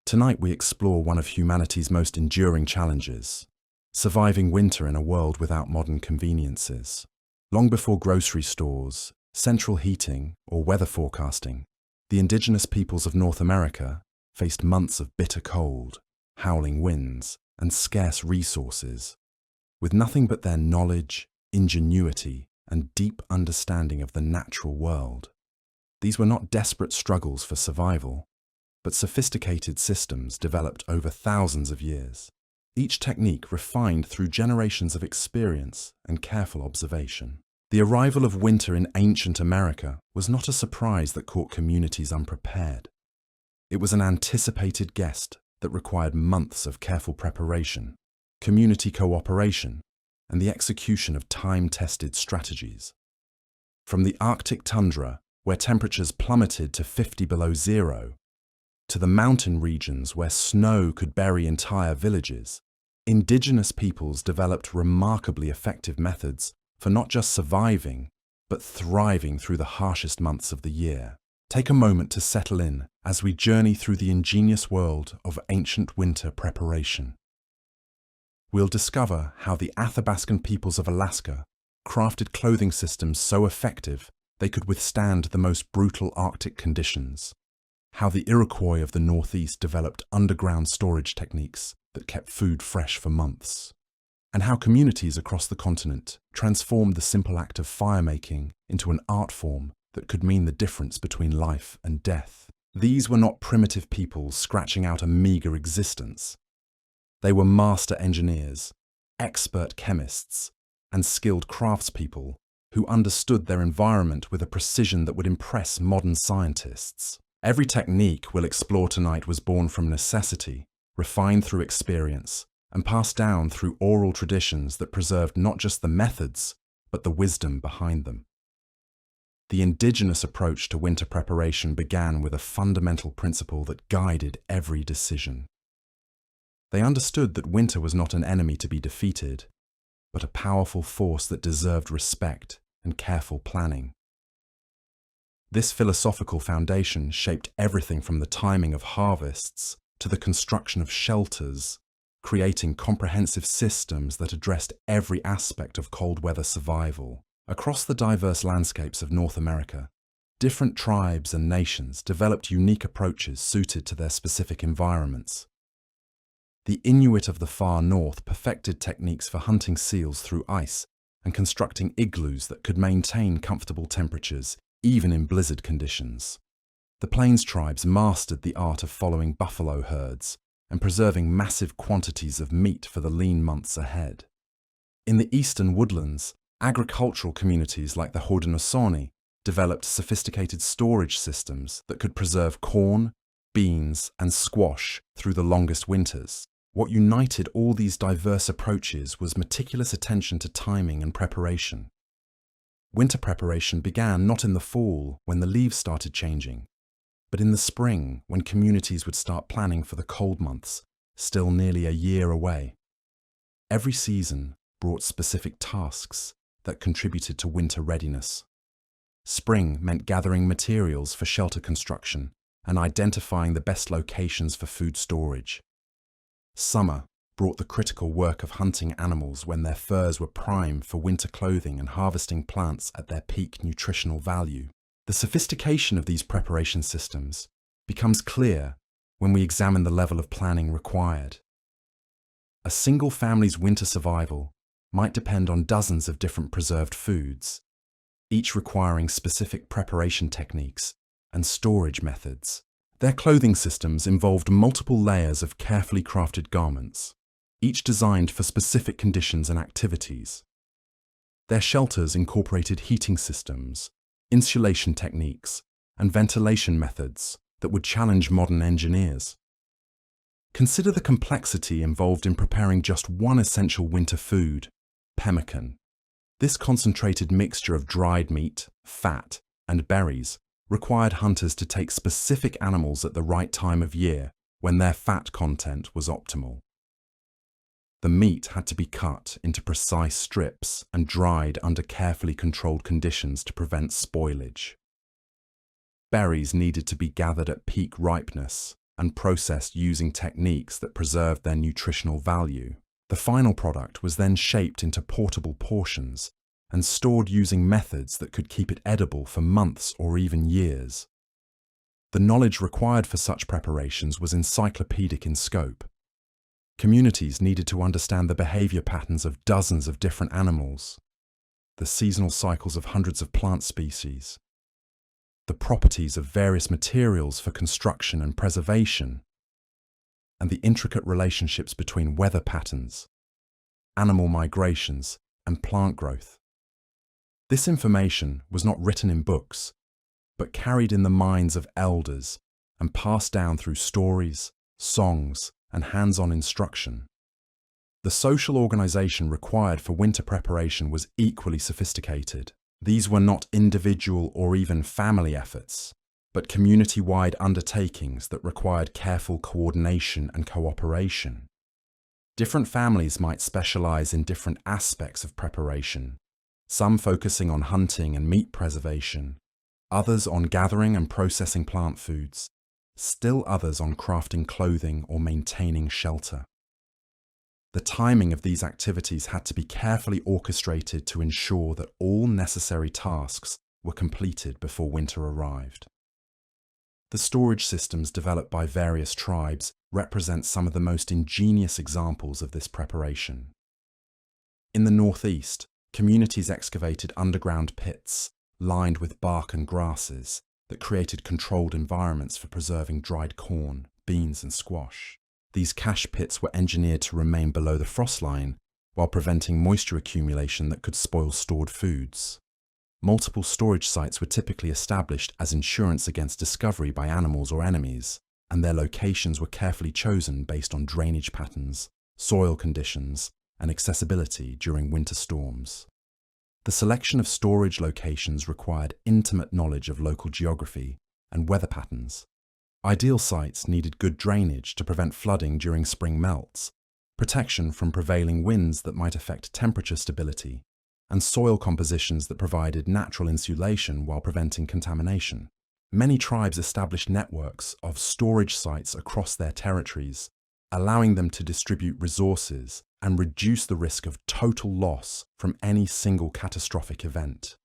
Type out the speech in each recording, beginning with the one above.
Tonight we explore one of humanity's most enduring challenges, surviving winter in a world without modern conveniences. Long before grocery stores, central heating, or weather forecasting, the indigenous peoples of North America faced months of bitter cold, howling winds, and scarce resources. With nothing but their knowledge, ingenuity, and deep understanding of the natural world, these were not desperate struggles for survival, but sophisticated systems developed over thousands of years, each technique refined through generations of experience and careful observation. The arrival of winter in ancient America was not a surprise that caught communities unprepared. It was an anticipated guest that required months of careful preparation, community cooperation, and the execution of time-tested strategies. From the Arctic tundra, where temperatures plummeted to 50 below zero, to the mountain regions where snow could bury entire villages, indigenous peoples developed remarkably effective methods for not just surviving, but thriving through the harshest months of the year. Take a moment to settle in as we journey through the ingenious world of ancient winter preparation. We'll discover how the Athabascan peoples of Alaska crafted clothing systems so effective they could withstand the most brutal Arctic conditions, how the Iroquois of the Northeast developed underground storage techniques that kept food fresh for months, and how communities across the continent transformed the simple act of fire-making into an art form that could mean the difference between life and death. These were not primitive peoples scratching out a meager existence. They were master engineers, expert chemists, and skilled craftspeople who understood their environment with a precision that would impress modern scientists. Every technique we'll explore tonight was born from necessity, refined through experience, and passed down through oral traditions that preserved not just the methods, but the wisdom behind them. The indigenous approach to winter preparation began with a fundamental principle that guided every decision. They understood that winter was not an enemy to be defeated, but a powerful force that deserved respect and careful planning. This philosophical foundation shaped everything from the timing of harvests to the construction of shelters, creating comprehensive systems that addressed every aspect of cold weather survival. Across the diverse landscapes of North America, different tribes and nations developed unique approaches suited to their specific environments. The Inuit of the far north perfected techniques for hunting seals through ice and constructing igloos that could maintain comfortable temperatures even in blizzard conditions. The Plains tribes mastered the art of following buffalo herds and preserving massive quantities of meat for the lean months ahead. In the eastern woodlands, agricultural communities like the Haudenosaunee developed sophisticated storage systems that could preserve corn, beans, and squash through the longest winters. What united all these diverse approaches was meticulous attention to timing and preparation. Winter preparation began not in the fall when the leaves started changing, but in the spring when communities would start planning for the cold months, still nearly a year away. Every season brought specific tasks that contributed to winter readiness. Spring meant gathering materials for shelter construction and identifying the best locations for food storage. Summer brought the critical work of hunting animals when their furs were prime for winter clothing and harvesting plants at their peak nutritional value. The sophistication of these preparation systems becomes clear when we examine the level of planning required. A single family's winter survival might depend on dozens of different preserved foods, each requiring specific preparation techniques and storage methods. Their clothing systems involved multiple layers of carefully crafted garments, each designed for specific conditions and activities. Their shelters incorporated heating systems, insulation techniques, and ventilation methods that would challenge modern engineers. Consider the complexity involved in preparing just one essential winter food, pemmican. This concentrated mixture of dried meat, fat, and berries required hunters to take specific animals at the right time of year when their fat content was optimal. The meat had to be cut into precise strips and dried under carefully controlled conditions to prevent spoilage. Berries needed to be gathered at peak ripeness and processed using techniques that preserved their nutritional value. The final product was then shaped into portable portions and stored using methods that could keep it edible for months or even years. The knowledge required for such preparations was encyclopedic in scope. Communities needed to understand the behavior patterns of dozens of different animals, the seasonal cycles of hundreds of plant species, the properties of various materials for construction and preservation, and the intricate relationships between weather patterns, animal migrations, and plant growth. This information was not written in books, but carried in the minds of elders and passed down through stories, songs, and hands-on instruction. The social organization required for winter preparation was equally sophisticated. These were not individual or even family efforts, but community-wide undertakings that required careful coordination and cooperation. Different families might specialize in different aspects of preparation, some focusing on hunting and meat preservation, others on gathering and processing plant foods, still others on crafting clothing or maintaining shelter. The timing of these activities had to be carefully orchestrated to ensure that all necessary tasks were completed before winter arrived. The storage systems developed by various tribes represent some of the most ingenious examples of this preparation. In the northeast, communities excavated underground pits lined with bark and grasses that created controlled environments for preserving dried corn, beans, and squash. These cache pits were engineered to remain below the frost line while preventing moisture accumulation that could spoil stored foods. Multiple storage sites were typically established as insurance against discovery by animals or enemies, and their locations were carefully chosen based on drainage patterns, soil conditions, and accessibility during winter storms. The selection of storage locations required intimate knowledge of local geography and weather patterns. Ideal sites needed good drainage to prevent flooding during spring melts, protection from prevailing winds that might affect temperature stability, and soil compositions that provided natural insulation while preventing contamination. Many tribes established networks of storage sites across their territories, allowing them to distribute resources and reduce the risk of total loss from any single catastrophic event.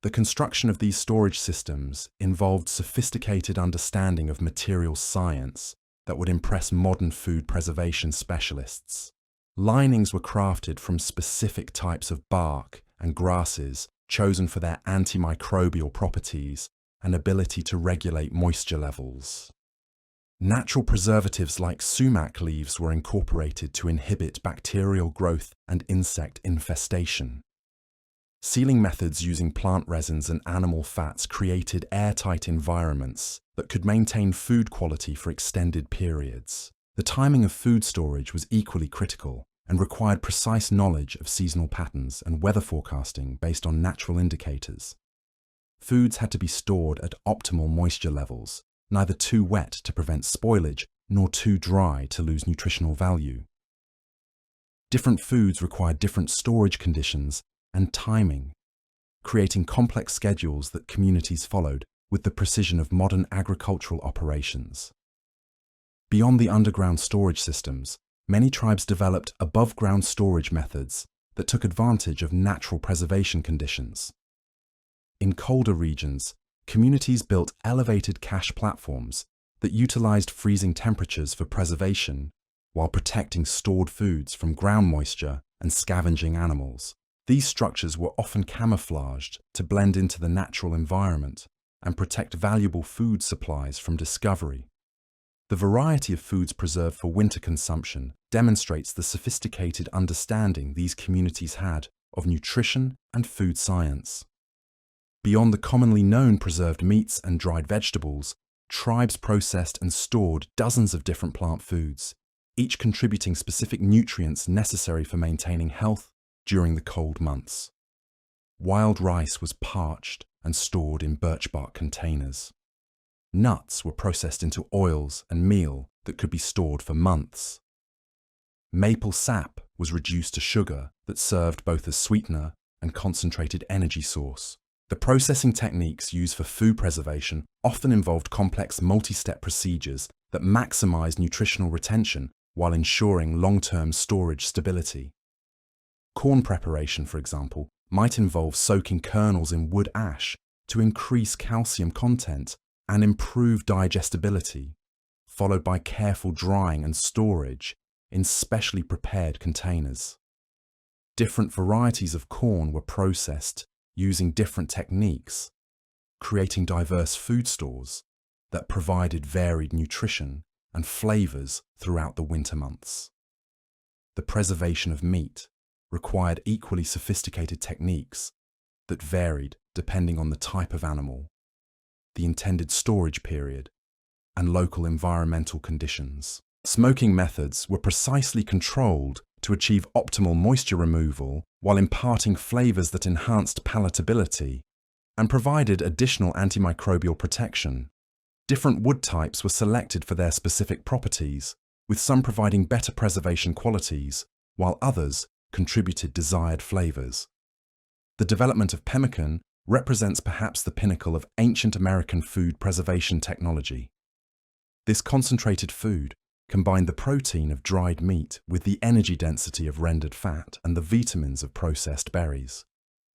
The construction of these storage systems involved sophisticated understanding of materials science that would impress modern food preservation specialists. Linings were crafted from specific types of bark and grasses chosen for their antimicrobial properties and ability to regulate moisture levels. Natural preservatives like sumac leaves were incorporated to inhibit bacterial growth and insect infestation. Sealing methods using plant resins and animal fats created airtight environments that could maintain food quality for extended periods. The timing of food storage was equally critical and required precise knowledge of seasonal patterns and weather forecasting based on natural indicators. Foods had to be stored at optimal moisture levels, neither too wet to prevent spoilage nor too dry to lose nutritional value. Different foods required different storage conditions and timing, creating complex schedules that communities followed with the precision of modern agricultural operations. Beyond the underground storage systems, many tribes developed above-ground storage methods that took advantage of natural preservation conditions. In colder regions, communities built elevated cache platforms that utilized freezing temperatures for preservation while protecting stored foods from ground moisture and scavenging animals. These structures were often camouflaged to blend into the natural environment and protect valuable food supplies from discovery. The variety of foods preserved for winter consumption demonstrates the sophisticated understanding these communities had of nutrition and food science. Beyond the commonly known preserved meats and dried vegetables, tribes processed and stored dozens of different plant foods, each contributing specific nutrients necessary for maintaining health during the cold months. Wild rice was parched and stored in birch bark containers. Nuts were processed into oils and meal that could be stored for months. Maple sap was reduced to sugar that served both as sweetener and concentrated energy source. The processing techniques used for food preservation often involved complex multi-step procedures that maximize nutritional retention while ensuring long-term storage stability. Corn preparation, for example, might involve soaking kernels in wood ash to increase calcium content and improve digestibility, followed by careful drying and storage in specially prepared containers. Different varieties of corn were processed using different techniques, creating diverse food stores that provided varied nutrition and flavors throughout the winter months. The preservation of meat required equally sophisticated techniques that varied depending on the type of animal, the intended storage period, and local environmental conditions. Smoking methods were precisely controlled to achieve optimal moisture removal while imparting flavors that enhanced palatability and provided additional antimicrobial protection. Different wood types were selected for their specific properties, with some providing better preservation qualities, while others contributed desired flavors. The development of pemmican represents perhaps the pinnacle of ancient American food preservation technology. This concentrated food combined the protein of dried meat with the energy density of rendered fat and the vitamins of processed berries,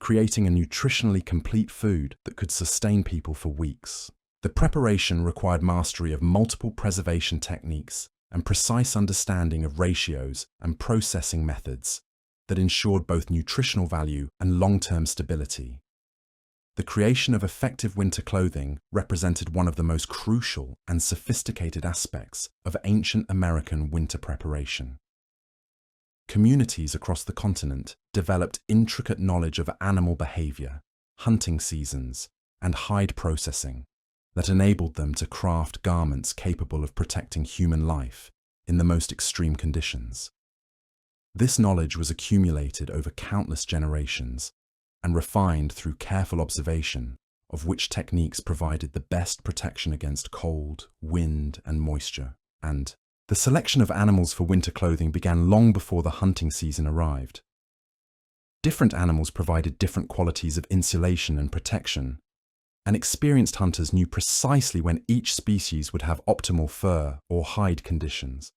creating a nutritionally complete food that could sustain people for weeks. The preparation required mastery of multiple preservation techniques and precise understanding of ratios and processing methods that ensured both nutritional value and long-term stability. The creation of effective winter clothing represented one of the most crucial and sophisticated aspects of ancient American winter preparation. Communities across the continent developed intricate knowledge of animal behavior, hunting seasons, and hide processing that enabled them to craft garments capable of protecting human life in the most extreme conditions. This knowledge was accumulated over countless generations and refined through careful observation of which techniques provided the best protection against cold, wind, and moisture. And the selection of animals for winter clothing began long before the hunting season arrived. Different animals provided different qualities of insulation and protection, and experienced hunters knew precisely when each species would have optimal fur or hide conditions.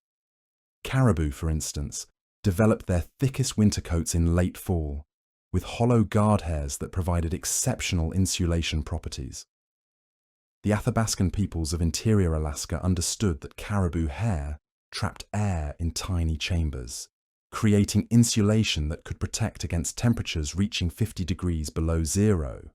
Caribou, for instance, developed their thickest winter coats in late fall, with hollow guard hairs that provided exceptional insulation properties. The Athabascan peoples of interior Alaska understood that caribou hair trapped air in tiny chambers, creating insulation that could protect against temperatures reaching 50 degrees below zero.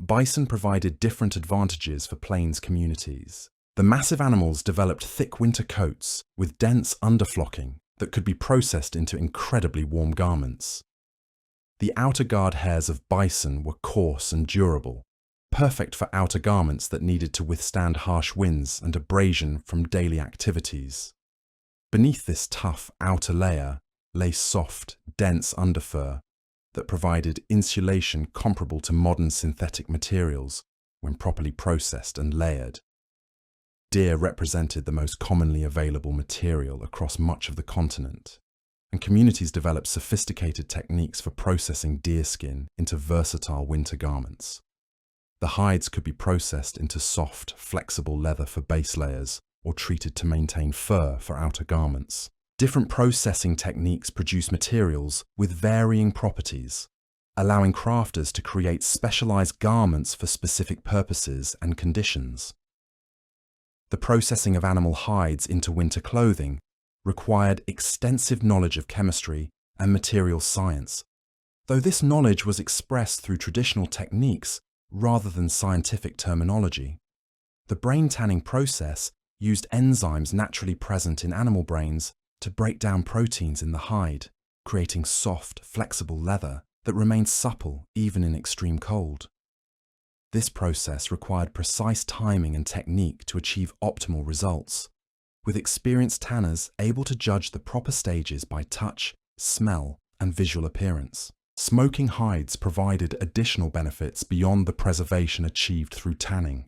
Bison provided different advantages for plains communities. The massive animals developed thick winter coats with dense underflocking that could be processed into incredibly warm garments. The outer guard hairs of bison were coarse and durable, perfect for outer garments that needed to withstand harsh winds and abrasion from daily activities. Beneath this tough outer layer lay soft, dense underfur that provided insulation comparable to modern synthetic materials when properly processed and layered. Deer represented the most commonly available material across much of the continent, and communities developed sophisticated techniques for processing deer skin into versatile winter garments. The hides could be processed into soft, flexible leather for base layers or treated to maintain fur for outer garments. Different processing techniques produce materials with varying properties, allowing crafters to create specialized garments for specific purposes and conditions. The processing of animal hides into winter clothing required extensive knowledge of chemistry and material science, though this knowledge was expressed through traditional techniques rather than scientific terminology. The brain tanning process used enzymes naturally present in animal brains to break down proteins in the hide, creating soft, flexible leather that remained supple even in extreme cold. This process required precise timing and technique to achieve optimal results, with experienced tanners able to judge the proper stages by touch, smell, and visual appearance. Smoking hides provided additional benefits beyond the preservation achieved through tanning.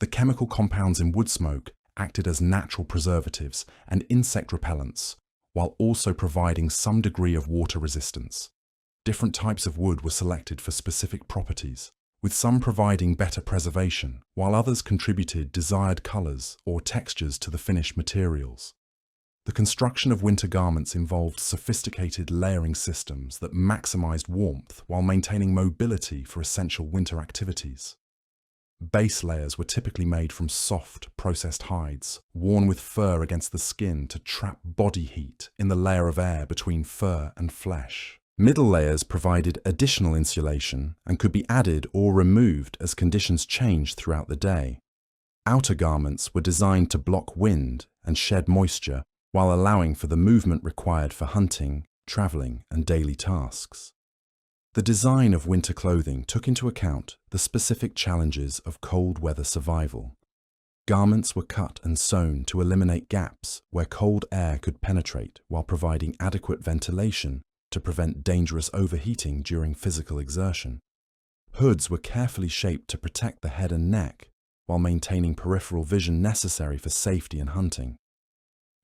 The chemical compounds in wood smoke acted as natural preservatives and insect repellents, while also providing some degree of water resistance. Different types of wood were selected for specific properties, with some providing better preservation, while others contributed desired colors or textures to the finished materials. The construction of winter garments involved sophisticated layering systems that maximized warmth while maintaining mobility for essential winter activities. Base layers were typically made from soft, processed hides, worn with fur against the skin to trap body heat in the layer of air between fur and flesh. Middle layers provided additional insulation and could be added or removed as conditions changed throughout the day. Outer garments were designed to block wind and shed moisture while allowing for the movement required for hunting, traveling, and daily tasks. The design of winter clothing took into account the specific challenges of cold weather survival. Garments were cut and sewn to eliminate gaps where cold air could penetrate while providing adequate ventilation to prevent dangerous overheating during physical exertion. Hoods were carefully shaped to protect the head and neck while maintaining peripheral vision necessary for safety and hunting.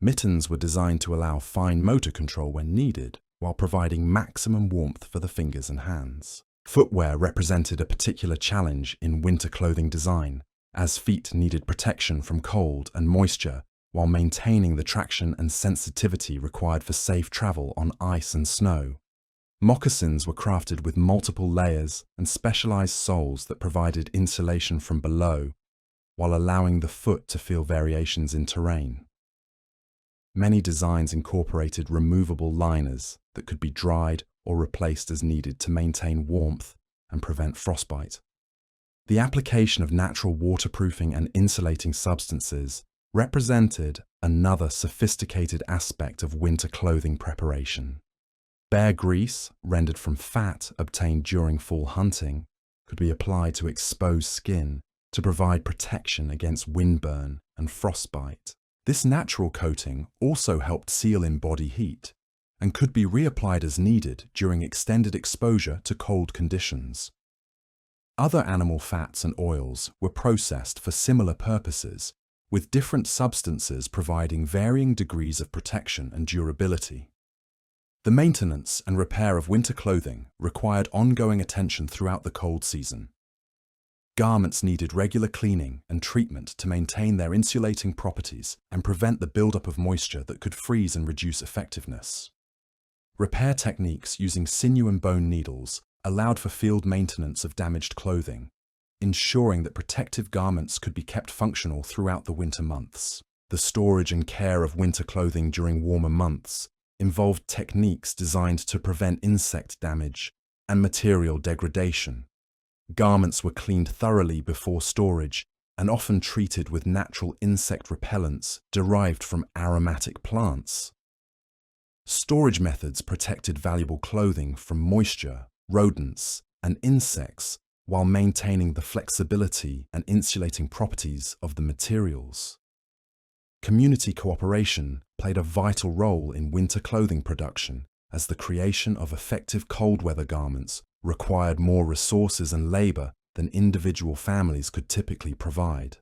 Mittens were designed to allow fine motor control when needed, while providing maximum warmth for the fingers and hands. Footwear represented a particular challenge in winter clothing design, as feet needed protection from cold and moisture while maintaining the traction and sensitivity required for safe travel on ice and snow. Moccasins were crafted with multiple layers and specialized soles that provided insulation from below, while allowing the foot to feel variations in terrain. Many designs incorporated removable liners that could be dried or replaced as needed to maintain warmth and prevent frostbite. The application of natural waterproofing and insulating substances represented another sophisticated aspect of winter clothing preparation. Bear grease, rendered from fat obtained during fall hunting, could be applied to exposed skin to provide protection against windburn and frostbite. This natural coating also helped seal in body heat and could be reapplied as needed during extended exposure to cold conditions. Other animal fats and oils were processed for similar purposes, with different substances providing varying degrees of protection and durability. The maintenance and repair of winter clothing required ongoing attention throughout the cold season. Garments needed regular cleaning and treatment to maintain their insulating properties and prevent the buildup of moisture that could freeze and reduce effectiveness. Repair techniques using sinew and bone needles allowed for field maintenance of damaged clothing, ensuring that protective garments could be kept functional throughout the winter months. The storage and care of winter clothing during warmer months involved techniques designed to prevent insect damage and material degradation. Garments were cleaned thoroughly before storage and often treated with natural insect repellents derived from aromatic plants. Storage methods protected valuable clothing from moisture, rodents, and insects while maintaining the flexibility and insulating properties of the materials. Community cooperation played a vital role in winter clothing production, as the creation of effective cold weather garments required more resources and labor than individual families could typically provide.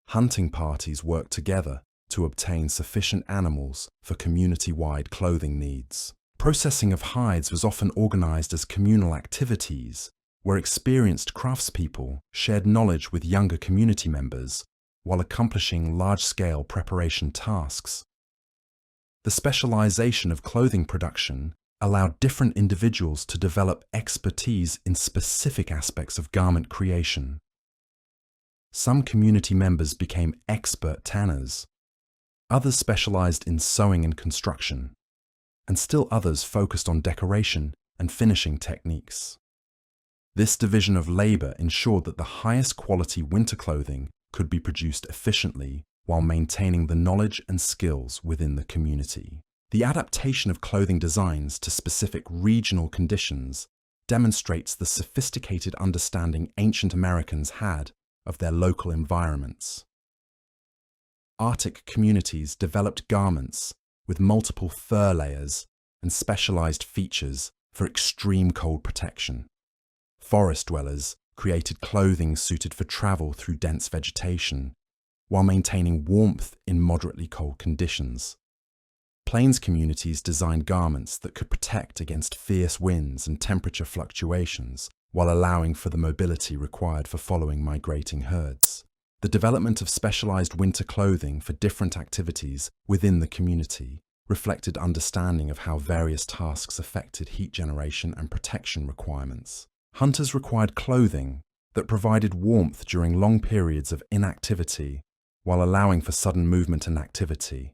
Hunting parties worked together to obtain sufficient animals for community-wide clothing needs. Processing of hides was often organized as communal activities, where experienced craftspeople shared knowledge with younger community members while accomplishing large-scale preparation tasks. The specialization of clothing production allowed different individuals to develop expertise in specific aspects of garment creation. Some community members became expert tanners, others specialized in sewing and construction, and still others focused on decoration and finishing techniques. This division of labor ensured that the highest quality winter clothing could be produced efficiently while maintaining the knowledge and skills within the community. The adaptation of clothing designs to specific regional conditions demonstrates the sophisticated understanding ancient Americans had of their local environments. Arctic communities developed garments with multiple fur layers and specialized features for extreme cold protection. Forest dwellers created clothing suited for travel through dense vegetation, while maintaining warmth in moderately cold conditions. Plains communities designed garments that could protect against fierce winds and temperature fluctuations while allowing for the mobility required for following migrating herds. The development of specialized winter clothing for different activities within the community reflected understanding of how various tasks affected heat generation and protection requirements. Hunters required clothing that provided warmth during long periods of inactivity while allowing for sudden movement and activity.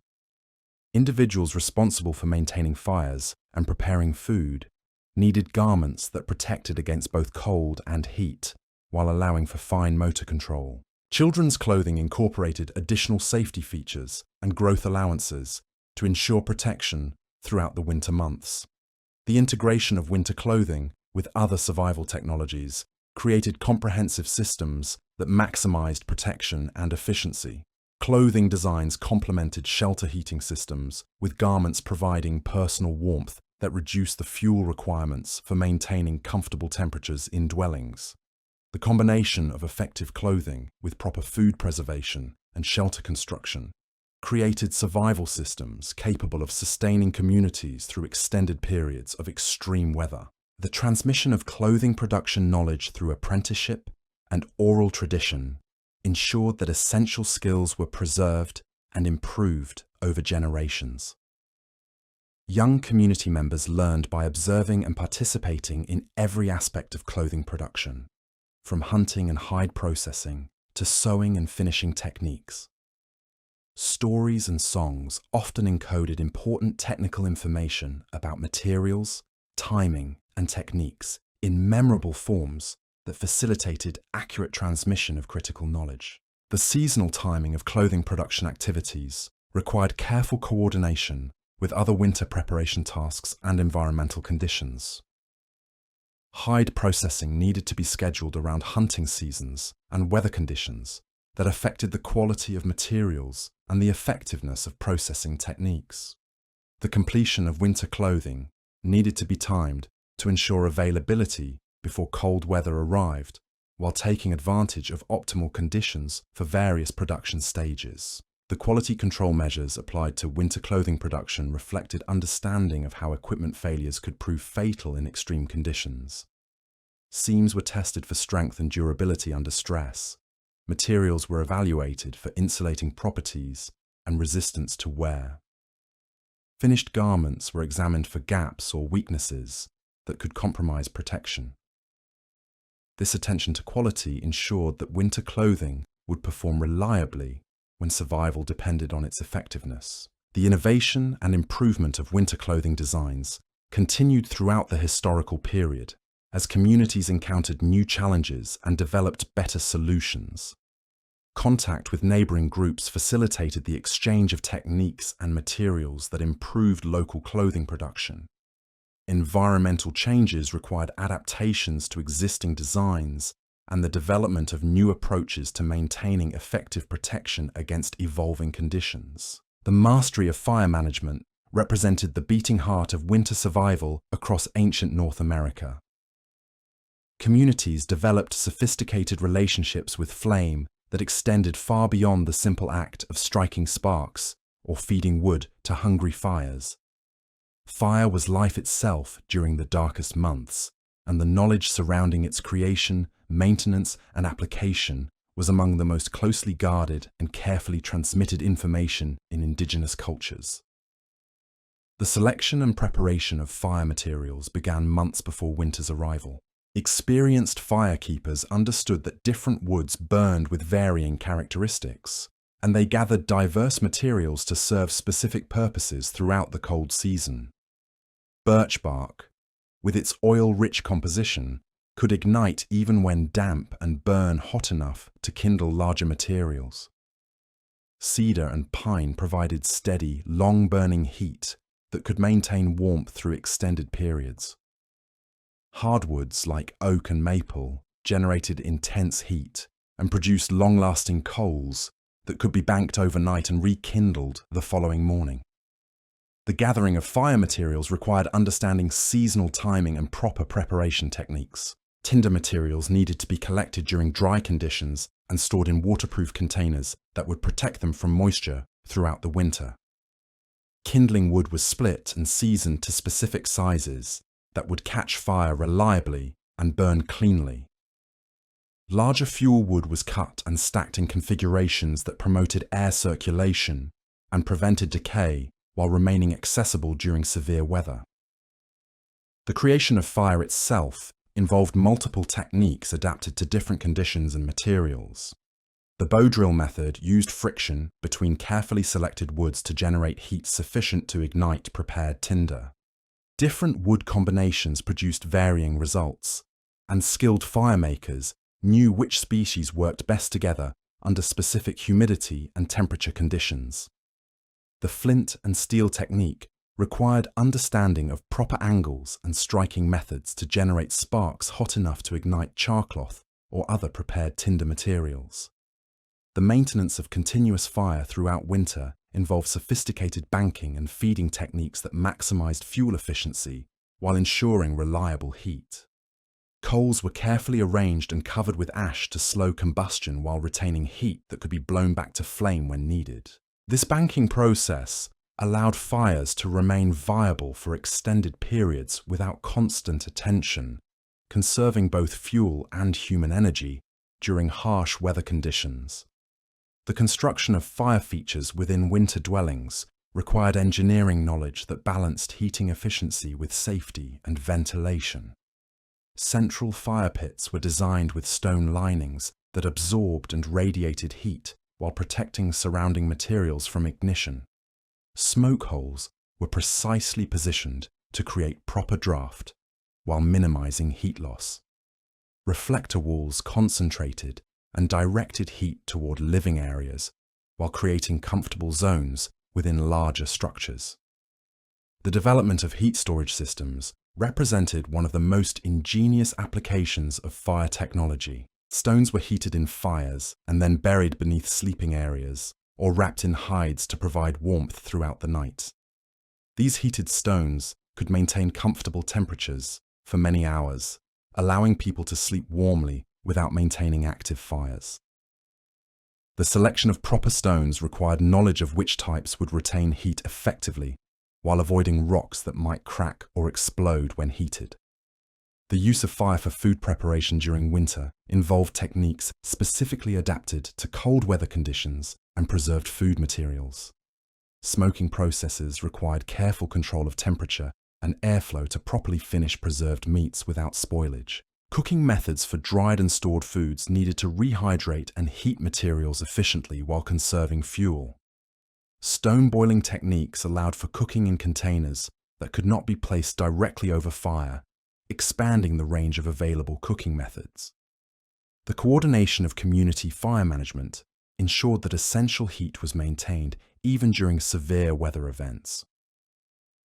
Individuals responsible for maintaining fires and preparing food needed garments that protected against both cold and heat while allowing for fine motor control. Children's clothing incorporated additional safety features and growth allowances to ensure protection throughout the winter months. The integration of winter clothing with other survival technologies created comprehensive systems that maximized protection and efficiency. Clothing designs complemented shelter heating systems, with garments providing personal warmth that reduced the fuel requirements for maintaining comfortable temperatures in dwellings. The combination of effective clothing with proper food preservation and shelter construction created survival systems capable of sustaining communities through extended periods of extreme weather. The transmission of clothing production knowledge through apprenticeship and oral tradition ensured that essential skills were preserved and improved over generations. Young community members learned by observing and participating in every aspect of clothing production, from hunting and hide processing to sewing and finishing techniques. Stories and songs often encoded important technical information about materials, timing, and techniques in memorable forms that facilitated accurate transmission of critical knowledge. The seasonal timing of clothing production activities required careful coordination with other winter preparation tasks and environmental conditions. Hide processing needed to be scheduled around hunting seasons and weather conditions that affected the quality of materials and the effectiveness of processing techniques. The completion of winter clothing needed to be timed to ensure availability before cold weather arrived, while taking advantage of optimal conditions for various production stages. The quality control measures applied to winter clothing production reflected understanding of how equipment failures could prove fatal in extreme conditions. Seams were tested for strength and durability under stress. Materials were evaluated for insulating properties and resistance to wear. Finished garments were examined for gaps or weaknesses that could compromise protection. This attention to quality ensured that winter clothing would perform reliably when survival depended on its effectiveness. The innovation and improvement of winter clothing designs continued throughout the historical period as communities encountered new challenges and developed better solutions. Contact with neighboring groups facilitated the exchange of techniques and materials that improved local clothing production. Environmental changes required adaptations to existing designs and the development of new approaches to maintaining effective protection against evolving conditions. The mastery of fire management represented the beating heart of winter survival across ancient North America. Communities developed sophisticated relationships with flame that extended far beyond the simple act of striking sparks or feeding wood to hungry fires. Fire was life itself during the darkest months, and the knowledge surrounding its creation, maintenance, and application was among the most closely guarded and carefully transmitted information in indigenous cultures. The selection and preparation of fire materials began months before winter's arrival. Experienced firekeepers understood that different woods burned with varying characteristics, and they gathered diverse materials to serve specific purposes throughout the cold season. Birch bark, with its oil-rich composition, could ignite even when damp and burn hot enough to kindle larger materials. Cedar and pine provided steady, long-burning heat that could maintain warmth through extended periods. Hardwoods like oak and maple generated intense heat and produced long-lasting coals that could be banked overnight and rekindled the following morning. The gathering of fire materials required understanding seasonal timing and proper preparation techniques. Tinder materials needed to be collected during dry conditions and stored in waterproof containers that would protect them from moisture throughout the winter. Kindling wood was split and seasoned to specific sizes that would catch fire reliably and burn cleanly. Larger fuel wood was cut and stacked in configurations that promoted air circulation and prevented decay while remaining accessible during severe weather. The creation of fire itself involved multiple techniques adapted to different conditions and materials. The bow drill method used friction between carefully selected woods to generate heat sufficient to ignite prepared tinder. Different wood combinations produced varying results, and skilled firemakers knew which species worked best together under specific humidity and temperature conditions. The flint and steel technique required understanding of proper angles and striking methods to generate sparks hot enough to ignite charcloth or other prepared tinder materials. The maintenance of continuous fire throughout winter involved sophisticated banking and feeding techniques that maximized fuel efficiency while ensuring reliable heat. Coals were carefully arranged and covered with ash to slow combustion while retaining heat that could be blown back to flame when needed. This banking process allowed fires to remain viable for extended periods without constant attention, conserving both fuel and human energy during harsh weather conditions. The construction of fire features within winter dwellings required engineering knowledge that balanced heating efficiency with safety and ventilation. Central fire pits were designed with stone linings that absorbed and radiated heat while protecting surrounding materials from ignition. Smoke holes were precisely positioned to create proper draft while minimizing heat loss. Reflector walls concentrated and directed heat toward living areas while creating comfortable zones within larger structures. The development of heat storage systems represented one of the most ingenious applications of fire technology. Stones were heated in fires and then buried beneath sleeping areas or wrapped in hides to provide warmth throughout the night. These heated stones could maintain comfortable temperatures for many hours, allowing people to sleep warmly without maintaining active fires. The selection of proper stones required knowledge of which types would retain heat effectively, while avoiding rocks that might crack or explode when heated. The use of fire for food preparation during winter involved techniques specifically adapted to cold weather conditions and preserved food materials. Smoking processes required careful control of temperature and airflow to properly finish preserved meats without spoilage. Cooking methods for dried and stored foods needed to rehydrate and heat materials efficiently while conserving fuel. Stone boiling techniques allowed for cooking in containers that could not be placed directly over fire, expanding the range of available cooking methods. The coordination of community fire management ensured that essential heat was maintained even during severe weather events.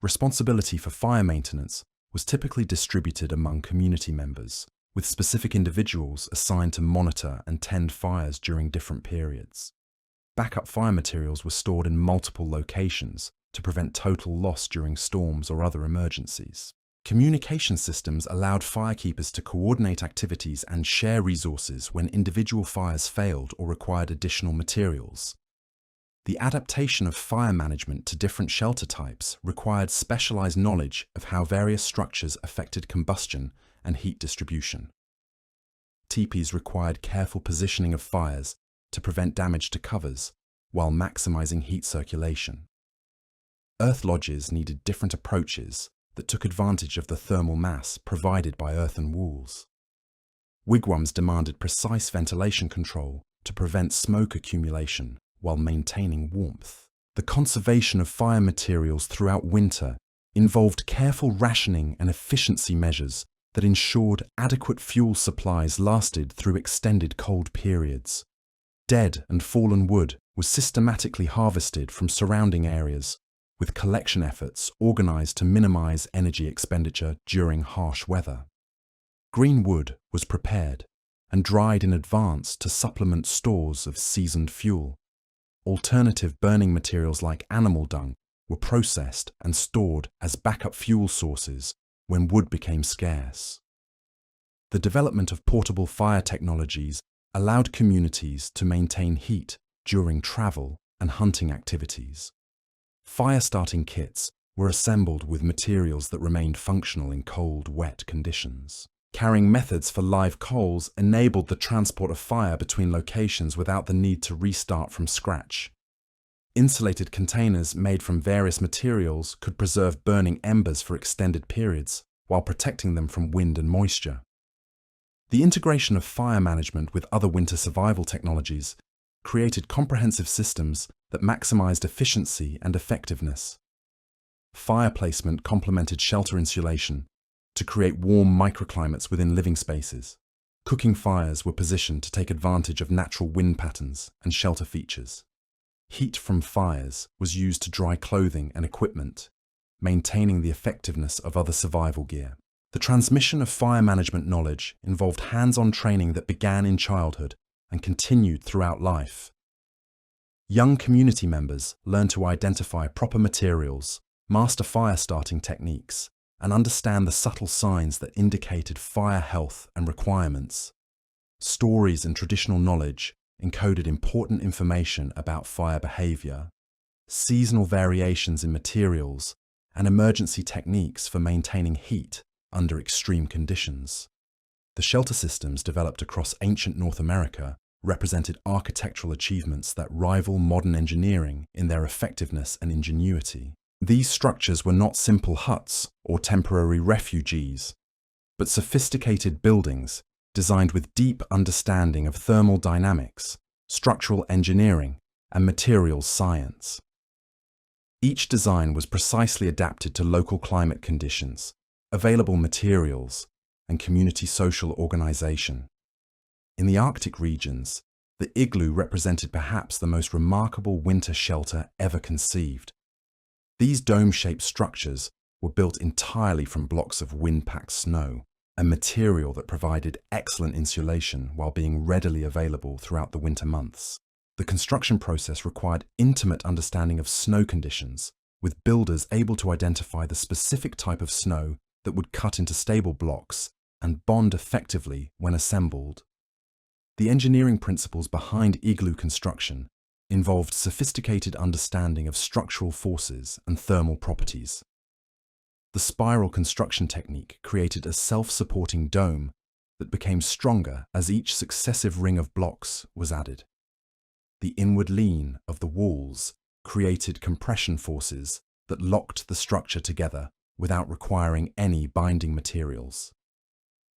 Responsibility for fire maintenance was typically distributed among community members, with specific individuals assigned to monitor and tend fires during different periods. Backup fire materials were stored in multiple locations to prevent total loss during storms or other emergencies. Communication systems allowed firekeepers to coordinate activities and share resources when individual fires failed or required additional materials. The adaptation of fire management to different shelter types required specialized knowledge of how various structures affected combustion and heat distribution. Teepees required careful positioning of fires to prevent damage to covers while maximizing heat circulation. Earth lodges needed different approaches that took advantage of the thermal mass provided by earthen walls. Wigwams demanded precise ventilation control to prevent smoke accumulation while maintaining warmth. The conservation of fire materials throughout winter involved careful rationing and efficiency measures that ensured adequate fuel supplies lasted through extended cold periods. Dead and fallen wood was systematically harvested from surrounding areas, with collection efforts organized to minimize energy expenditure during harsh weather. Green wood was prepared and dried in advance to supplement stores of seasoned fuel. Alternative burning materials like animal dung were processed and stored as backup fuel sources when wood became scarce. The development of portable fire technologies allowed communities to maintain heat during travel and hunting activities. Fire-starting kits were assembled with materials that remained functional in cold, wet conditions. Carrying methods for live coals enabled the transport of fire between locations without the need to restart from scratch. Insulated containers made from various materials could preserve burning embers for extended periods while protecting them from wind and moisture. The integration of fire management with other winter survival technologies created comprehensive systems that maximized efficiency and effectiveness. Fire placement complemented shelter insulation to create warm microclimates within living spaces. Cooking fires were positioned to take advantage of natural wind patterns and shelter features. Heat from fires was used to dry clothing and equipment, maintaining the effectiveness of other survival gear. The transmission of fire management knowledge involved hands-on training that began in childhood and continued throughout life. Young community members learned to identify proper materials, master fire starting techniques, and understand the subtle signs that indicated fire health and requirements. Stories and traditional knowledge encoded important information about fire behavior, seasonal variations in materials, and emergency techniques for maintaining heat under extreme conditions. The shelter systems developed across ancient North America represented architectural achievements that rival modern engineering in their effectiveness and ingenuity. These structures were not simple huts or temporary refuges, but sophisticated buildings designed with deep understanding of thermal dynamics, structural engineering, and materials science. Each design was precisely adapted to local climate conditions, available materials, and community social organization. In the Arctic regions, the igloo represented perhaps the most remarkable winter shelter ever conceived. These dome-shaped structures were built entirely from blocks of wind-packed snow, a material that provided excellent insulation while being readily available throughout the winter months. The construction process required intimate understanding of snow conditions, with builders able to identify the specific type of snow that would cut into stable blocks and bond effectively when assembled. The engineering principles behind igloo construction involved sophisticated understanding of structural forces and thermal properties. The spiral construction technique created a self-supporting dome that became stronger as each successive ring of blocks was added. The inward lean of the walls created compression forces that locked the structure together without requiring any binding materials.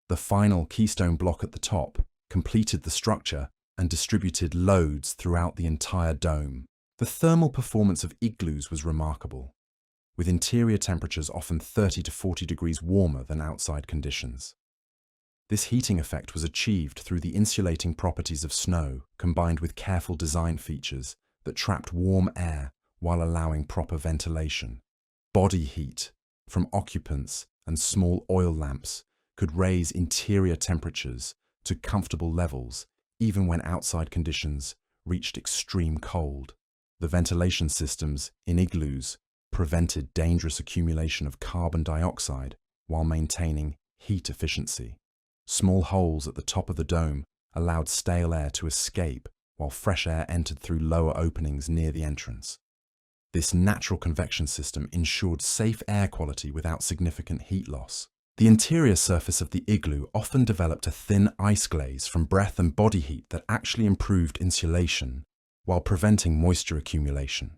The final keystone block at the top completed the structure and distributed loads throughout the entire dome. The thermal performance of igloos was remarkable, with interior temperatures often 30 to 40 degrees warmer than outside conditions. This heating effect was achieved through the insulating properties of snow combined with careful design features that trapped warm air while allowing proper ventilation. Body heat from occupants and small oil lamps could raise interior temperatures to comfortable levels even when outside conditions reached extreme cold. The ventilation systems in igloos prevented dangerous accumulation of carbon dioxide while maintaining heat efficiency. Small holes at the top of the dome allowed stale air to escape while fresh air entered through lower openings near the entrance. This natural convection system ensured safe air quality without significant heat loss. The interior surface of the igloo often developed a thin ice glaze from breath and body heat that actually improved insulation while preventing moisture accumulation.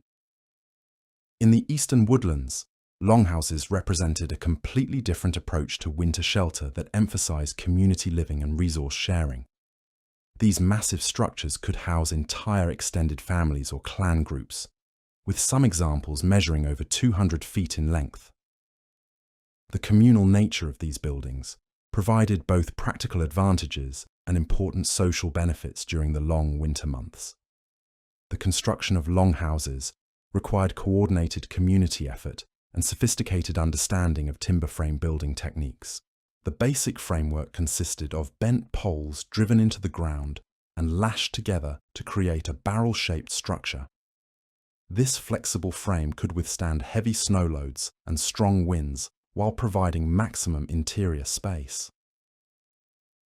In the eastern woodlands, longhouses represented a completely different approach to winter shelter that emphasized community living and resource sharing. These massive structures could house entire extended families or clan groups, with some examples measuring over 200 feet in length. The communal nature of these buildings provided both practical advantages and important social benefits during the long winter months. The construction of longhouses required coordinated community effort and sophisticated understanding of timber frame building techniques. The basic framework consisted of bent poles driven into the ground and lashed together to create a barrel-shaped structure. This flexible frame could withstand heavy snow loads and strong winds while providing maximum interior space.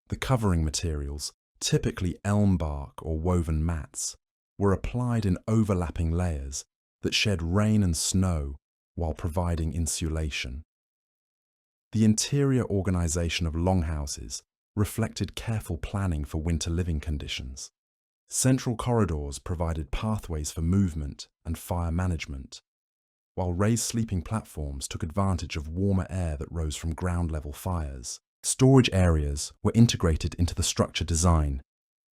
The covering materials, typically elm bark or woven mats, were applied in overlapping layers that shed rain and snow while providing insulation. The interior organization of longhouses reflected careful planning for winter living conditions. Central corridors provided pathways for movement and fire management, while raised sleeping platforms took advantage of warmer air that rose from ground-level fires. Storage areas were integrated into the structure design,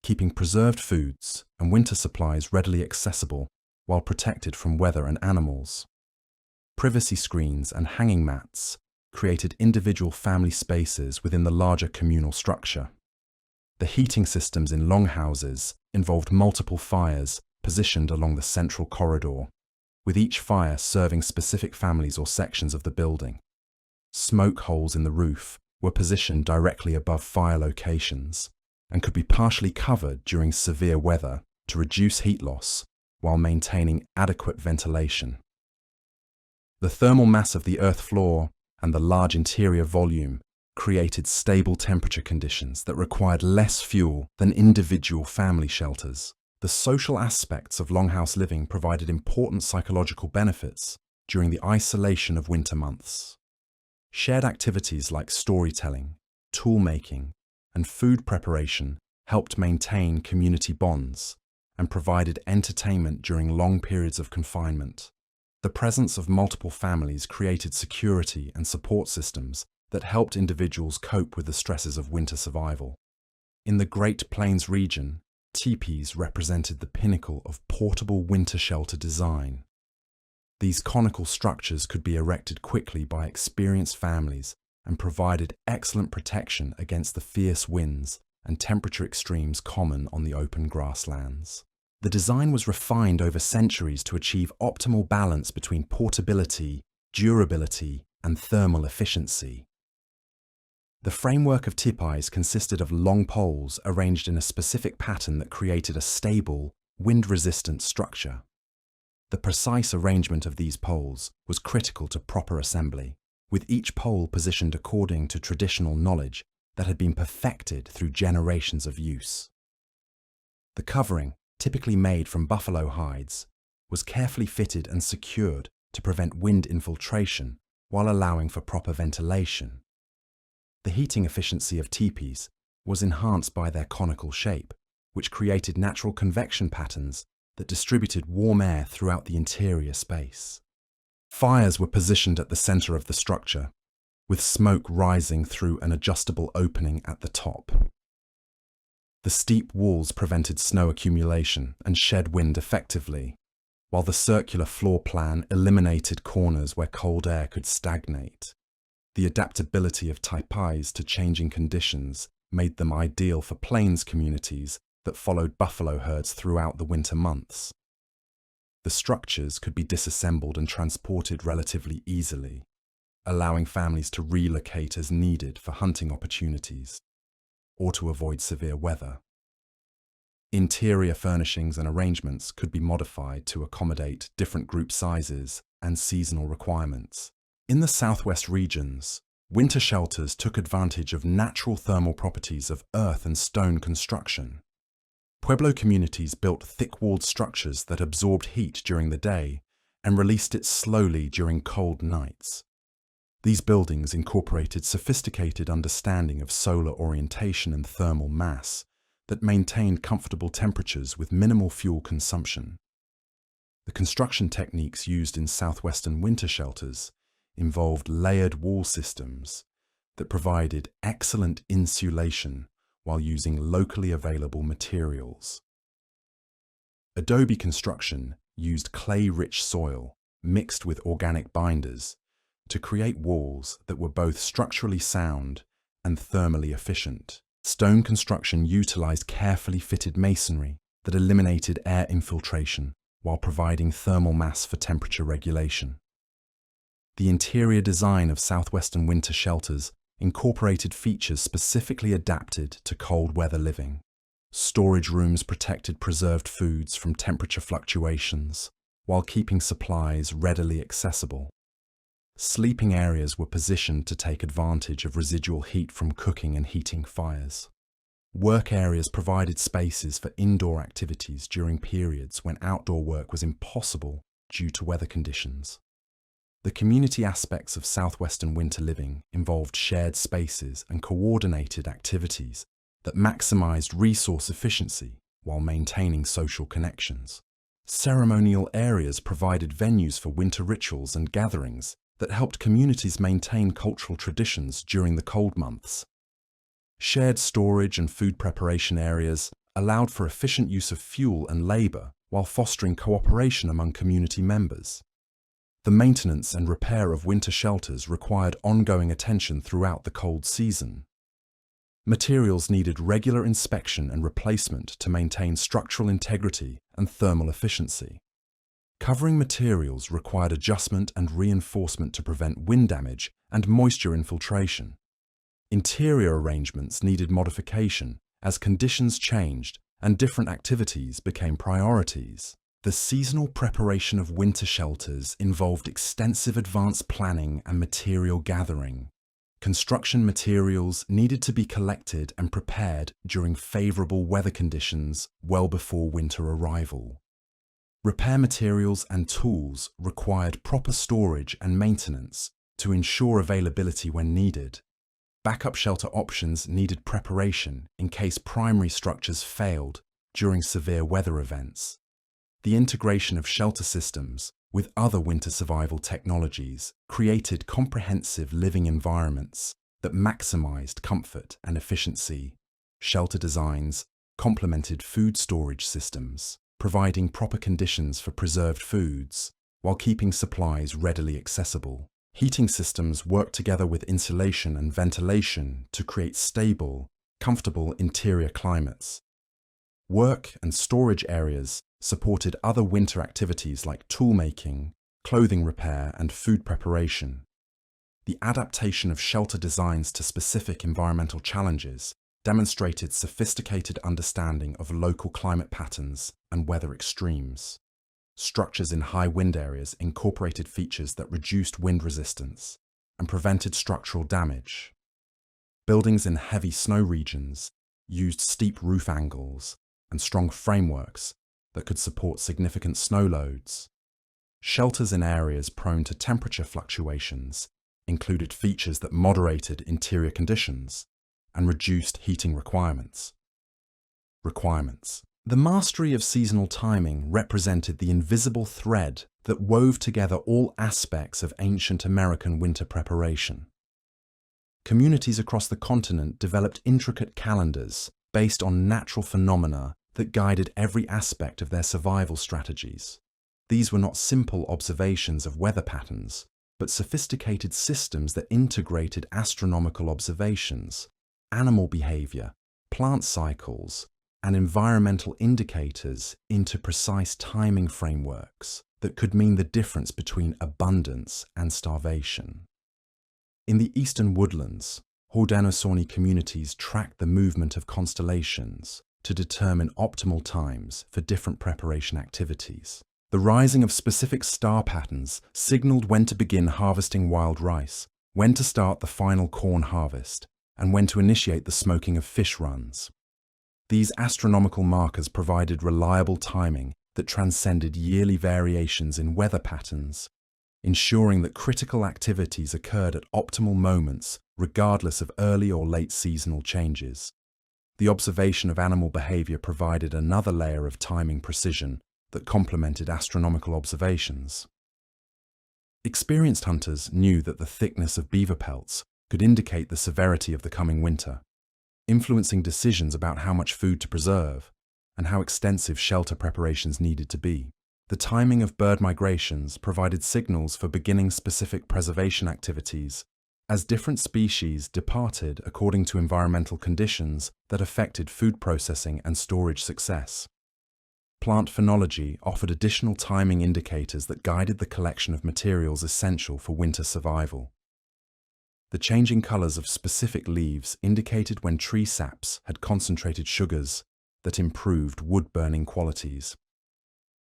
keeping preserved foods and winter supplies readily accessible while protected from weather and animals. Privacy screens and hanging mats created individual family spaces within the larger communal structure. The heating systems in longhouses involved multiple fires positioned along the central corridor, with each fire serving specific families or sections of the building. Smoke holes in the roof were positioned directly above fire locations and could be partially covered during severe weather to reduce heat loss while maintaining adequate ventilation. The thermal mass of the earth floor and the large interior volume created stable temperature conditions that required less fuel than individual family shelters. The social aspects of longhouse living provided important psychological benefits during the isolation of winter months. Shared activities like storytelling, tool making, and food preparation helped maintain community bonds and provided entertainment during long periods of confinement. The presence of multiple families created security and support systems that helped individuals cope with the stresses of winter survival. In the Great Plains region, teepees represented the pinnacle of portable winter shelter design. These conical structures could be erected quickly by experienced families and provided excellent protection against the fierce winds and temperature extremes common on the open grasslands. The design was refined over centuries to achieve optimal balance between portability, durability, and thermal efficiency. The framework of teepees consisted of long poles arranged in a specific pattern that created a stable, wind-resistant structure. The precise arrangement of these poles was critical to proper assembly, with each pole positioned according to traditional knowledge that had been perfected through generations of use. The covering, typically made from buffalo hides, was carefully fitted and secured to prevent wind infiltration while allowing for proper ventilation. The heating efficiency of teepees was enhanced by their conical shape, which created natural convection patterns that distributed warm air throughout the interior space. Fires were positioned at the center of the structure, with smoke rising through an adjustable opening at the top. The steep walls prevented snow accumulation and shed wind effectively, while the circular floor plan eliminated corners where cold air could stagnate. The adaptability of teepees to changing conditions made them ideal for plains communities that followed buffalo herds throughout the winter months. The structures could be disassembled and transported relatively easily, allowing families to relocate as needed for hunting opportunities or to avoid severe weather. Interior furnishings and arrangements could be modified to accommodate different group sizes and seasonal requirements. In the southwest regions, winter shelters took advantage of natural thermal properties of earth and stone construction. Pueblo communities built thick-walled structures that absorbed heat during the day and released it slowly during cold nights. These buildings incorporated sophisticated understanding of solar orientation and thermal mass that maintained comfortable temperatures with minimal fuel consumption. The construction techniques used in southwestern winter shelters involved layered wall systems that provided excellent insulation while using locally available materials. Adobe construction used clay-rich soil mixed with organic binders to create walls that were both structurally sound and thermally efficient. Stone construction utilized carefully fitted masonry that eliminated air infiltration while providing thermal mass for temperature regulation. The interior design of southwestern winter shelters incorporated features specifically adapted to cold weather living. Storage rooms protected preserved foods from temperature fluctuations while keeping supplies readily accessible. Sleeping areas were positioned to take advantage of residual heat from cooking and heating fires. Work areas provided spaces for indoor activities during periods when outdoor work was impossible due to weather conditions. The community aspects of southwestern winter living involved shared spaces and coordinated activities that maximized resource efficiency while maintaining social connections. Ceremonial areas provided venues for winter rituals and gatherings that helped communities maintain cultural traditions during the cold months. Shared storage and food preparation areas allowed for efficient use of fuel and labor while fostering cooperation among community members. The maintenance and repair of winter shelters required ongoing attention throughout the cold season. Materials needed regular inspection and replacement to maintain structural integrity and thermal efficiency. Covering materials required adjustment and reinforcement to prevent wind damage and moisture infiltration. Interior arrangements needed modification as conditions changed and different activities became priorities. The seasonal preparation of winter shelters involved extensive advanced planning and material gathering. Construction materials needed to be collected and prepared during favorable weather conditions well before winter arrival. Repair materials and tools required proper storage and maintenance to ensure availability when needed. Backup shelter options needed preparation in case primary structures failed during severe weather events. The integration of shelter systems with other winter survival technologies created comprehensive living environments that maximized comfort and efficiency. Shelter designs complemented food storage systems, providing proper conditions for preserved foods while keeping supplies readily accessible. Heating systems worked together with insulation and ventilation to create stable, comfortable interior climates. Work and storage areas supported other winter activities like tool making, clothing repair, and food preparation. The adaptation of shelter designs to specific environmental challenges demonstrated sophisticated understanding of local climate patterns and weather extremes. Structures in high wind areas incorporated features that reduced wind resistance and prevented structural damage. Buildings in heavy snow regions used steep roof angles and strong frameworks that could support significant snow loads. Shelters in areas prone to temperature fluctuations included features that moderated interior conditions and reduced heating requirements. The mastery of seasonal timing represented the invisible thread that wove together all aspects of ancient American winter preparation. Communities across the continent developed intricate calendars based on natural phenomena that guided every aspect of their survival strategies. These were not simple observations of weather patterns, but sophisticated systems that integrated astronomical observations, animal behavior, plant cycles, and environmental indicators into precise timing frameworks that could mean the difference between abundance and starvation. In the eastern woodlands, Haudenosaunee communities tracked the movement of constellations to determine optimal times for different preparation activities. The rising of specific star patterns signaled when to begin harvesting wild rice, when to start the final corn harvest, and when to initiate the smoking of fish runs. These astronomical markers provided reliable timing that transcended yearly variations in weather patterns, ensuring that critical activities occurred at optimal moments regardless of early or late seasonal changes. The observation of animal behavior provided another layer of timing precision that complemented astronomical observations. Experienced hunters knew that the thickness of beaver pelts could indicate the severity of the coming winter, influencing decisions about how much food to preserve and how extensive shelter preparations needed to be. The timing of bird migrations provided signals for beginning specific preservation activities as different species departed according to environmental conditions that affected food processing and storage success. Plant phenology offered additional timing indicators that guided the collection of materials essential for winter survival. The changing colors of specific leaves indicated when tree saps had concentrated sugars that improved wood-burning qualities.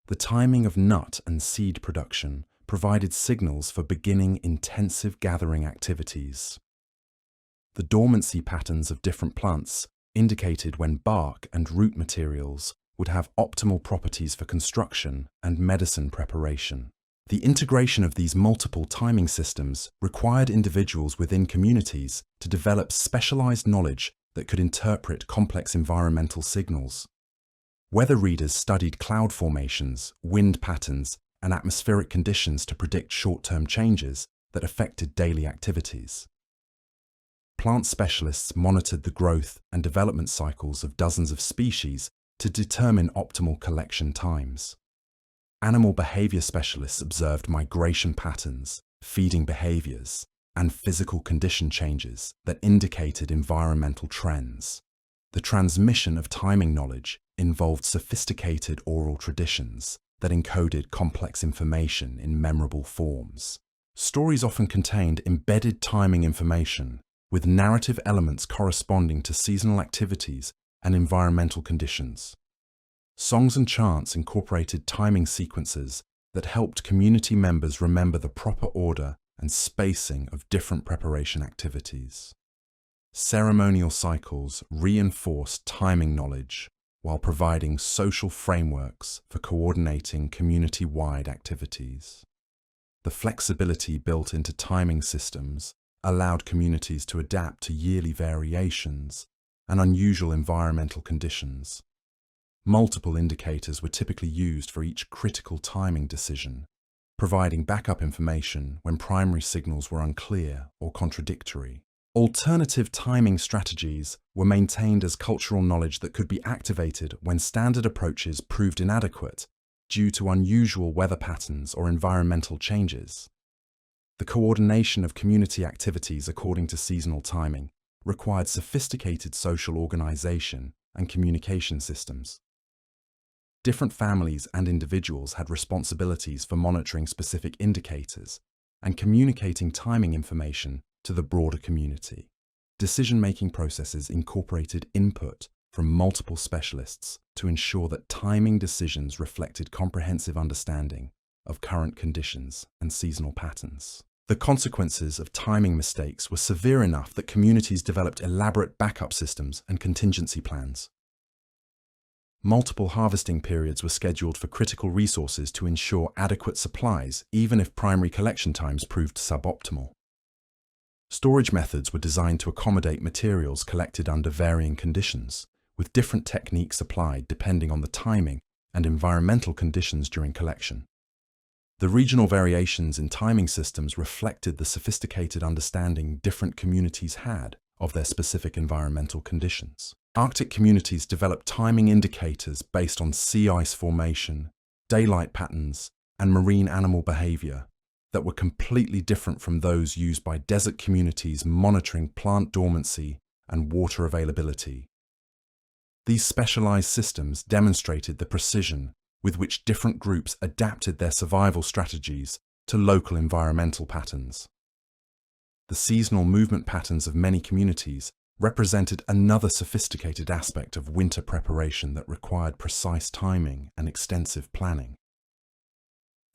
The timing of nut and seed production provided signals for beginning intensive gathering activities. The dormancy patterns of different plants indicated when bark and root materials would have optimal properties for construction and medicine preparation. The integration of these multiple timing systems required individuals within communities to develop specialized knowledge that could interpret complex environmental signals. Weather readers studied cloud formations, wind patterns, and atmospheric conditions to predict short-term changes that affected daily activities. Plant specialists monitored the growth and development cycles of dozens of species to determine optimal collection times. Animal behavior specialists observed migration patterns, feeding behaviors, and physical condition changes that indicated environmental trends. The transmission of timing knowledge involved sophisticated oral traditions that encoded complex information in memorable forms. Stories often contained embedded timing information, with narrative elements corresponding to seasonal activities and environmental conditions. Songs and chants incorporated timing sequences that helped community members remember the proper order and spacing of different preparation activities. Ceremonial cycles reinforced timing knowledge while providing social frameworks for coordinating community-wide activities. The flexibility built into timing systems allowed communities to adapt to yearly variations and unusual environmental conditions. Multiple indicators were typically used for each critical timing decision, providing backup information when primary signals were unclear or contradictory. Alternative timing strategies were maintained as cultural knowledge that could be activated when standard approaches proved inadequate due to unusual weather patterns or environmental changes. The coordination of community activities according to seasonal timing required sophisticated social organization and communication systems. Different families and individuals had responsibilities for monitoring specific indicators and communicating timing information to the broader community. Decision-making processes incorporated input from multiple specialists to ensure that timing decisions reflected comprehensive understanding of current conditions and seasonal patterns. The consequences of timing mistakes were severe enough that communities developed elaborate backup systems and contingency plans. Multiple harvesting periods were scheduled for critical resources to ensure adequate supplies, even if primary collection times proved suboptimal. Storage methods were designed to accommodate materials collected under varying conditions, with different techniques applied depending on the timing and environmental conditions during collection. The regional variations in timing systems reflected the sophisticated understanding different communities had of their specific environmental conditions. Arctic communities developed timing indicators based on sea ice formation, daylight patterns, and marine animal behavior that were completely different from those used by desert communities monitoring plant dormancy and water availability. These specialized systems demonstrated the precision with which different groups adapted their survival strategies to local environmental patterns. The seasonal movement patterns of many communities represented another sophisticated aspect of winter preparation that required precise timing and extensive planning.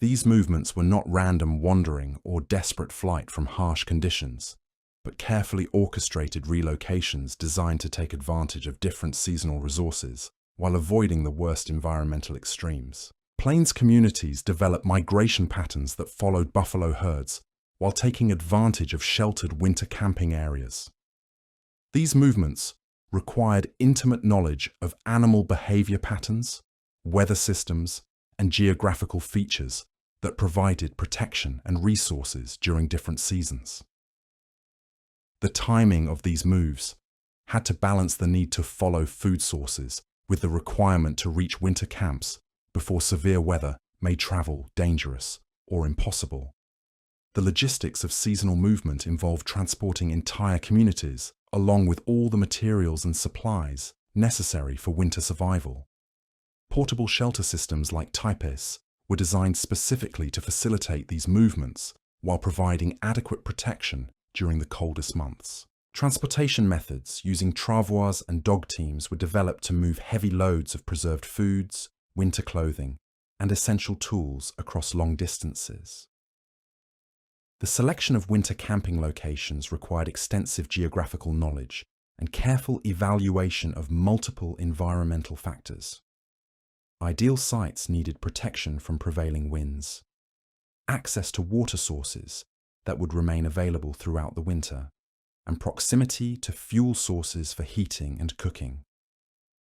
These movements were not random wandering or desperate flight from harsh conditions, but carefully orchestrated relocations designed to take advantage of different seasonal resources while avoiding the worst environmental extremes. Plains communities developed migration patterns that followed buffalo herds while taking advantage of sheltered winter camping areas. These movements required intimate knowledge of animal behavior patterns, weather systems, and geographical features that provided protection and resources during different seasons. The timing of these moves had to balance the need to follow food sources with the requirement to reach winter camps before severe weather made travel dangerous or impossible. The logistics of seasonal movement involved transporting entire communities along with all the materials and supplies necessary for winter survival. Portable shelter systems like tipis were designed specifically to facilitate these movements while providing adequate protection during the coldest months. Transportation methods using travois and dog teams were developed to move heavy loads of preserved foods, winter clothing, and essential tools across long distances. The selection of winter camping locations required extensive geographical knowledge and careful evaluation of multiple environmental factors. Ideal sites needed protection from prevailing winds. access to water sources that would remain available throughout the winter, and proximity to fuel sources for heating and cooking.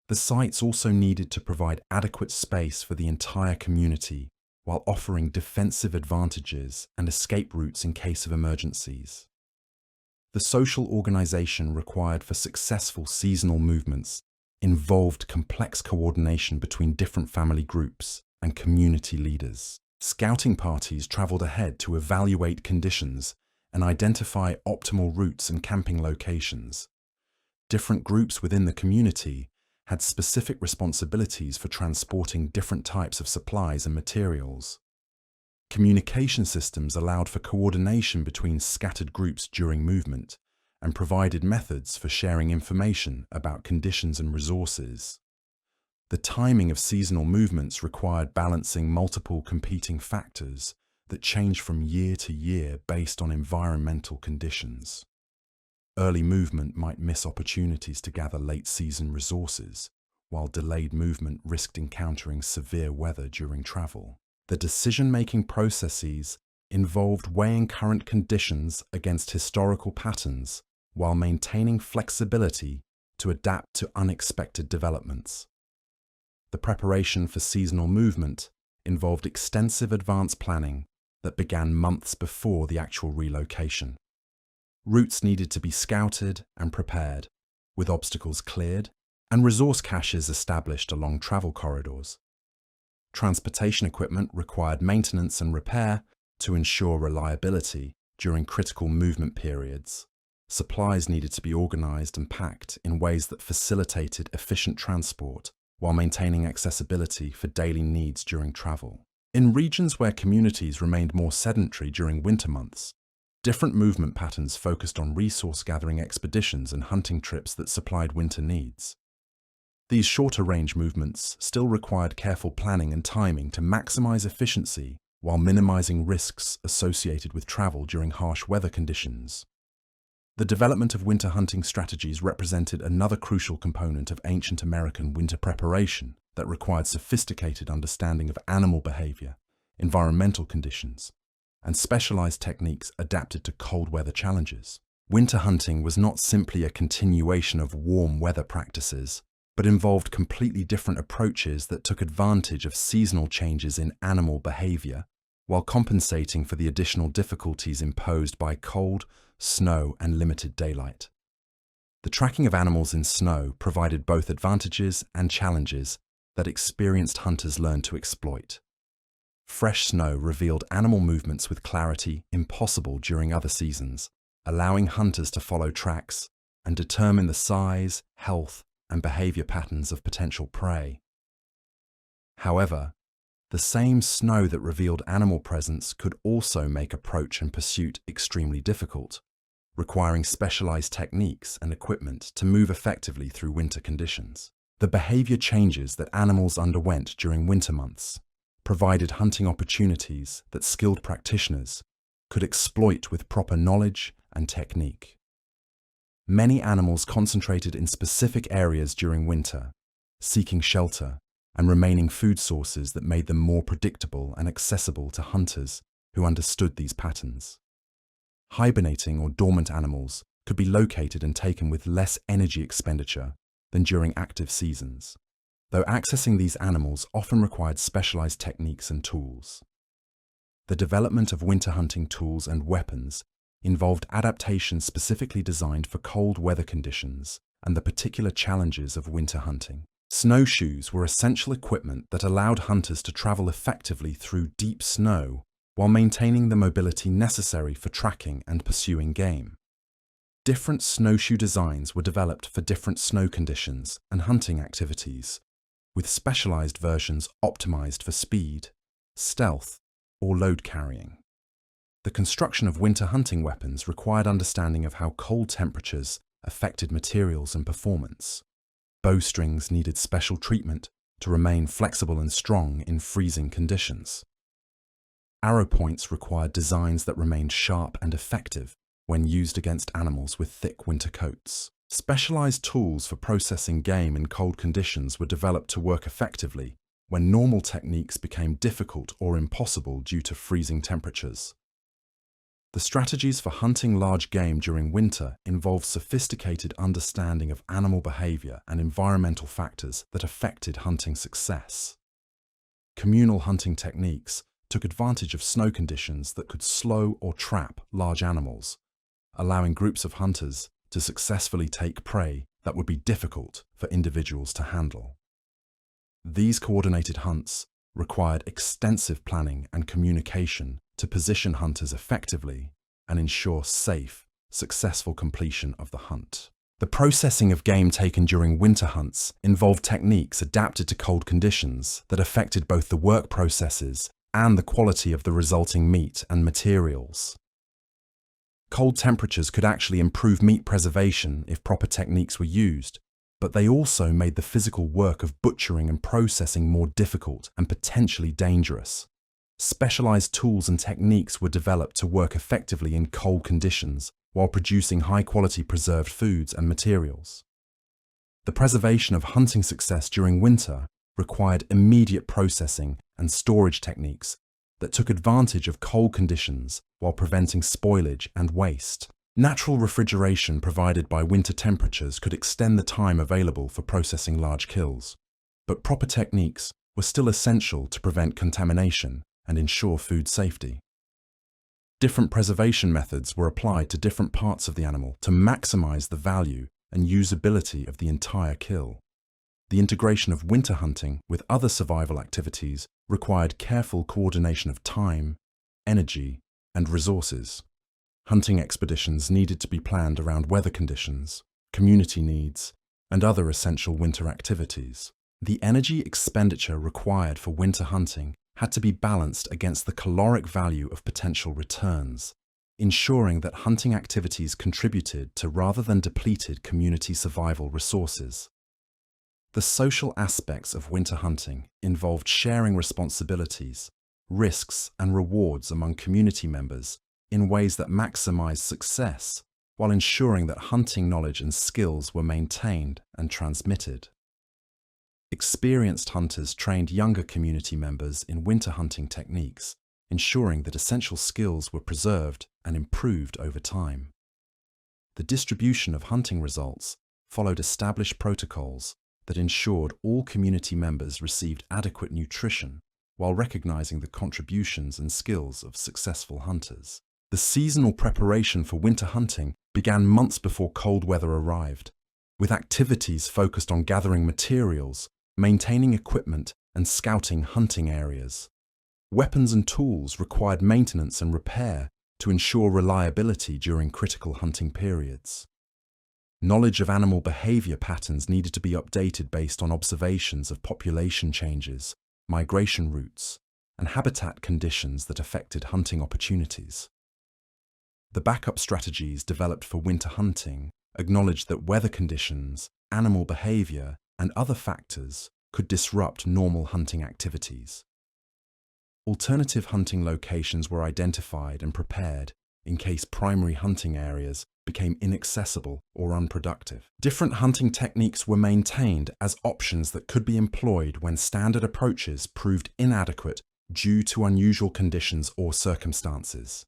The sites also needed to provide adequate space for the entire community while offering defensive advantages and escape routes in case of emergencies. The social organization required for successful seasonal movements involved complex coordination between different family groups and community leaders. Scouting parties traveled ahead to evaluate conditions and identify optimal routes and camping locations. Different groups within the community had specific responsibilities for transporting different types of supplies and materials. Communication systems allowed for coordination between scattered groups during movement and provided methods for sharing information about conditions and resources. The timing of seasonal movements required balancing multiple competing factors that change from year to year based on environmental conditions. Early movement might miss opportunities to gather late-season resources, while delayed movement risked encountering severe weather during travel. The decision-making processes involved weighing current conditions against historical patterns while maintaining flexibility to adapt to unexpected developments. The preparation for seasonal movement involved extensive advance planning that began months before the actual relocation. Routes needed to be scouted and prepared, with obstacles cleared and resource caches established along travel corridors. Transportation equipment required maintenance and repair to ensure reliability during critical movement periods. Supplies needed to be organized and packed in ways that facilitated efficient transport while maintaining accessibility for daily needs during travel. In regions where communities remained more sedentary during winter months, different movement patterns focused on resource-gathering expeditions and hunting trips that supplied winter needs. These shorter-range movements still required careful planning and timing to maximize efficiency while minimizing risks associated with travel during harsh weather conditions. The development of winter hunting strategies represented another crucial component of ancient American winter preparation that required sophisticated understanding of animal behavior, environmental conditions, and specialized techniques adapted to cold weather challenges. Winter hunting was not simply a continuation of warm weather practices, but involved completely different approaches that took advantage of seasonal changes in animal behavior while compensating for the additional difficulties imposed by cold, snow, and limited daylight. The tracking of animals in snow provided both advantages and challenges that experienced hunters learned to exploit. Fresh snow revealed animal movements with clarity impossible during other seasons, allowing hunters to follow tracks and determine the size, health, and behavior patterns of potential prey. However, the same snow that revealed animal presence could also make approach and pursuit extremely difficult, requiring specialized techniques and equipment to move effectively through winter conditions. The behavior changes that animals underwent during winter months provided hunting opportunities that skilled practitioners could exploit with proper knowledge and technique. Many animals concentrated in specific areas during winter, seeking shelter and remaining food sources that made them more predictable and accessible to hunters who understood these patterns. Hibernating or dormant animals could be located and taken with less energy expenditure than during active seasons, though accessing these animals often required specialized techniques and tools. The development of winter hunting tools and weapons involved adaptations specifically designed for cold weather conditions and the particular challenges of winter hunting. Snowshoes were essential equipment that allowed hunters to travel effectively through deep snow while maintaining the mobility necessary for tracking and pursuing game. Different snowshoe designs were developed for different snow conditions and hunting activities, with specialized versions optimized for speed, stealth, or load carrying. The construction of winter hunting weapons required understanding of how cold temperatures affected materials and performance. Bowstrings needed special treatment to remain flexible and strong in freezing conditions. Arrow points required designs that remained sharp and effective when used against animals with thick winter coats. Specialized tools for processing game in cold conditions were developed to work effectively when normal techniques became difficult or impossible due to freezing temperatures. The strategies for hunting large game during winter involved sophisticated understanding of animal behavior and environmental factors that affected hunting success. Communal hunting techniques took advantage of snow conditions that could slow or trap large animals, allowing groups of hunters to successfully take prey that would be difficult for individuals to handle. These coordinated hunts required extensive planning and communication to position hunters effectively and ensure safe, successful completion of the hunt. The processing of game taken during winter hunts involved techniques adapted to cold conditions that affected both the work processes and the quality of the resulting meat and materials. Cold temperatures could actually improve meat preservation if proper techniques were used, but they also made the physical work of butchering and processing more difficult and potentially dangerous. Specialized tools and techniques were developed to work effectively in cold conditions while producing high-quality preserved foods and materials. The preservation of hunting success during winter required immediate processing and storage techniques that took advantage of cold conditions while preventing spoilage and waste. Natural refrigeration provided by winter temperatures could extend the time available for processing large kills, but proper techniques were still essential to prevent contamination and ensure food safety. Different preservation methods were applied to different parts of the animal to maximize the value and usability of the entire kill. The integration of winter hunting with other survival activities required careful coordination of time, energy, and resources. Hunting expeditions needed to be planned around weather conditions, community needs, and other essential winter activities. The energy expenditure required for winter hunting had to be balanced against the caloric value of potential returns, ensuring that hunting activities contributed to rather than depleted community survival resources. The social aspects of winter hunting involved sharing responsibilities, risks, and rewards among community members in ways that maximized success, while ensuring that hunting knowledge and skills were maintained and transmitted. Experienced hunters trained younger community members in winter hunting techniques, ensuring that essential skills were preserved and improved over time. The distribution of hunting results followed established protocols that ensured all community members received adequate nutrition while recognizing the contributions and skills of successful hunters. The seasonal preparation for winter hunting began months before cold weather arrived, with activities focused on gathering materials, maintaining equipment, and scouting hunting areas. Weapons and tools required maintenance and repair to ensure reliability during critical hunting periods. Knowledge of animal behavior patterns needed to be updated based on observations of population changes, migration routes, and habitat conditions that affected hunting opportunities. The backup strategies developed for winter hunting acknowledged that weather conditions, animal behavior, and other factors could disrupt normal hunting activities. Alternative hunting locations were identified and prepared in case primary hunting areas became inaccessible or unproductive. Different hunting techniques were maintained as options that could be employed when standard approaches proved inadequate due to unusual conditions or circumstances.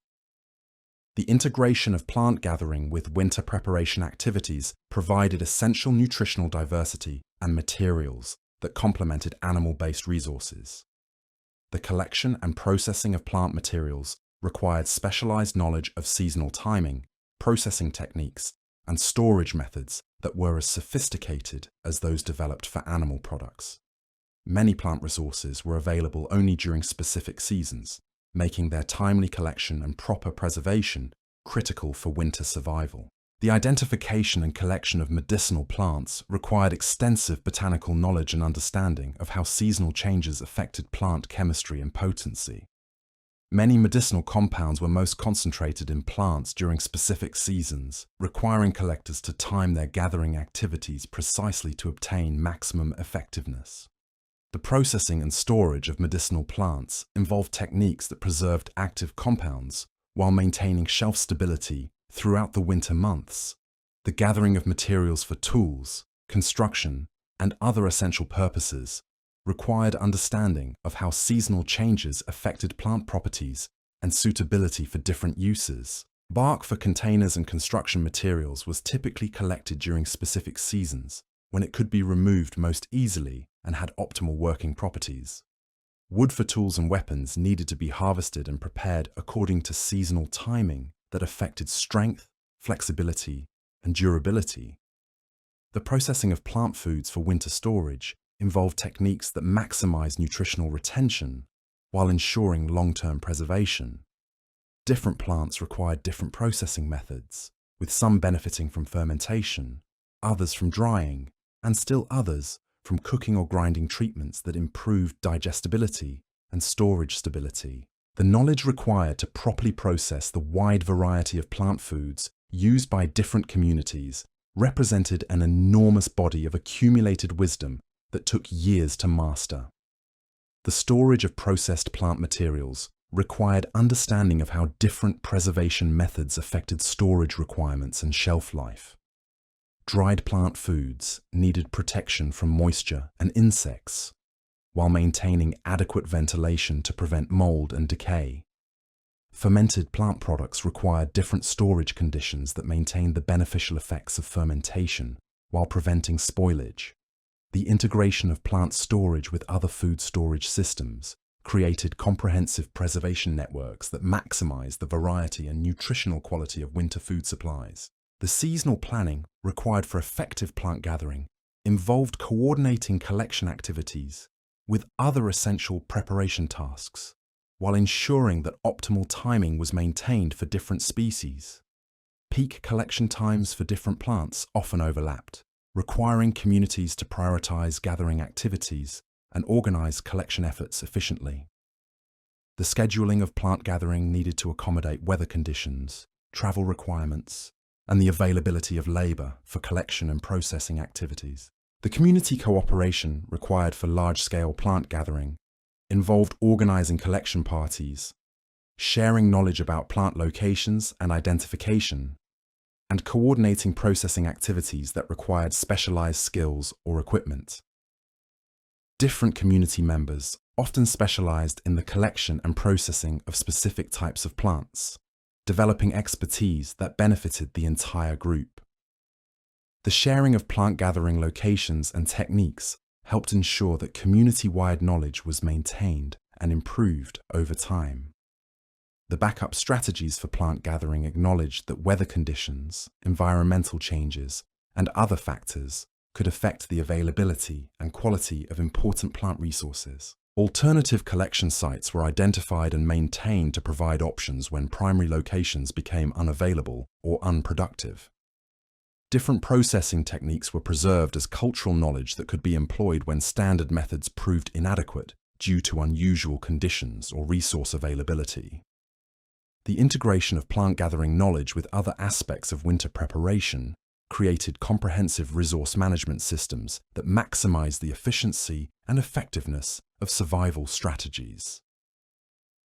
The integration of plant gathering with winter preparation activities provided essential nutritional diversity and materials that complemented animal-based resources. The collection and processing of plant materials required specialized knowledge of seasonal timing, processing techniques, and storage methods that were as sophisticated as those developed for animal products. Many plant resources were available only during specific seasons, making their timely collection and proper preservation critical for winter survival. The identification and collection of medicinal plants required extensive botanical knowledge and understanding of how seasonal changes affected plant chemistry and potency. Many medicinal compounds were most concentrated in plants during specific seasons, requiring collectors to time their gathering activities precisely to obtain maximum effectiveness. The processing and storage of medicinal plants involved techniques that preserved active compounds while maintaining shelf stability throughout the winter months. The gathering of materials for tools, construction, and other essential purposes required understanding of how seasonal changes affected plant properties and suitability for different uses. Bark for containers and construction materials was typically collected during specific seasons, when it could be removed most easily and had optimal working properties. Wood for tools and weapons needed to be harvested and prepared according to seasonal timing that affected strength, flexibility, and durability. The processing of plant foods for winter storage involved techniques that maximize nutritional retention while ensuring long-term preservation. Different plants required different processing methods, with some benefiting from fermentation, others from drying, and still others from cooking or grinding treatments that improved digestibility and storage stability. The knowledge required to properly process the wide variety of plant foods used by different communities represented an enormous body of accumulated wisdom that took years to master. The storage of processed plant materials required understanding of how different preservation methods affected storage requirements and shelf life. Dried plant foods needed protection from moisture and insects, while maintaining adequate ventilation to prevent mold and decay. Fermented plant products required different storage conditions that maintained the beneficial effects of fermentation while preventing spoilage. The integration of plant storage with other food storage systems created comprehensive preservation networks that maximized the variety and nutritional quality of winter food supplies. The seasonal planning required for effective plant gathering involved coordinating collection activities with other essential preparation tasks, while ensuring that optimal timing was maintained for different species. Peak collection times for different plants often overlapped, requiring communities to prioritize gathering activities and organize collection efforts efficiently. The scheduling of plant gathering needed to accommodate weather conditions, travel requirements, and the availability of labor for collection and processing activities. The community cooperation required for large-scale plant gathering involved organizing collection parties, sharing knowledge about plant locations and identification, and coordinating processing activities that required specialized skills or equipment. Different community members often specialized in the collection and processing of specific types of plants, developing expertise that benefited the entire group. The sharing of plant gathering locations and techniques helped ensure that community-wide knowledge was maintained and improved over time. The backup strategies for plant gathering acknowledged that weather conditions, environmental changes, and other factors could affect the availability and quality of important plant resources. Alternative collection sites were identified and maintained to provide options when primary locations became unavailable or unproductive. Different processing techniques were preserved as cultural knowledge that could be employed when standard methods proved inadequate due to unusual conditions or resource availability. The integration of plant gathering knowledge with other aspects of winter preparation created comprehensive resource management systems that maximized the efficiency and effectiveness of survival strategies.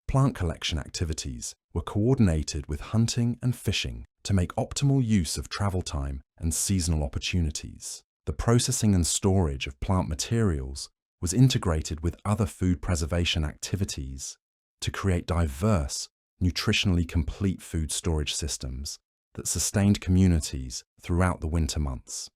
Plant collection activities were coordinated with hunting and fishing to make optimal use of travel time and seasonal opportunities. The processing and storage of plant materials was integrated with other food preservation activities to create diverse, nutritionally complete food storage systems that sustained communities throughout the winter months.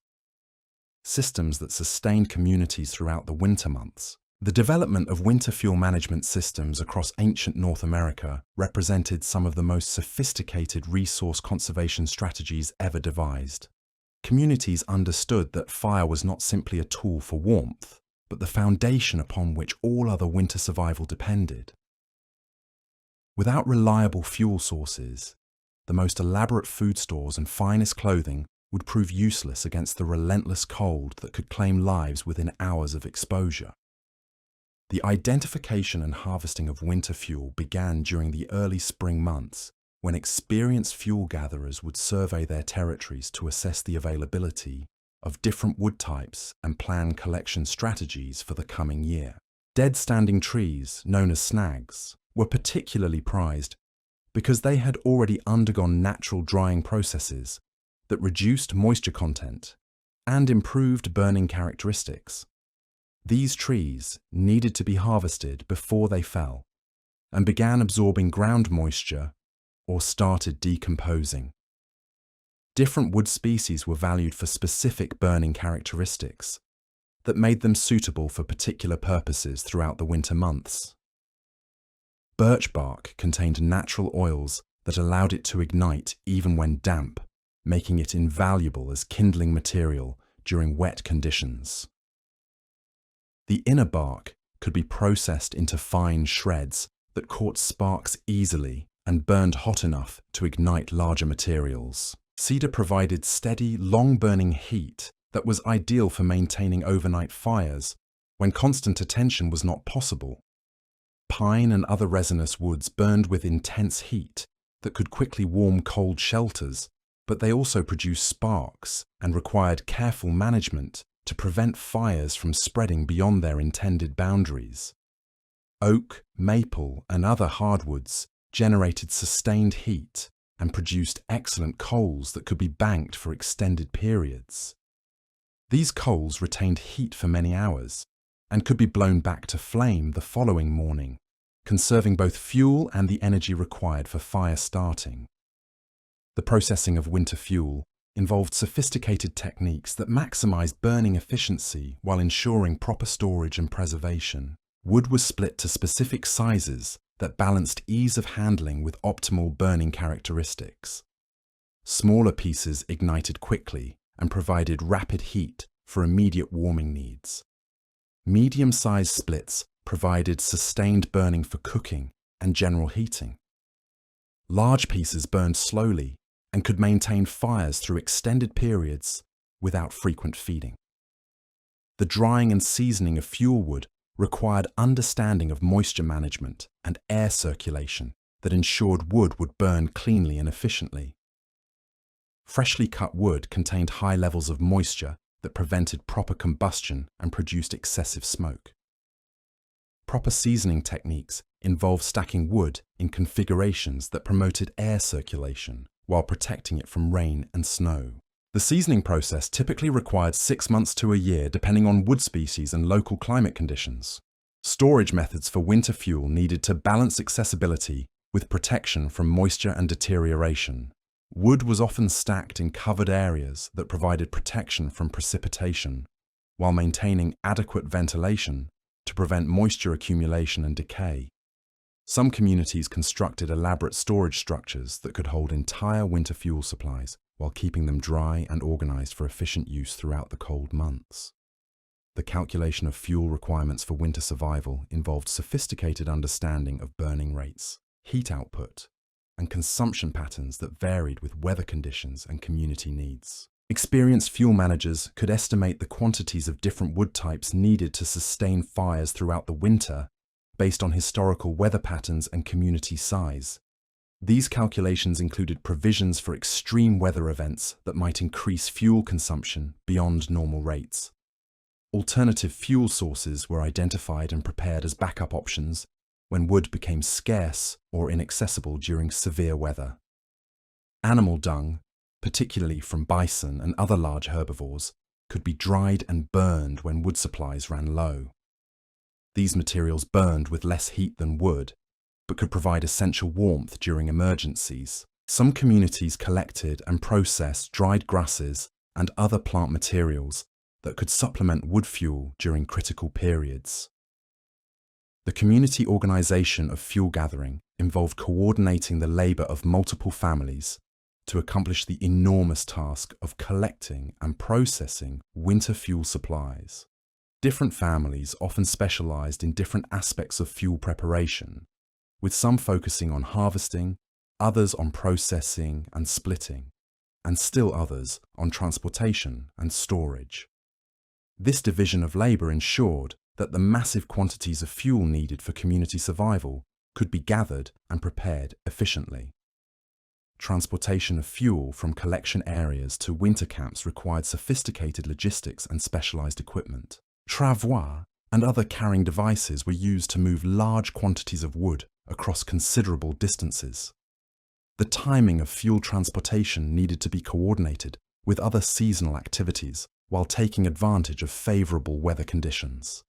Systems that sustained communities throughout the winter months. The development of winter fuel management systems across ancient North America represented some of the most sophisticated resource conservation strategies ever devised. Communities understood that fire was not simply a tool for warmth, but the foundation upon which all other winter survival depended. Without reliable fuel sources, the most elaborate food stores and finest clothing would prove useless against the relentless cold that could claim lives within hours of exposure. The identification and harvesting of winter fuel began during the early spring months, when experienced fuel gatherers would survey their territories to assess the availability of different wood types and plan collection strategies for the coming year. Dead standing trees, known as snags, were particularly prized because they had already undergone natural drying processes that reduced moisture content and improved burning characteristics. These trees needed to be harvested before they fell and began absorbing ground moisture or started decomposing. Different wood species were valued for specific burning characteristics that made them suitable for particular purposes throughout the winter months. Birch bark contained natural oils that allowed it to ignite even when damp, making it invaluable as kindling material during wet conditions. The inner bark could be processed into fine shreds that caught sparks easily and burned hot enough to ignite larger materials. Cedar provided steady, long-burning heat that was ideal for maintaining overnight fires when constant attention was not possible. Pine and other resinous woods burned with intense heat that could quickly warm cold shelters, but they also produced sparks and required careful management to prevent fires from spreading beyond their intended boundaries. Oak, maple, and other hardwoods generated sustained heat and produced excellent coals that could be banked for extended periods. These coals retained heat for many hours and could be blown back to flame the following morning, conserving both fuel and the energy required for fire starting. The processing of winter fuel involved sophisticated techniques that maximized burning efficiency while ensuring proper storage and preservation. Wood was split to specific sizes that balanced ease of handling with optimal burning characteristics. Smaller pieces ignited quickly and provided rapid heat for immediate warming needs. Medium-sized splits provided sustained burning for cooking and general heating. Large pieces burned slowly and could maintain fires through extended periods without frequent feeding. The drying and seasoning of fuel wood required understanding of moisture management and air circulation that ensured wood would burn cleanly and efficiently. Freshly cut wood contained high levels of moisture that prevented proper combustion and produced excessive smoke. Proper seasoning techniques involved stacking wood in configurations that promoted air circulation while protecting it from rain and snow. The seasoning process typically required 6 months to a year depending on wood species and local climate conditions. Storage methods for winter fuel needed to balance accessibility with protection from moisture and deterioration. Wood was often stacked in covered areas that provided protection from precipitation, while maintaining adequate ventilation to prevent moisture accumulation and decay. Some communities constructed elaborate storage structures that could hold entire winter fuel supplies while keeping them dry and organized for efficient use throughout the cold months. The calculation of fuel requirements for winter survival involved sophisticated understanding of burning rates, heat output, and consumption patterns that varied with weather conditions and community needs. Experienced fuel managers could estimate the quantities of different wood types needed to sustain fires throughout the winter based on historical weather patterns and community size. These calculations included provisions for extreme weather events that might increase fuel consumption beyond normal rates. Alternative fuel sources were identified and prepared as backup options when wood became scarce or inaccessible during severe weather. Animal dung, particularly from bison and other large herbivores, could be dried and burned when wood supplies ran low. These materials burned with less heat than wood, but could provide essential warmth during emergencies. Some communities collected and processed dried grasses and other plant materials that could supplement wood fuel during critical periods. The community organization of fuel gathering involved coordinating the labor of multiple families to accomplish the enormous task of collecting and processing winter fuel supplies. Different families often specialized in different aspects of fuel preparation, with some focusing on harvesting, others on processing and splitting, and still others on transportation and storage. This division of labor ensured that the massive quantities of fuel needed for community survival could be gathered and prepared efficiently. Transportation of fuel from collection areas to winter camps required sophisticated logistics and specialized equipment. Travois and other carrying devices were used to move large quantities of wood across considerable distances. The timing of fuel transportation needed to be coordinated with other seasonal activities while taking advantage of favorable weather conditions.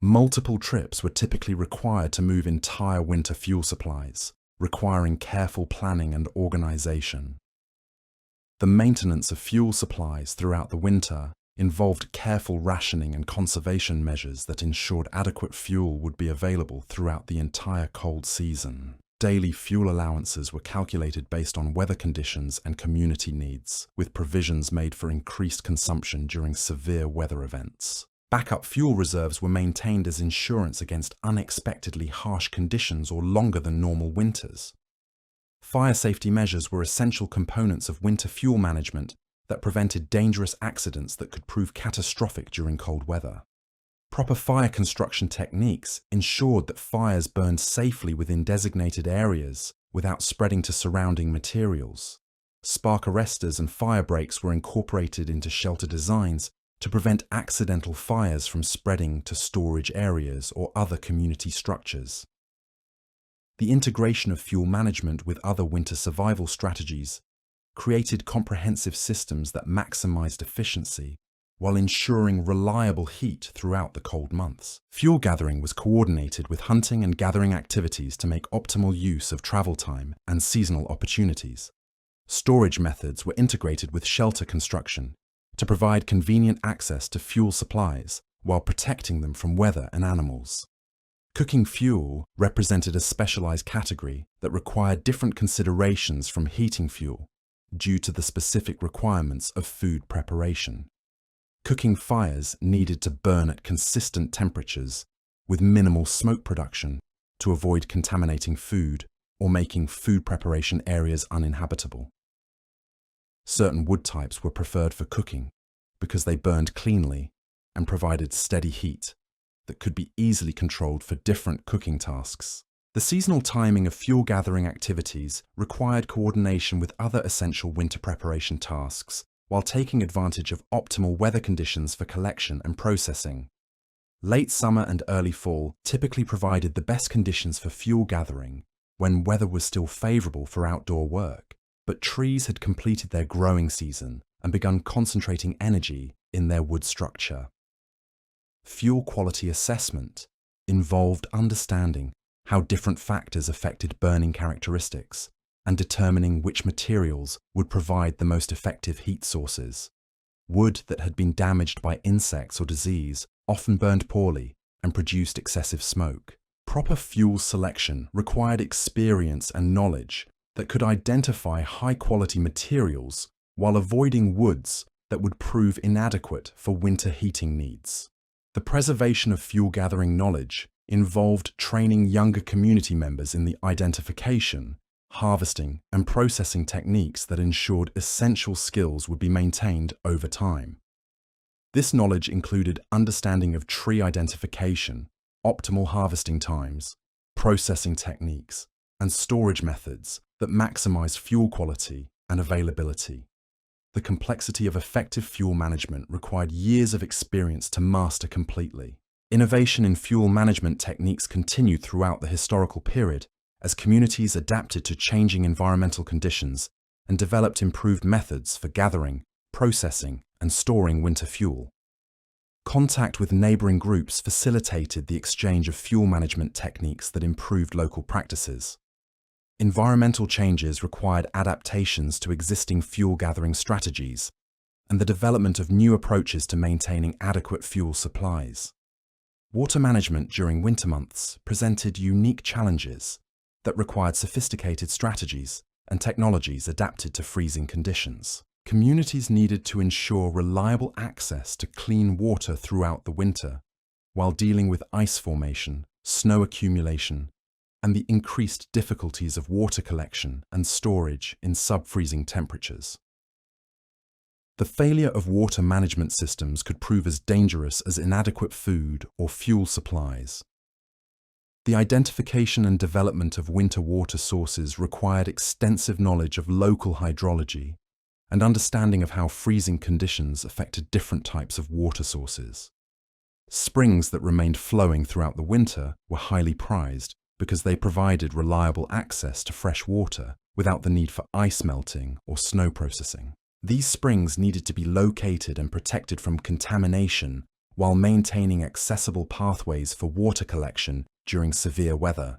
Multiple trips were typically required to move entire winter fuel supplies, requiring careful planning and organization. The maintenance of fuel supplies throughout the winter involved careful rationing and conservation measures that ensured adequate fuel would be available throughout the entire cold season. Daily fuel allowances were calculated based on weather conditions and community needs, with provisions made for increased consumption during severe weather events. Backup fuel reserves were maintained as insurance against unexpectedly harsh conditions or longer than normal winters. Fire safety measures were essential components of winter fuel management that prevented dangerous accidents that could prove catastrophic during cold weather. Proper fire construction techniques ensured that fires burned safely within designated areas without spreading to surrounding materials. Spark arresters and fire breaks were incorporated into shelter designs to prevent accidental fires from spreading to storage areas or other community structures. The integration of fuel management with other winter survival strategies created comprehensive systems that maximized efficiency while ensuring reliable heat throughout the cold months. Fuel gathering was coordinated with hunting and gathering activities to make optimal use of travel time and seasonal opportunities. Storage methods were integrated with shelter construction to provide convenient access to fuel supplies while protecting them from weather and animals. Cooking fuel represented a specialized category that required different considerations from heating fuel due to the specific requirements of food preparation. Cooking fires needed to burn at consistent temperatures with minimal smoke production to avoid contaminating food or making food preparation areas uninhabitable. Certain wood types were preferred for cooking because they burned cleanly and provided steady heat that could be easily controlled for different cooking tasks. The seasonal timing of fuel gathering activities required coordination with other essential winter preparation tasks while taking advantage of optimal weather conditions for collection and processing. Late summer and early fall typically provided the best conditions for fuel gathering when weather was still favorable for outdoor work, but trees had completed their growing season and begun concentrating energy in their wood structure. Fuel quality assessment involved understanding how different factors affected burning characteristics and determining which materials would provide the most effective heat sources. Wood that had been damaged by insects or disease often burned poorly and produced excessive smoke. Proper fuel selection required experience and knowledge that could identify high-quality materials while avoiding woods that would prove inadequate for winter heating needs. The preservation of fuel-gathering knowledge involved training younger community members in the identification, harvesting, and processing techniques that ensured essential skills would be maintained over time. This knowledge included understanding of tree identification, optimal harvesting times, processing techniques, and storage methods that maximize fuel quality and availability. The complexity of effective fuel management required years of experience to master completely. Innovation in fuel management techniques continued throughout the historical period as communities adapted to changing environmental conditions and developed improved methods for gathering, processing, and storing winter fuel. Contact with neighboring groups facilitated the exchange of fuel management techniques that improved local practices. Environmental changes required adaptations to existing fuel gathering strategies and the development of new approaches to maintaining adequate fuel supplies. Water management during winter months presented unique challenges that required sophisticated strategies and technologies adapted to freezing conditions. Communities needed to ensure reliable access to clean water throughout the winter, while dealing with ice formation, snow accumulation, and the increased difficulties of water collection and storage in sub-freezing temperatures. The failure of water management systems could prove as dangerous as inadequate food or fuel supplies. The identification and development of winter water sources required extensive knowledge of local hydrology and understanding of how freezing conditions affected different types of water sources. Springs that remained flowing throughout the winter were highly prized because they provided reliable access to fresh water without the need for ice melting or snow processing. These springs needed to be located and protected from contamination while maintaining accessible pathways for water collection during severe weather.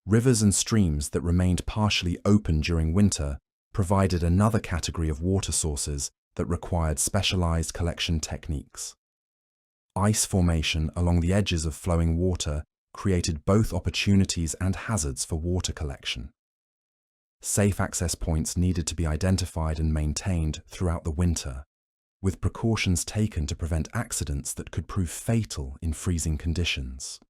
Rivers and streams that remained partially open during winter provided another category of water sources that required specialized collection techniques. Ice formation along the edges of flowing water created both opportunities and hazards for water collection. Safe access points needed to be identified and maintained throughout the winter, with precautions taken to prevent accidents that could prove fatal in freezing conditions.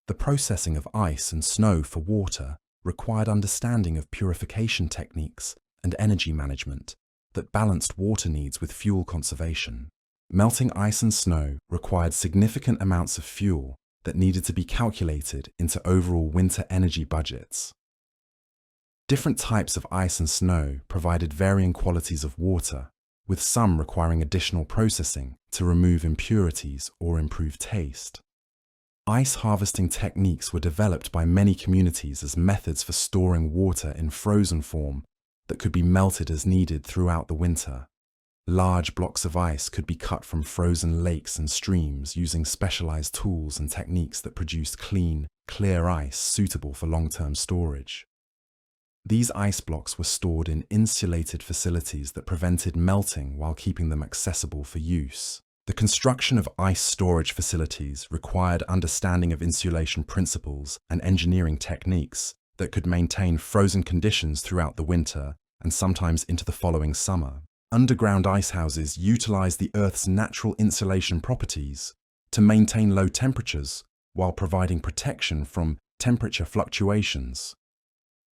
The processing of ice and snow for water required understanding of purification techniques and energy management that balanced water needs with fuel conservation. Melting ice and snow required significant amounts of fuel that needed to be calculated into overall winter energy budgets. Different types of ice and snow provided varying qualities of water, with some requiring additional processing to remove impurities or improve taste. Ice harvesting techniques were developed by many communities as methods for storing water in frozen form that could be melted as needed throughout the winter. Large blocks of ice could be cut from frozen lakes and streams using specialized tools and techniques that produced clean, clear ice suitable for long-term storage. These ice blocks were stored in insulated facilities that prevented melting while keeping them accessible for use. The construction of ice storage facilities required understanding of insulation principles and engineering techniques that could maintain frozen conditions throughout the winter and sometimes into the following summer. Underground ice houses utilize the Earth's natural insulation properties to maintain low temperatures while providing protection from temperature fluctuations.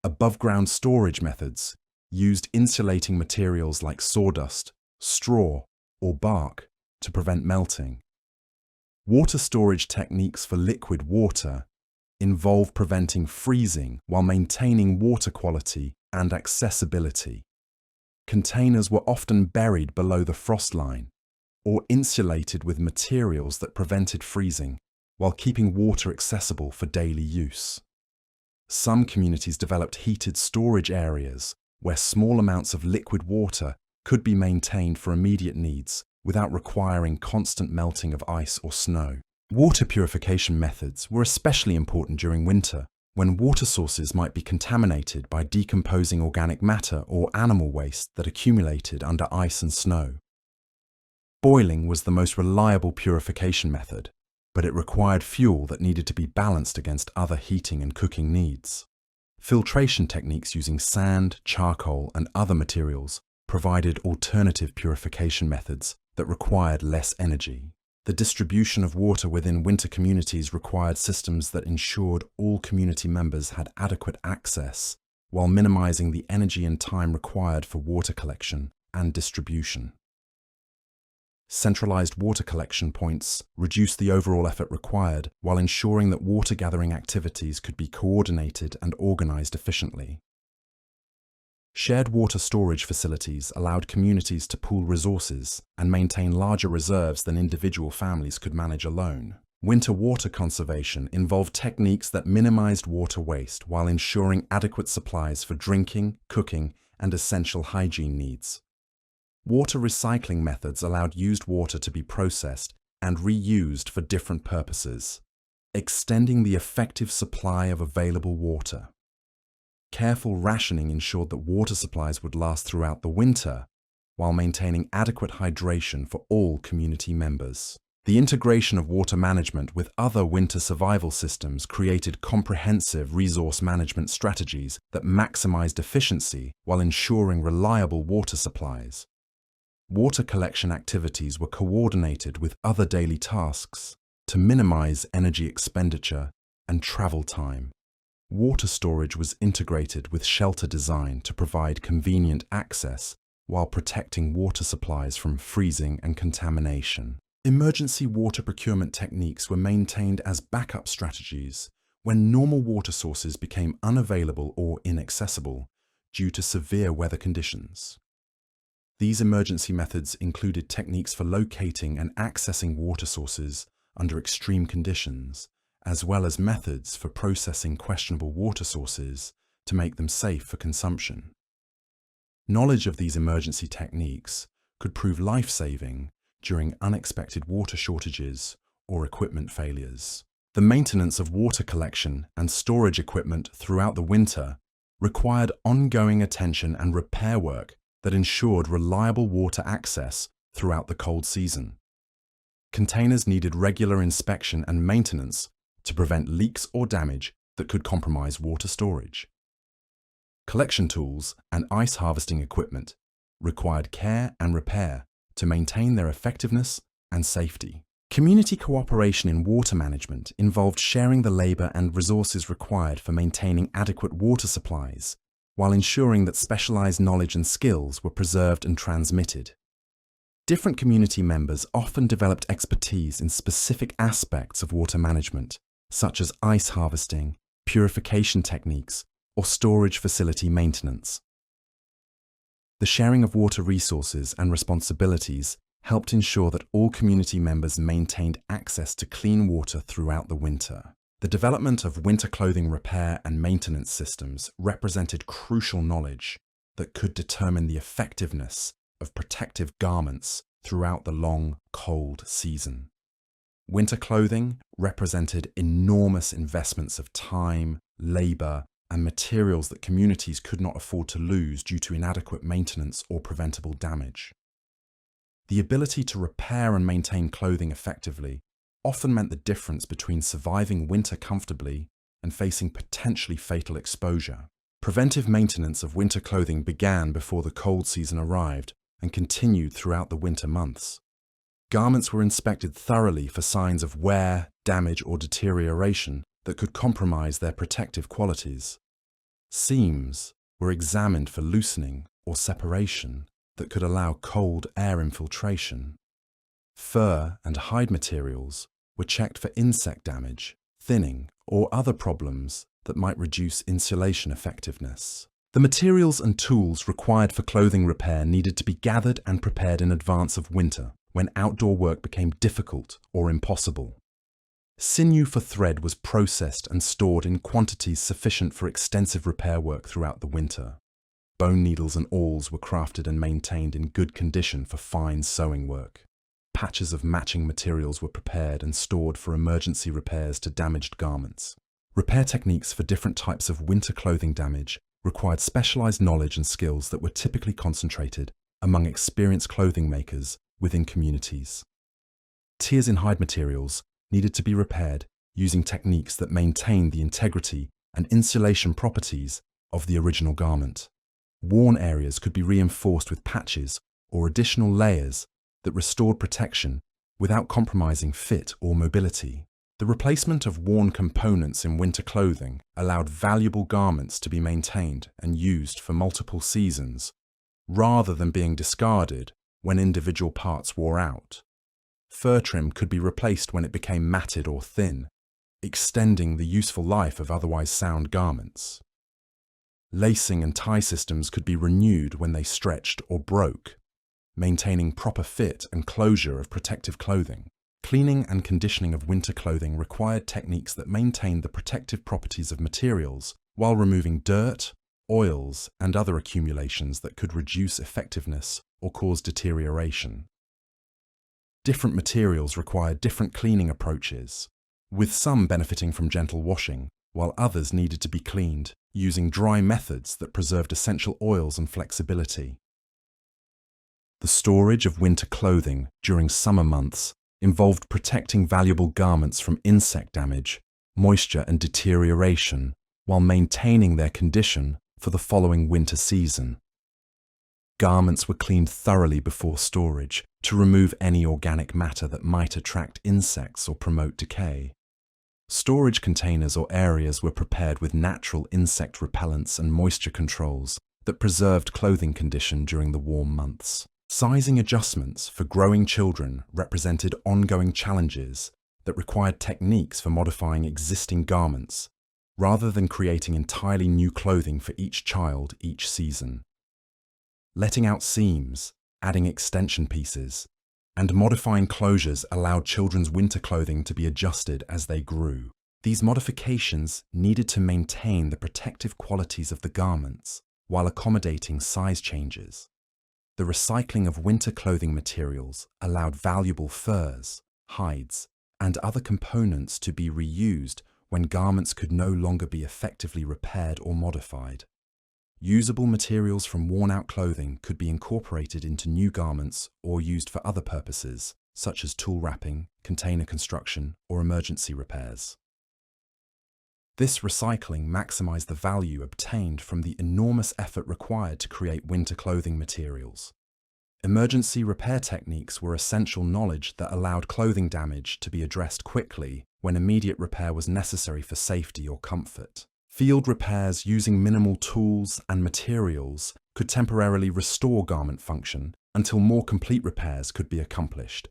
Above-ground storage methods used insulating materials like sawdust, straw, or bark to prevent melting. Water storage techniques for liquid water involve preventing freezing while maintaining water quality and accessibility. Containers were often buried below the frost line or insulated with materials that prevented freezing while keeping water accessible for daily use. Some communities developed heated storage areas where small amounts of liquid water could be maintained for immediate needs without requiring constant melting of ice or snow. Water purification methods were especially important during winter, when water sources might be contaminated by decomposing organic matter or animal waste that accumulated under ice and snow. Boiling was the most reliable purification method, but it required fuel that needed to be balanced against other heating and cooking needs. Filtration techniques using sand, charcoal, and other materials provided alternative purification methods that required less energy. The distribution of water within winter communities required systems that ensured all community members had adequate access while minimizing the energy and time required for water collection and distribution. Centralized water collection points reduced the overall effort required while ensuring that water gathering activities could be coordinated and organized efficiently. Shared water storage facilities allowed communities to pool resources and maintain larger reserves than individual families could manage alone. Winter water conservation involved techniques that minimized water waste while ensuring adequate supplies for drinking, cooking, and essential hygiene needs. Water recycling methods allowed used water to be processed and reused for different purposes, extending the effective supply of available water. Careful rationing ensured that water supplies would last throughout the winter, while maintaining adequate hydration for all community members. The integration of water management with other winter survival systems created comprehensive resource management strategies that maximized efficiency while ensuring reliable water supplies. Water collection activities were coordinated with other daily tasks to minimize energy expenditure and travel time. Water storage was integrated with shelter design to provide convenient access while protecting water supplies from freezing and contamination. Emergency water procurement techniques were maintained as backup strategies when normal water sources became unavailable or inaccessible due to severe weather conditions. These emergency methods included techniques for locating and accessing water sources under extreme conditions, as well as methods for processing questionable water sources to make them safe for consumption. Knowledge of these emergency techniques could prove life-saving during unexpected water shortages or equipment failures. The maintenance of water collection and storage equipment throughout the winter required ongoing attention and repair work that ensured reliable water access throughout the cold season. Containers needed regular inspection and maintenance to prevent leaks or damage that could compromise water storage. Collection tools and ice harvesting equipment required care and repair to maintain their effectiveness and safety. Community cooperation in water management involved sharing the labor and resources required for maintaining adequate water supplies, while ensuring that specialized knowledge and skills were preserved and transmitted. Different community members often developed expertise in specific aspects of water management, such as ice harvesting, purification techniques, or storage facility maintenance. The sharing of water resources and responsibilities helped ensure that all community members maintained access to clean water throughout the winter. The development of winter clothing repair and maintenance systems represented crucial knowledge that could determine the effectiveness of protective garments throughout the long, cold season. Winter clothing represented enormous investments of time, labor, and materials that communities could not afford to lose due to inadequate maintenance or preventable damage. The ability to repair and maintain clothing effectively often meant the difference between surviving winter comfortably and facing potentially fatal exposure. Preventive maintenance of winter clothing began before the cold season arrived and continued throughout the winter months. Garments were inspected thoroughly for signs of wear, damage, or deterioration that could compromise their protective qualities. Seams were examined for loosening or separation that could allow cold air infiltration. Fur and hide materials were checked for insect damage, thinning, or other problems that might reduce insulation effectiveness. The materials and tools required for clothing repair needed to be gathered and prepared in advance of winter, when outdoor work became difficult or impossible. Sinew for thread was processed and stored in quantities sufficient for extensive repair work throughout the winter. Bone needles and awls were crafted and maintained in good condition for fine sewing work. Patches of matching materials were prepared and stored for emergency repairs to damaged garments. Repair techniques for different types of winter clothing damage required specialized knowledge and skills that were typically concentrated among experienced clothing makers within communities. Tears in hide materials needed to be repaired using techniques that maintained the integrity and insulation properties of the original garment. Worn areas could be reinforced with patches or additional layers that restored protection without compromising fit or mobility. The replacement of worn components in winter clothing allowed valuable garments to be maintained and used for multiple seasons, rather than being discarded when individual parts wore out. Fur trim could be replaced when it became matted or thin, extending the useful life of otherwise sound garments. Lacing and tie systems could be renewed when they stretched or broke, maintaining proper fit and closure of protective clothing. Cleaning and conditioning of winter clothing required techniques that maintained the protective properties of materials while removing dirt, oils, and other accumulations that could reduce effectiveness or cause deterioration. Different materials required different cleaning approaches, with some benefiting from gentle washing, while others needed to be cleaned using dry methods that preserved essential oils and flexibility. The storage of winter clothing during summer months involved protecting valuable garments from insect damage, moisture, and deterioration while maintaining their condition for the following winter season. Garments were cleaned thoroughly before storage to remove any organic matter that might attract insects or promote decay. Storage containers or areas were prepared with natural insect repellents and moisture controls that preserved clothing condition during the warm months. Sizing adjustments for growing children represented ongoing challenges that required techniques for modifying existing garments, rather than creating entirely new clothing for each child each season. Letting out seams, adding extension pieces, and modifying closures allowed children's winter clothing to be adjusted as they grew. These modifications needed to maintain the protective qualities of the garments while accommodating size changes. The recycling of winter clothing materials allowed valuable furs, hides, and other components to be reused when garments could no longer be effectively repaired or modified. Usable materials from worn-out clothing could be incorporated into new garments or used for other purposes, such as tool wrapping, container construction, or emergency repairs. This recycling maximized the value obtained from the enormous effort required to create winter clothing materials. Emergency repair techniques were essential knowledge that allowed clothing damage to be addressed quickly when immediate repair was necessary for safety or comfort. Field repairs using minimal tools and materials could temporarily restore garment function until more complete repairs could be accomplished.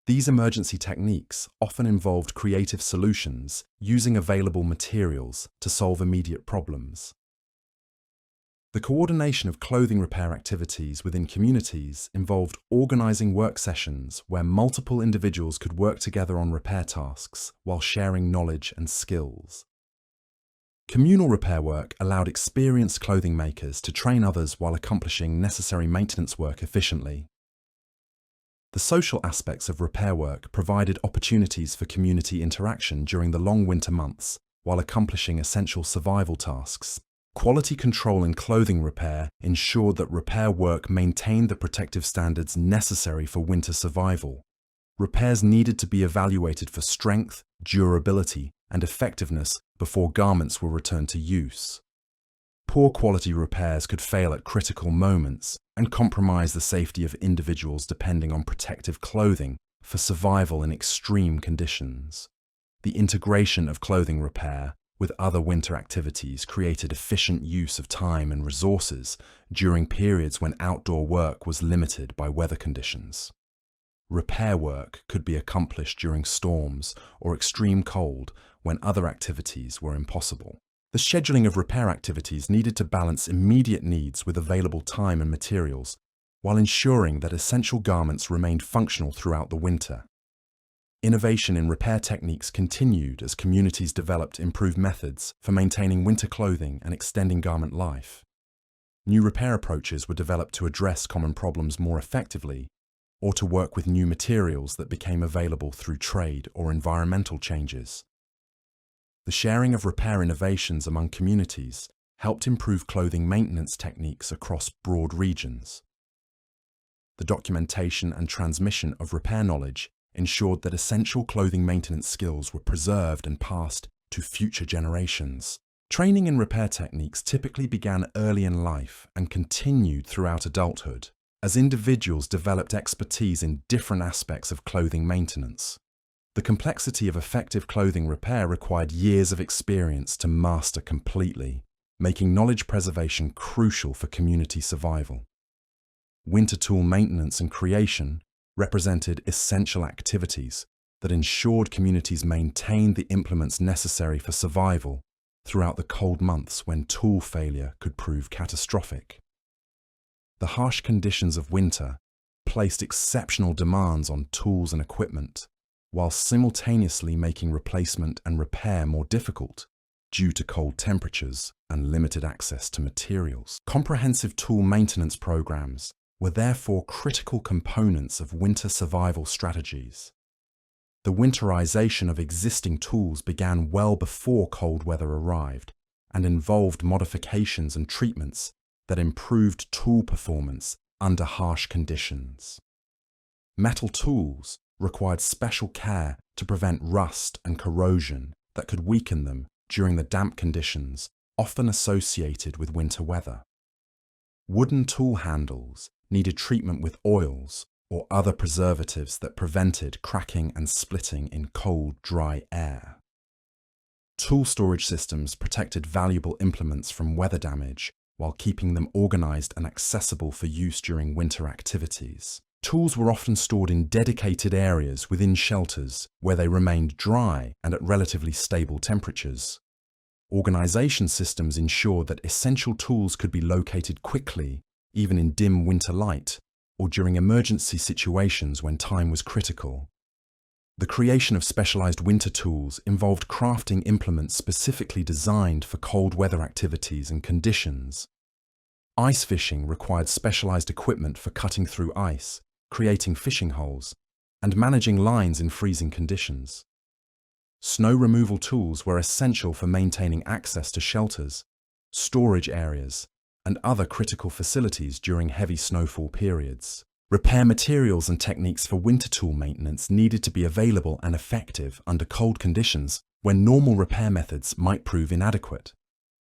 These emergency techniques often involved creative solutions using available materials to solve immediate problems. The coordination of clothing repair activities within communities involved organizing work sessions where multiple individuals could work together on repair tasks while sharing knowledge and skills. Communal repair work allowed experienced clothing makers to train others while accomplishing necessary maintenance work efficiently. The social aspects of repair work provided opportunities for community interaction during the long winter months while accomplishing essential survival tasks. Quality control in clothing repair ensured that repair work maintained the protective standards necessary for winter survival. Repairs needed to be evaluated for strength, durability, and effectiveness before garments were returned to use. Poor quality repairs could fail at critical moments and compromise the safety of individuals depending on protective clothing for survival in extreme conditions. The integration of clothing repair with other winter activities created efficient use of time and resources during periods when outdoor work was limited by weather conditions. Repair work could be accomplished during storms or extreme cold when other activities were impossible. The scheduling of repair activities needed to balance immediate needs with available time and materials, while ensuring that essential garments remained functional throughout the winter. Innovation in repair techniques continued as communities developed improved methods for maintaining winter clothing and extending garment life. New repair approaches were developed to address common problems more effectively, or to work with new materials that became available through trade or environmental changes. The sharing of repair innovations among communities helped improve clothing maintenance techniques across broad regions. The documentation and transmission of repair knowledge ensured that essential clothing maintenance skills were preserved and passed to future generations. Training in repair techniques typically began early in life and continued throughout adulthood, as individuals developed expertise in different aspects of clothing maintenance. The complexity of effective clothing repair required years of experience to master completely, making knowledge preservation crucial for community survival. Winter tool maintenance and creation represented essential activities that ensured communities maintained the implements necessary for survival throughout the cold months when tool failure could prove catastrophic. The harsh conditions of winter placed exceptional demands on tools and equipment, while simultaneously making replacement and repair more difficult due to cold temperatures and limited access to materials. Comprehensive tool maintenance programs were therefore critical components of winter survival strategies. The winterization of existing tools began well before cold weather arrived and involved modifications and treatments that improved tool performance under harsh conditions. Metal tools required special care to prevent rust and corrosion that could weaken them during the damp conditions often associated with winter weather. Wooden tool handles needed treatment with oils or other preservatives that prevented cracking and splitting in cold, dry air. Tool storage systems protected valuable implements from weather damage while keeping them organized and accessible for use during winter activities. Tools were often stored in dedicated areas within shelters where they remained dry and at relatively stable temperatures. Organization systems ensured that essential tools could be located quickly, even in dim winter light, or during emergency situations when time was critical. The creation of specialized winter tools involved crafting implements specifically designed for cold weather activities and conditions. Ice fishing required specialized equipment for cutting through ice, creating fishing holes, and managing lines in freezing conditions. Snow removal tools were essential for maintaining access to shelters, storage areas, and other critical facilities during heavy snowfall periods. Repair materials and techniques for winter tool maintenance needed to be available and effective under cold conditions when normal repair methods might prove inadequate.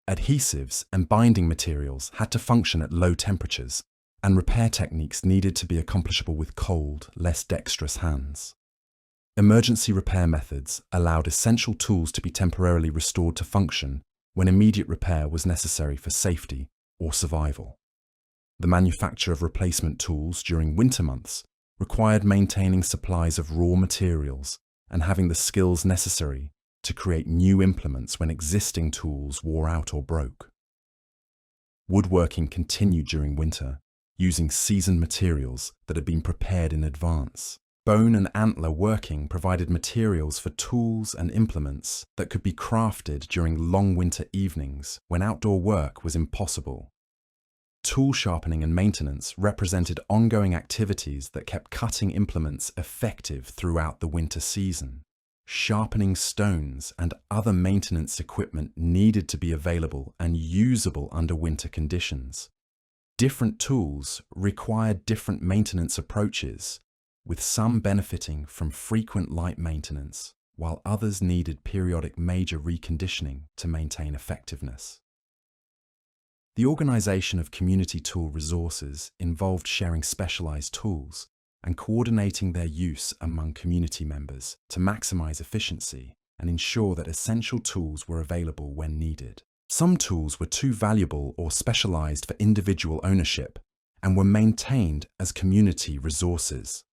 Adhesives and binding materials had to function at low temperatures, and repair techniques needed to be accomplishable with cold, less dexterous hands. Emergency repair methods allowed essential tools to be temporarily restored to function when immediate repair was necessary for safety or survival. The manufacture of replacement tools during winter months required maintaining supplies of raw materials and having the skills necessary to create new implements when existing tools wore out or broke. Woodworking continued during winter, using seasoned materials that had been prepared in advance. Bone and antler working provided materials for tools and implements that could be crafted during long winter evenings when outdoor work was impossible. Tool sharpening and maintenance represented ongoing activities that kept cutting implements effective throughout the winter season. Sharpening stones and other maintenance equipment needed to be available and usable under winter conditions. Different tools required different maintenance approaches, with some benefiting from frequent light maintenance, while others needed periodic major reconditioning to maintain effectiveness. The organization of community tool resources involved sharing specialized tools and coordinating their use among community members to maximize efficiency and ensure that essential tools were available when needed. Some tools were too valuable or specialized for individual ownership and were maintained as community resources.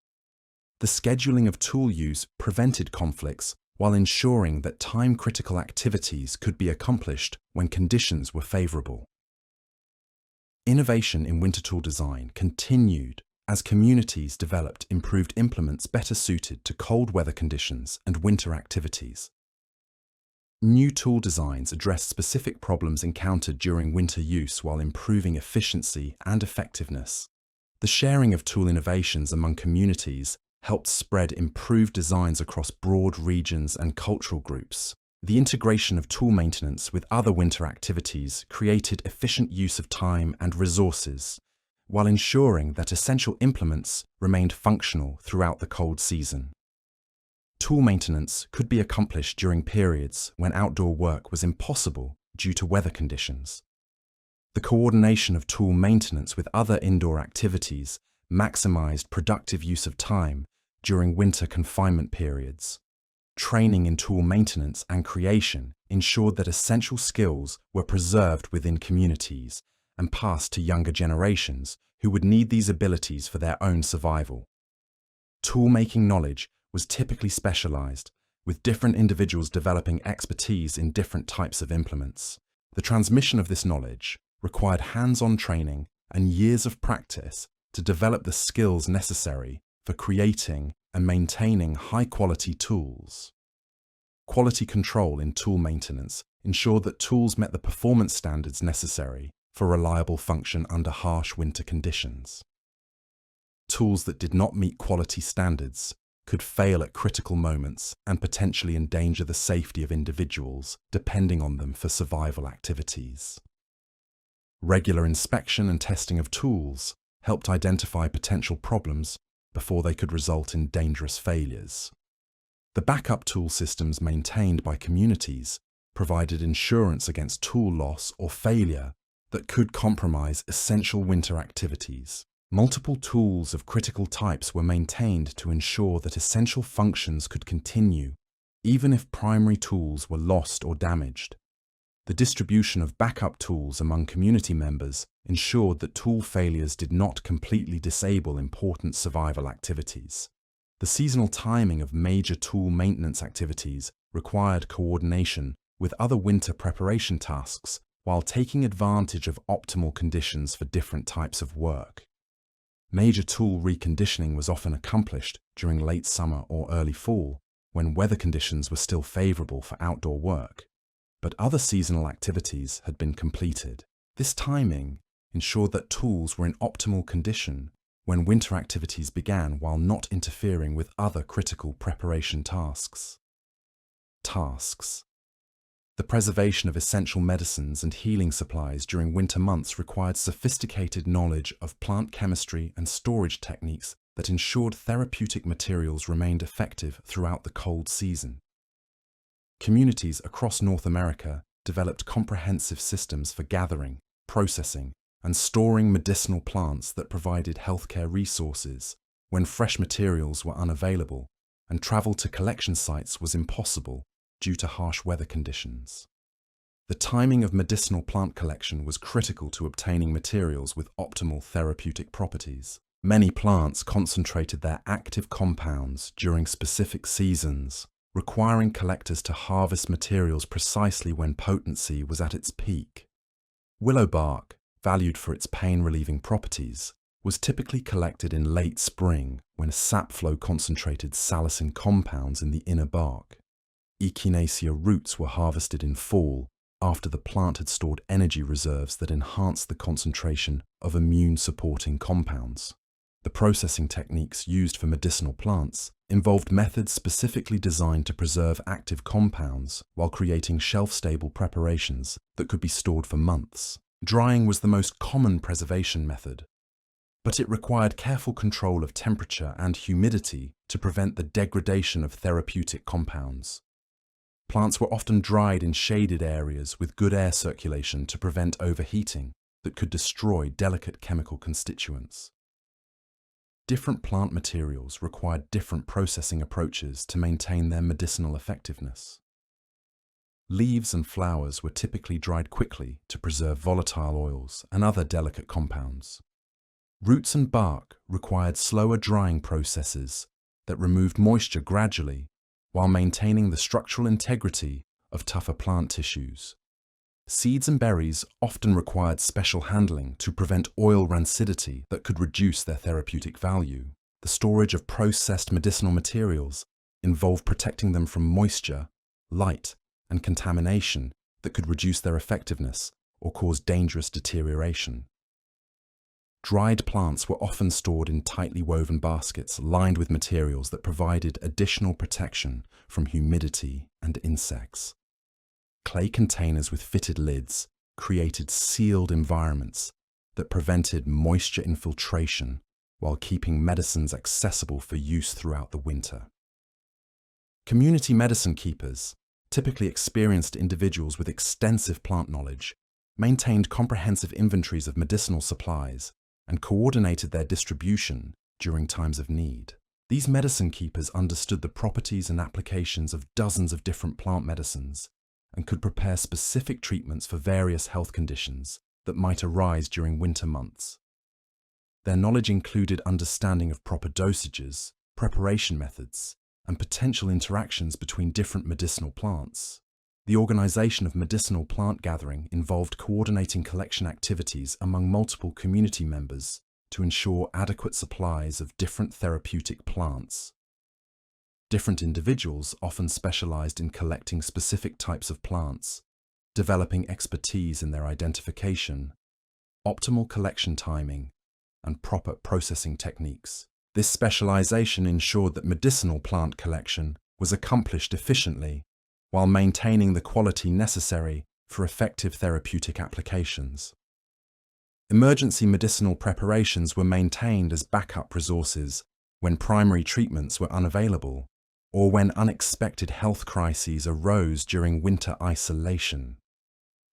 The scheduling of tool use prevented conflicts while ensuring that time-critical activities could be accomplished when conditions were favorable. Innovation in winter tool design continued as communities developed improved implements better suited to cold weather conditions and winter activities. New tool designs addressed specific problems encountered during winter use while improving efficiency and effectiveness. The sharing of tool innovations among communities helped spread improved designs across broad regions and cultural groups. The integration of tool maintenance with other winter activities created efficient use of time and resources, while ensuring that essential implements remained functional throughout the cold season. Tool maintenance could be accomplished during periods when outdoor work was impossible due to weather conditions. The coordination of tool maintenance with other indoor activities maximized productive use of time during winter confinement periods. Training in tool maintenance and creation ensured that essential skills were preserved within communities and passed to younger generations who would need these abilities for their own survival. Tool-making knowledge was typically specialized, with different individuals developing expertise in different types of implements. The transmission of this knowledge required hands-on training and years of practice to develop the skills necessary for creating and maintaining high-quality tools. Quality control in tool maintenance ensured that tools met the performance standards necessary for reliable function under harsh winter conditions. Tools that did not meet quality standards could fail at critical moments and potentially endanger the safety of individuals depending on them for survival activities. Regular inspection and testing of tools helped identify potential problems before they could result in dangerous failures. The backup tool systems maintained by communities provided insurance against tool loss or failure that could compromise essential winter activities. Multiple tools of critical types were maintained to ensure that essential functions could continue, even if primary tools were lost or damaged. The distribution of backup tools among community members ensured that tool failures did not completely disable important survival activities. The seasonal timing of major tool maintenance activities required coordination with other winter preparation tasks while taking advantage of optimal conditions for different types of work. Major tool reconditioning was often accomplished during late summer or early fall, when weather conditions were still favorable for outdoor work, but other seasonal activities had been completed. This timing ensured that tools were in optimal condition when winter activities began while not interfering with other critical preparation tasks. The preservation of essential medicines and healing supplies during winter months required sophisticated knowledge of plant chemistry and storage techniques that ensured therapeutic materials remained effective throughout the cold season. Communities across North America developed comprehensive systems for gathering, processing, and storing medicinal plants that provided healthcare resources when fresh materials were unavailable and travel to collection sites was impossible due to harsh weather conditions. The timing of medicinal plant collection was critical to obtaining materials with optimal therapeutic properties. Many plants concentrated their active compounds during specific seasons, requiring collectors to harvest materials precisely when potency was at its peak. Willow bark, valued for its pain-relieving properties, was typically collected in late spring when sap flow concentrated salicin compounds in the inner bark. Echinacea roots were harvested in fall after the plant had stored energy reserves that enhanced the concentration of immune-supporting compounds. The processing techniques used for medicinal plants involved methods specifically designed to preserve active compounds while creating shelf-stable preparations that could be stored for months. Drying was the most common preservation method, but it required careful control of temperature and humidity to prevent the degradation of therapeutic compounds. Plants were often dried in shaded areas with good air circulation to prevent overheating that could destroy delicate chemical constituents. Different plant materials required different processing approaches to maintain their medicinal effectiveness. Leaves and flowers were typically dried quickly to preserve volatile oils and other delicate compounds. Roots and bark required slower drying processes that removed moisture gradually while maintaining the structural integrity of tougher plant tissues. Seeds and berries often required special handling to prevent oil rancidity that could reduce their therapeutic value. The storage of processed medicinal materials involved protecting them from moisture, light, and contamination that could reduce their effectiveness or cause dangerous deterioration. Dried plants were often stored in tightly woven baskets lined with materials that provided additional protection from humidity and insects. Clay containers with fitted lids created sealed environments that prevented moisture infiltration while keeping medicines accessible for use throughout the winter. Community medicine keepers, typically experienced individuals with extensive plant knowledge, maintained comprehensive inventories of medicinal supplies and coordinated their distribution during times of need. These medicine keepers understood the properties and applications of dozens of different plant medicines and could prepare specific treatments for various health conditions that might arise during winter months. Their knowledge included understanding of proper dosages, preparation methods, and potential interactions between different medicinal plants. The organization of medicinal plant gathering involved coordinating collection activities among multiple community members to ensure adequate supplies of different therapeutic plants. Different individuals often specialized in collecting specific types of plants, developing expertise in their identification, optimal collection timing, and proper processing techniques. This specialization ensured that medicinal plant collection was accomplished efficiently while maintaining the quality necessary for effective therapeutic applications. Emergency medicinal preparations were maintained as backup resources when primary treatments were unavailable or when unexpected health crises arose during winter isolation.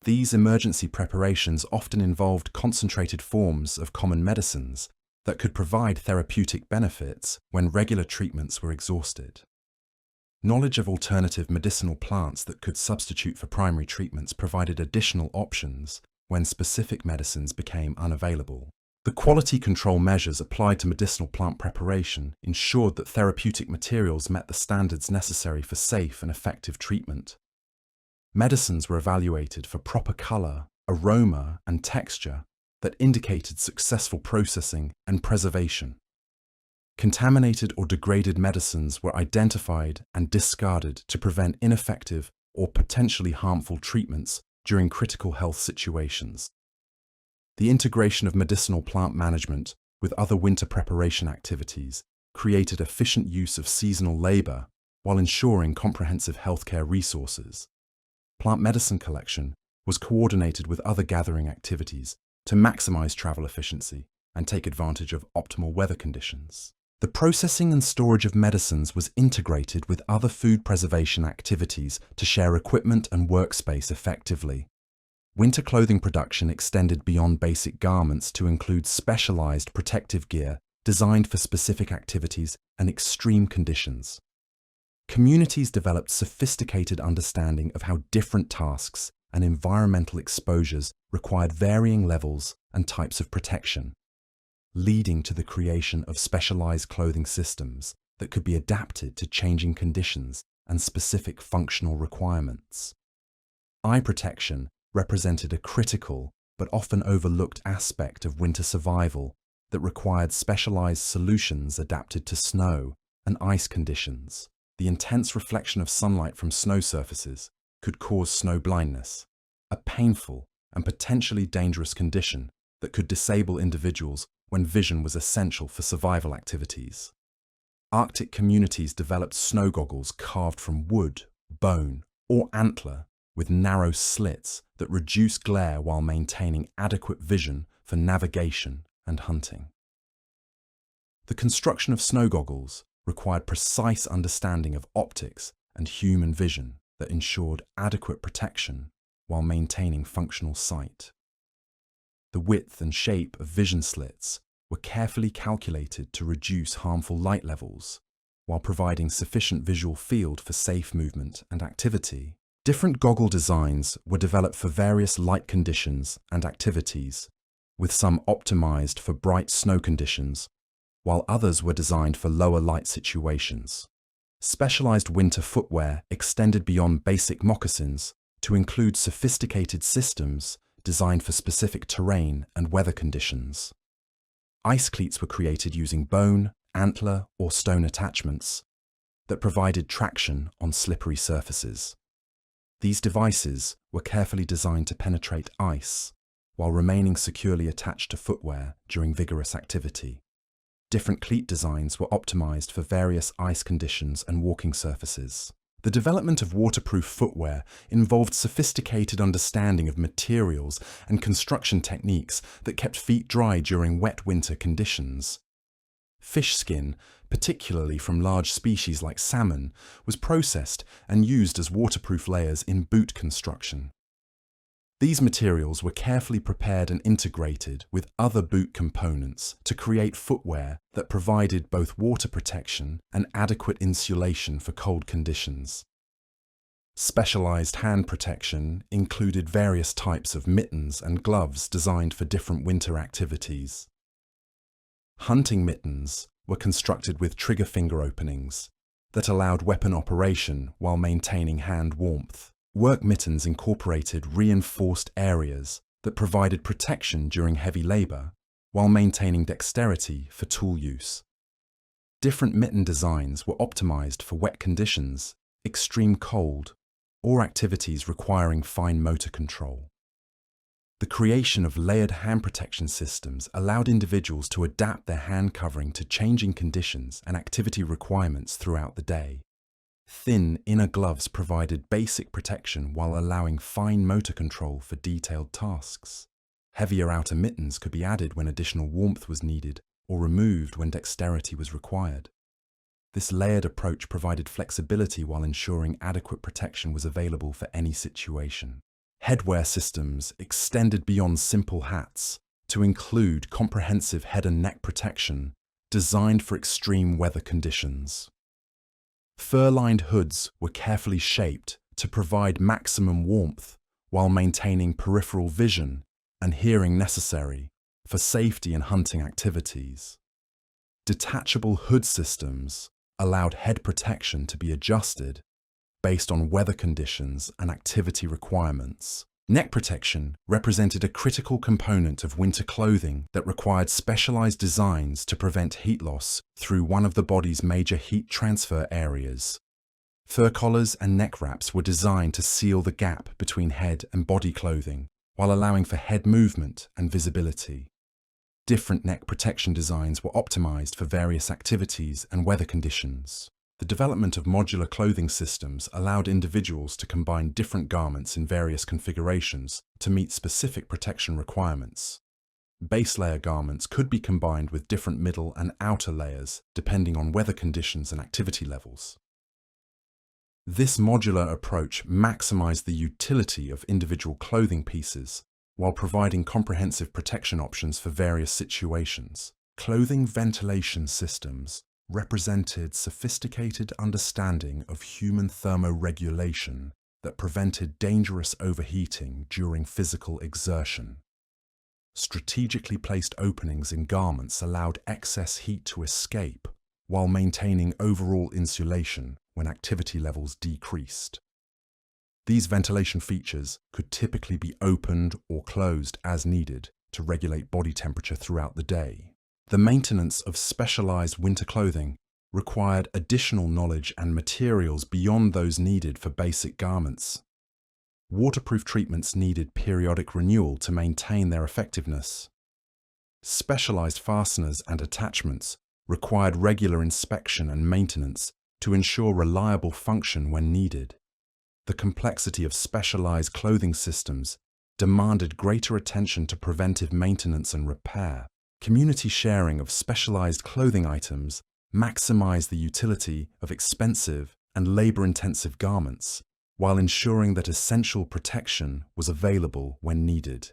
These emergency preparations often involved concentrated forms of common medicines that could provide therapeutic benefits when regular treatments were exhausted. Knowledge of alternative medicinal plants that could substitute for primary treatments provided additional options when specific medicines became unavailable. The quality control measures applied to medicinal plant preparation ensured that therapeutic materials met the standards necessary for safe and effective treatment. Medicines were evaluated for proper color, aroma, and texture that indicated successful processing and preservation. Contaminated or degraded medicines were identified and discarded to prevent ineffective or potentially harmful treatments during critical health situations. The integration of medicinal plant management with other winter preparation activities created efficient use of seasonal labor while ensuring comprehensive healthcare resources. Plant medicine collection was coordinated with other gathering activities to maximize travel efficiency and take advantage of optimal weather conditions. The processing and storage of medicines was integrated with other food preservation activities to share equipment and workspace effectively. Winter clothing production extended beyond basic garments to include specialized protective gear designed for specific activities and extreme conditions. Communities developed sophisticated understanding of how different tasks and environmental exposures required varying levels and types of protection, leading to the creation of specialized clothing systems that could be adapted to changing conditions and specific functional requirements. Eye protection represented a critical but often overlooked aspect of winter survival that required specialized solutions adapted to snow and ice conditions. The intense reflection of sunlight from snow surfaces could cause snow blindness, a painful and potentially dangerous condition that could disable individuals when vision was essential for survival activities. Arctic communities developed snow goggles carved from wood, bone, or antler with narrow slits that reduce glare while maintaining adequate vision for navigation and hunting. The construction of snow goggles required precise understanding of optics and human vision that ensured adequate protection while maintaining functional sight. The width and shape of vision slits were carefully calculated to reduce harmful light levels while providing sufficient visual field for safe movement and activity. Different goggle designs were developed for various light conditions and activities, with some optimized for bright snow conditions, while others were designed for lower light situations. Specialized winter footwear extended beyond basic moccasins to include sophisticated systems designed for specific terrain and weather conditions. Ice cleats were created using bone, antler, or stone attachments that provided traction on slippery surfaces. These devices were carefully designed to penetrate ice while remaining securely attached to footwear during vigorous activity. Different cleat designs were optimized for various ice conditions and walking surfaces. The development of waterproof footwear involved sophisticated understanding of materials and construction techniques that kept feet dry during wet winter conditions. Fish skin, particularly from large species like salmon, was processed and used as waterproof layers in boot construction. These materials were carefully prepared and integrated with other boot components to create footwear that provided both water protection and adequate insulation for cold conditions. Specialized hand protection included various types of mittens and gloves designed for different winter activities. Hunting mittens were constructed with trigger finger openings that allowed weapon operation while maintaining hand warmth. Work mittens incorporated reinforced areas that provided protection during heavy labor while maintaining dexterity for tool use. Different mitten designs were optimized for wet conditions, extreme cold, or activities requiring fine motor control. The creation of layered hand protection systems allowed individuals to adapt their hand covering to changing conditions and activity requirements throughout the day. Thin inner gloves provided basic protection while allowing fine motor control for detailed tasks. Heavier outer mittens could be added when additional warmth was needed or removed when dexterity was required. This layered approach provided flexibility while ensuring adequate protection was available for any situation. Headwear systems extended beyond simple hats to include comprehensive head and neck protection designed for extreme weather conditions. Fur-lined hoods were carefully shaped to provide maximum warmth while maintaining peripheral vision and hearing necessary for safety and hunting activities. Detachable hood systems allowed head protection to be adjusted based on weather conditions and activity requirements. Neck protection represented a critical component of winter clothing that required specialized designs to prevent heat loss through one of the body's major heat transfer areas. Fur collars and neck wraps were designed to seal the gap between head and body clothing while allowing for head movement and visibility. Different neck protection designs were optimized for various activities and weather conditions. The development of modular clothing systems allowed individuals to combine different garments in various configurations to meet specific protection requirements. Base layer garments could be combined with different middle and outer layers depending on weather conditions and activity levels. This modular approach maximized the utility of individual clothing pieces while providing comprehensive protection options for various situations. Clothing ventilation systems represented sophisticated understanding of human thermoregulation that prevented dangerous overheating during physical exertion. Strategically placed openings in garments allowed excess heat to escape while maintaining overall insulation when activity levels decreased. These ventilation features could typically be opened or closed as needed to regulate body temperature throughout the day. The maintenance of specialized winter clothing required additional knowledge and materials beyond those needed for basic garments. Waterproof treatments needed periodic renewal to maintain their effectiveness. Specialized fasteners and attachments required regular inspection and maintenance to ensure reliable function when needed. The complexity of specialized clothing systems demanded greater attention to preventive maintenance and repair. Community sharing of specialized clothing items maximized the utility of expensive and labor-intensive garments, while ensuring that essential protection was available when needed.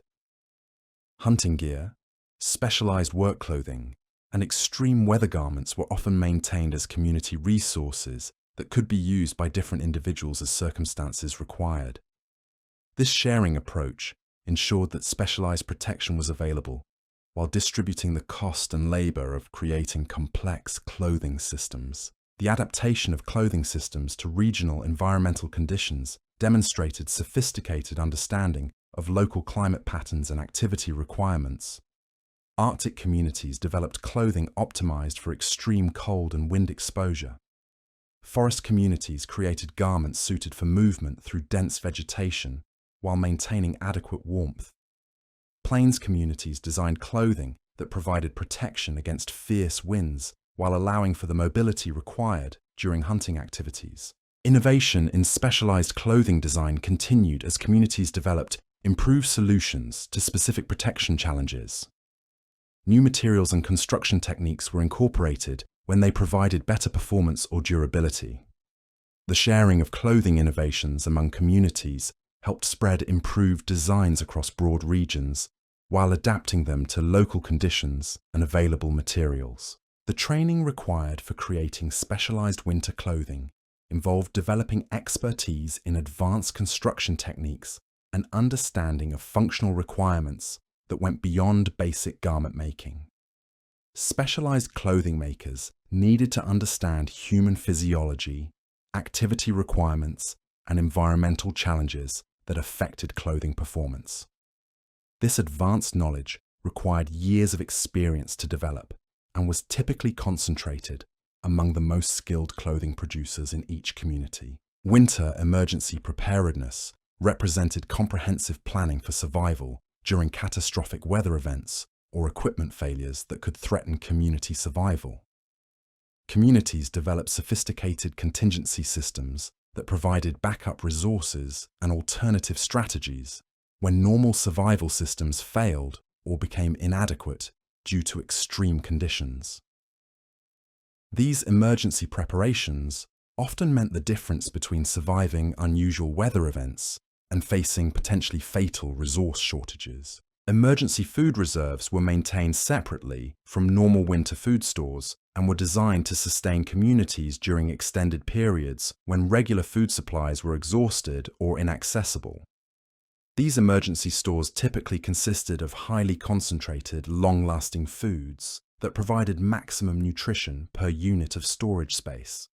Hunting gear, specialized work clothing, and extreme weather garments were often maintained as community resources that could be used by different individuals as circumstances required. This sharing approach ensured that specialized protection was available, while distributing the cost and labor of creating complex clothing systems. The adaptation of clothing systems to regional environmental conditions demonstrated sophisticated understanding of local climate patterns and activity requirements. Arctic communities developed clothing optimized for extreme cold and wind exposure. Forest communities created garments suited for movement through dense vegetation while maintaining adequate warmth. Plains communities designed clothing that provided protection against fierce winds while allowing for the mobility required during hunting activities. Innovation in specialized clothing design continued as communities developed improved solutions to specific protection challenges. New materials and construction techniques were incorporated when they provided better performance or durability. The sharing of clothing innovations among communities helped spread improved designs across broad regions while adapting them to local conditions and available materials. The training required for creating specialized winter clothing involved developing expertise in advanced construction techniques and understanding of functional requirements that went beyond basic garment making. Specialized clothing makers needed to understand human physiology, activity requirements, and environmental challenges that affected clothing performance. This advanced knowledge required years of experience to develop and was typically concentrated among the most skilled clothing producers in each community. Winter emergency preparedness represented comprehensive planning for survival during catastrophic weather events or equipment failures that could threaten community survival. Communities developed sophisticated contingency systems that provided backup resources and alternative strategies when normal survival systems failed or became inadequate due to extreme conditions. These emergency preparations often meant the difference between surviving unusual weather events and facing potentially fatal resource shortages. Emergency food reserves were maintained separately from normal winter food stores and were designed to sustain communities during extended periods when regular food supplies were exhausted or inaccessible. These emergency stores typically consisted of highly concentrated, long-lasting foods that provided maximum nutrition per unit of storage space.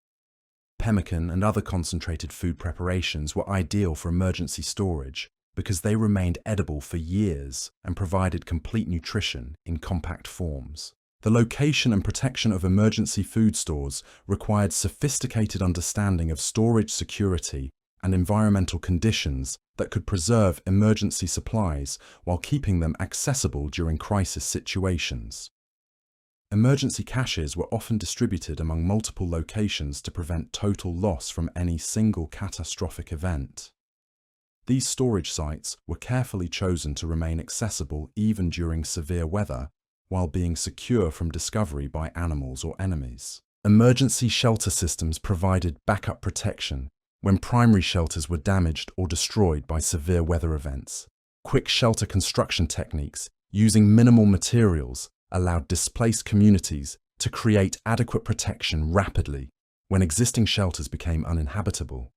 Pemmican and other concentrated food preparations were ideal for emergency storage because they remained edible for years and provided complete nutrition in compact forms. The location and protection of emergency food stores required sophisticated understanding of storage security and environmental conditions that could preserve emergency supplies while keeping them accessible during crisis situations. Emergency caches were often distributed among multiple locations to prevent total loss from any single catastrophic event. These storage sites were carefully chosen to remain accessible even during severe weather, while being secure from discovery by animals or enemies. Emergency shelter systems provided backup protection when primary shelters were damaged or destroyed by severe weather events. Quick shelter construction techniques using minimal materials allowed displaced communities to create adequate protection rapidly when existing shelters became uninhabitable.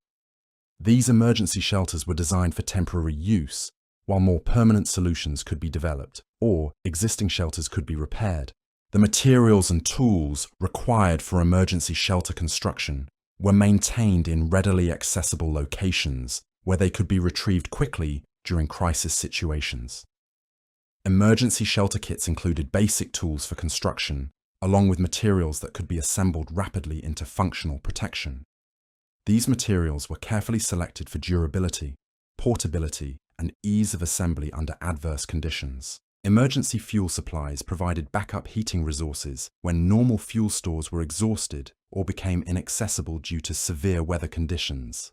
These emergency shelters were designed for temporary use, while more permanent solutions could be developed, or existing shelters could be repaired. The materials and tools required for emergency shelter construction were maintained in readily accessible locations where they could be retrieved quickly during crisis situations. Emergency shelter kits included basic tools for construction, along with materials that could be assembled rapidly into functional protection. These materials were carefully selected for durability, portability, and ease of assembly under adverse conditions. Emergency fuel supplies provided backup heating resources when normal fuel stores were exhausted or became inaccessible due to severe weather conditions.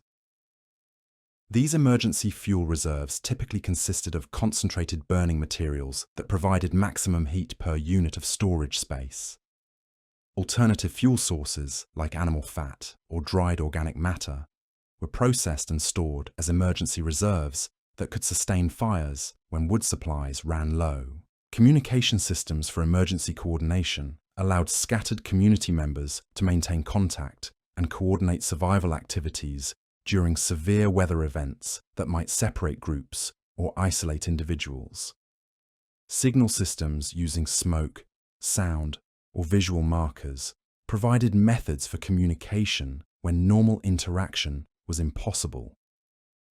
These emergency fuel reserves typically consisted of concentrated burning materials that provided maximum heat per unit of storage space. Alternative fuel sources, like animal fat or dried organic matter, were processed and stored as emergency reserves that could sustain fires when wood supplies ran low. Communication systems for emergency coordination allowed scattered community members to maintain contact and coordinate survival activities during severe weather events that might separate groups or isolate individuals. Signal systems using smoke, sound, or visual markers provided methods for communication when normal interaction was impossible.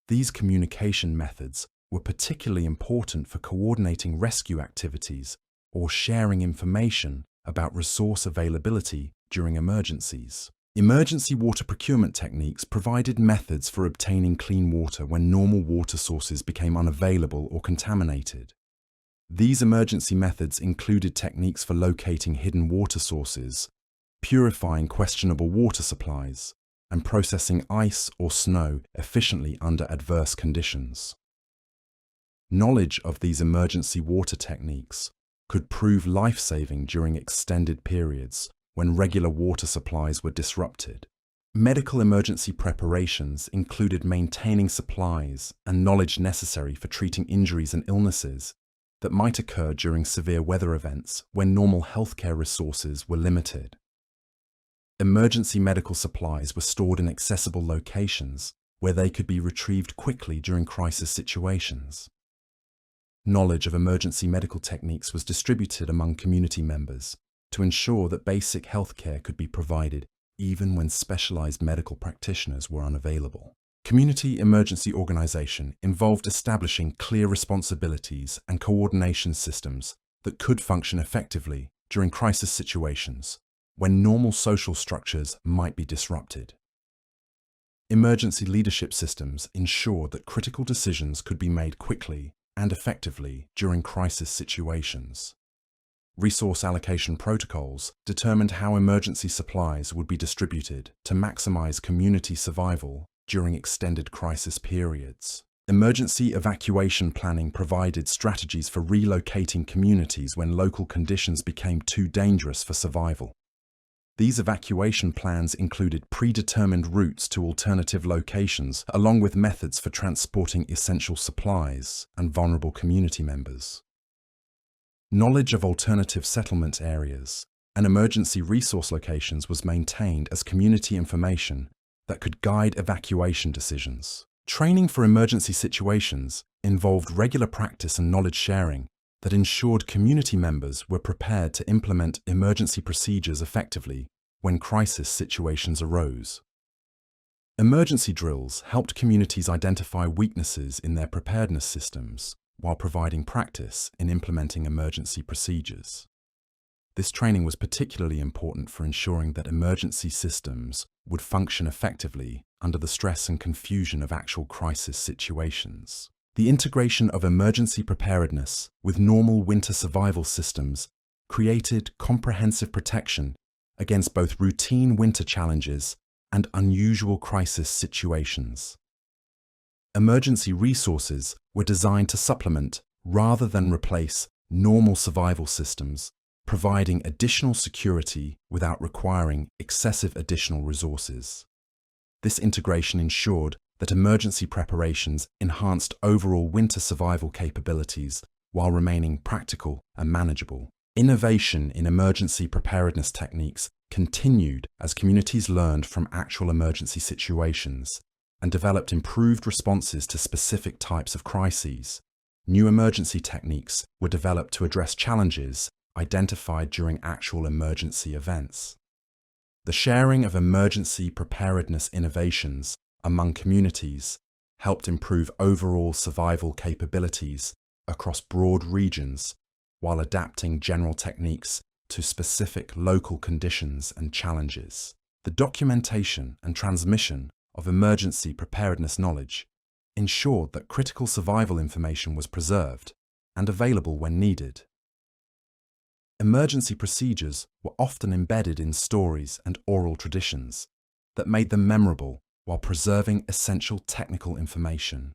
These communication methods were particularly important for coordinating rescue activities or sharing information about resource availability during emergencies. Emergency water procurement techniques provided methods for obtaining clean water when normal water sources became unavailable or contaminated. These emergency methods included techniques for locating hidden water sources, purifying questionable water supplies, and processing ice or snow efficiently under adverse conditions. Knowledge of these emergency water techniques could prove life-saving during extended periods when regular water supplies were disrupted. Medical emergency preparations included maintaining supplies and knowledge necessary for treating injuries and illnesses that might occur during severe weather events when normal healthcare resources were limited. Emergency medical supplies were stored in accessible locations where they could be retrieved quickly during crisis situations. Knowledge of emergency medical techniques was distributed among community members to ensure that basic healthcare could be provided even when specialized medical practitioners were unavailable. Community emergency organization involved establishing clear responsibilities and coordination systems that could function effectively during crisis situations when normal social structures might be disrupted. Emergency leadership systems ensured that critical decisions could be made quickly and effectively during crisis situations. Resource allocation protocols determined how emergency supplies would be distributed to maximize community survival during extended crisis periods. Emergency evacuation planning provided strategies for relocating communities when local conditions became too dangerous for survival. These evacuation plans included predetermined routes to alternative locations, along with methods for transporting essential supplies and vulnerable community members. Knowledge of alternative settlement areas and emergency resource locations was maintained as community information that could guide evacuation decisions. Training for emergency situations involved regular practice and knowledge sharing that ensured community members were prepared to implement emergency procedures effectively when crisis situations arose. Emergency drills helped communities identify weaknesses in their preparedness systems while providing practice in implementing emergency procedures. This training was particularly important for ensuring that emergency systems would function effectively under the stress and confusion of actual crisis situations. The integration of emergency preparedness with normal winter survival systems created comprehensive protection against both routine winter challenges and unusual crisis situations. Emergency resources were designed to supplement rather than replace normal survival systems, providing additional security without requiring excessive additional resources. This integration ensured that emergency preparations enhanced overall winter survival capabilities while remaining practical and manageable. Innovation in emergency preparedness techniques continued as communities learned from actual emergency situations and developed improved responses to specific types of crises. New emergency techniques were developed to address challenges identified during actual emergency events. The sharing of emergency preparedness innovations among communities helped improve overall survival capabilities across broad regions while adapting general techniques to specific local conditions and challenges. The documentation and transmission of emergency preparedness knowledge ensured that critical survival information was preserved and available when needed. Emergency procedures were often embedded in stories and oral traditions that made them memorable while preserving essential technical information.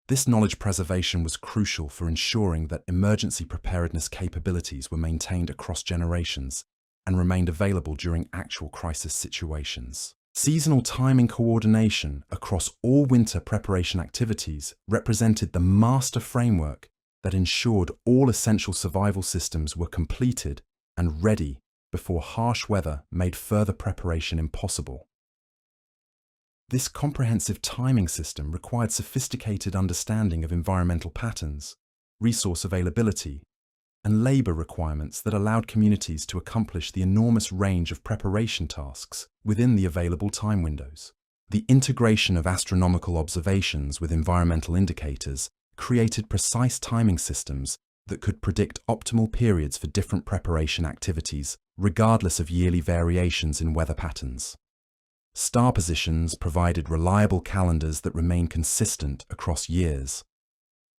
This knowledge preservation was crucial for ensuring that emergency preparedness capabilities were maintained across generations and remained available during actual crisis situations. Seasonal timing coordination across all winter preparation activities represented the master framework that ensured all essential survival systems were completed and ready before harsh weather made further preparation impossible. This comprehensive timing system required sophisticated understanding of environmental patterns, resource availability, and labor requirements that allowed communities to accomplish the enormous range of preparation tasks within the available time windows. The integration of astronomical observations with environmental indicators created precise timing systems that could predict optimal periods for different preparation activities, regardless of yearly variations in weather patterns. Star positions provided reliable calendars that remained consistent across years,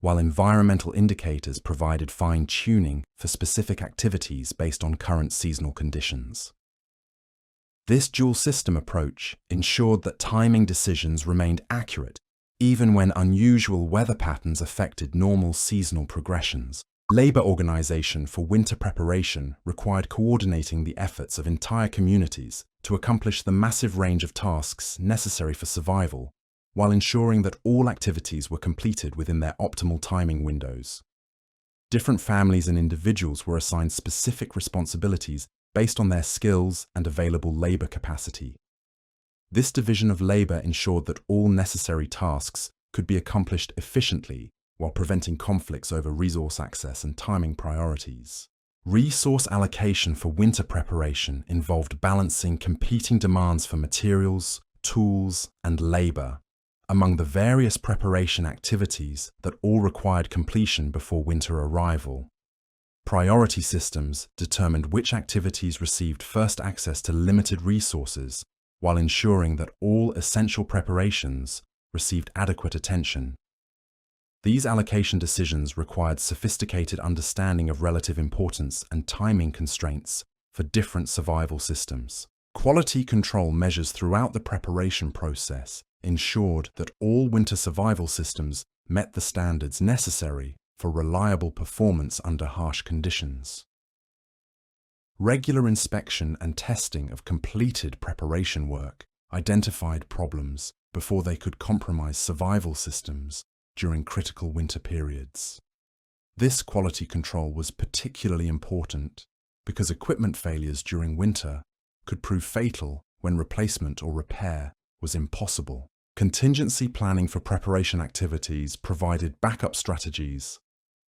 while environmental indicators provided fine-tuning for specific activities based on current seasonal conditions. This dual-system approach ensured that timing decisions remained accurate even when unusual weather patterns affected normal seasonal progressions. Labor organization for winter preparation required coordinating the efforts of entire communities to accomplish the massive range of tasks necessary for survival, while ensuring that all activities were completed within their optimal timing windows. Different families and individuals were assigned specific responsibilities based on their skills and available labor capacity. This division of labor ensured that all necessary tasks could be accomplished efficiently while preventing conflicts over resource access and timing priorities. Resource allocation for winter preparation involved balancing competing demands for materials, tools, and labor among the various preparation activities that all required completion before winter arrival. Priority systems determined which activities received first access to limited resources, while ensuring that all essential preparations received adequate attention. These allocation decisions required sophisticated understanding of relative importance and timing constraints for different survival systems. Quality control measures throughout the preparation process ensured that all winter survival systems met the standards necessary for reliable performance under harsh conditions. Regular inspection and testing of completed preparation work identified problems before they could compromise survival systems during critical winter periods. This quality control was particularly important because equipment failures during winter could prove fatal when replacement or repair was impossible. Contingency planning for preparation activities provided backup strategies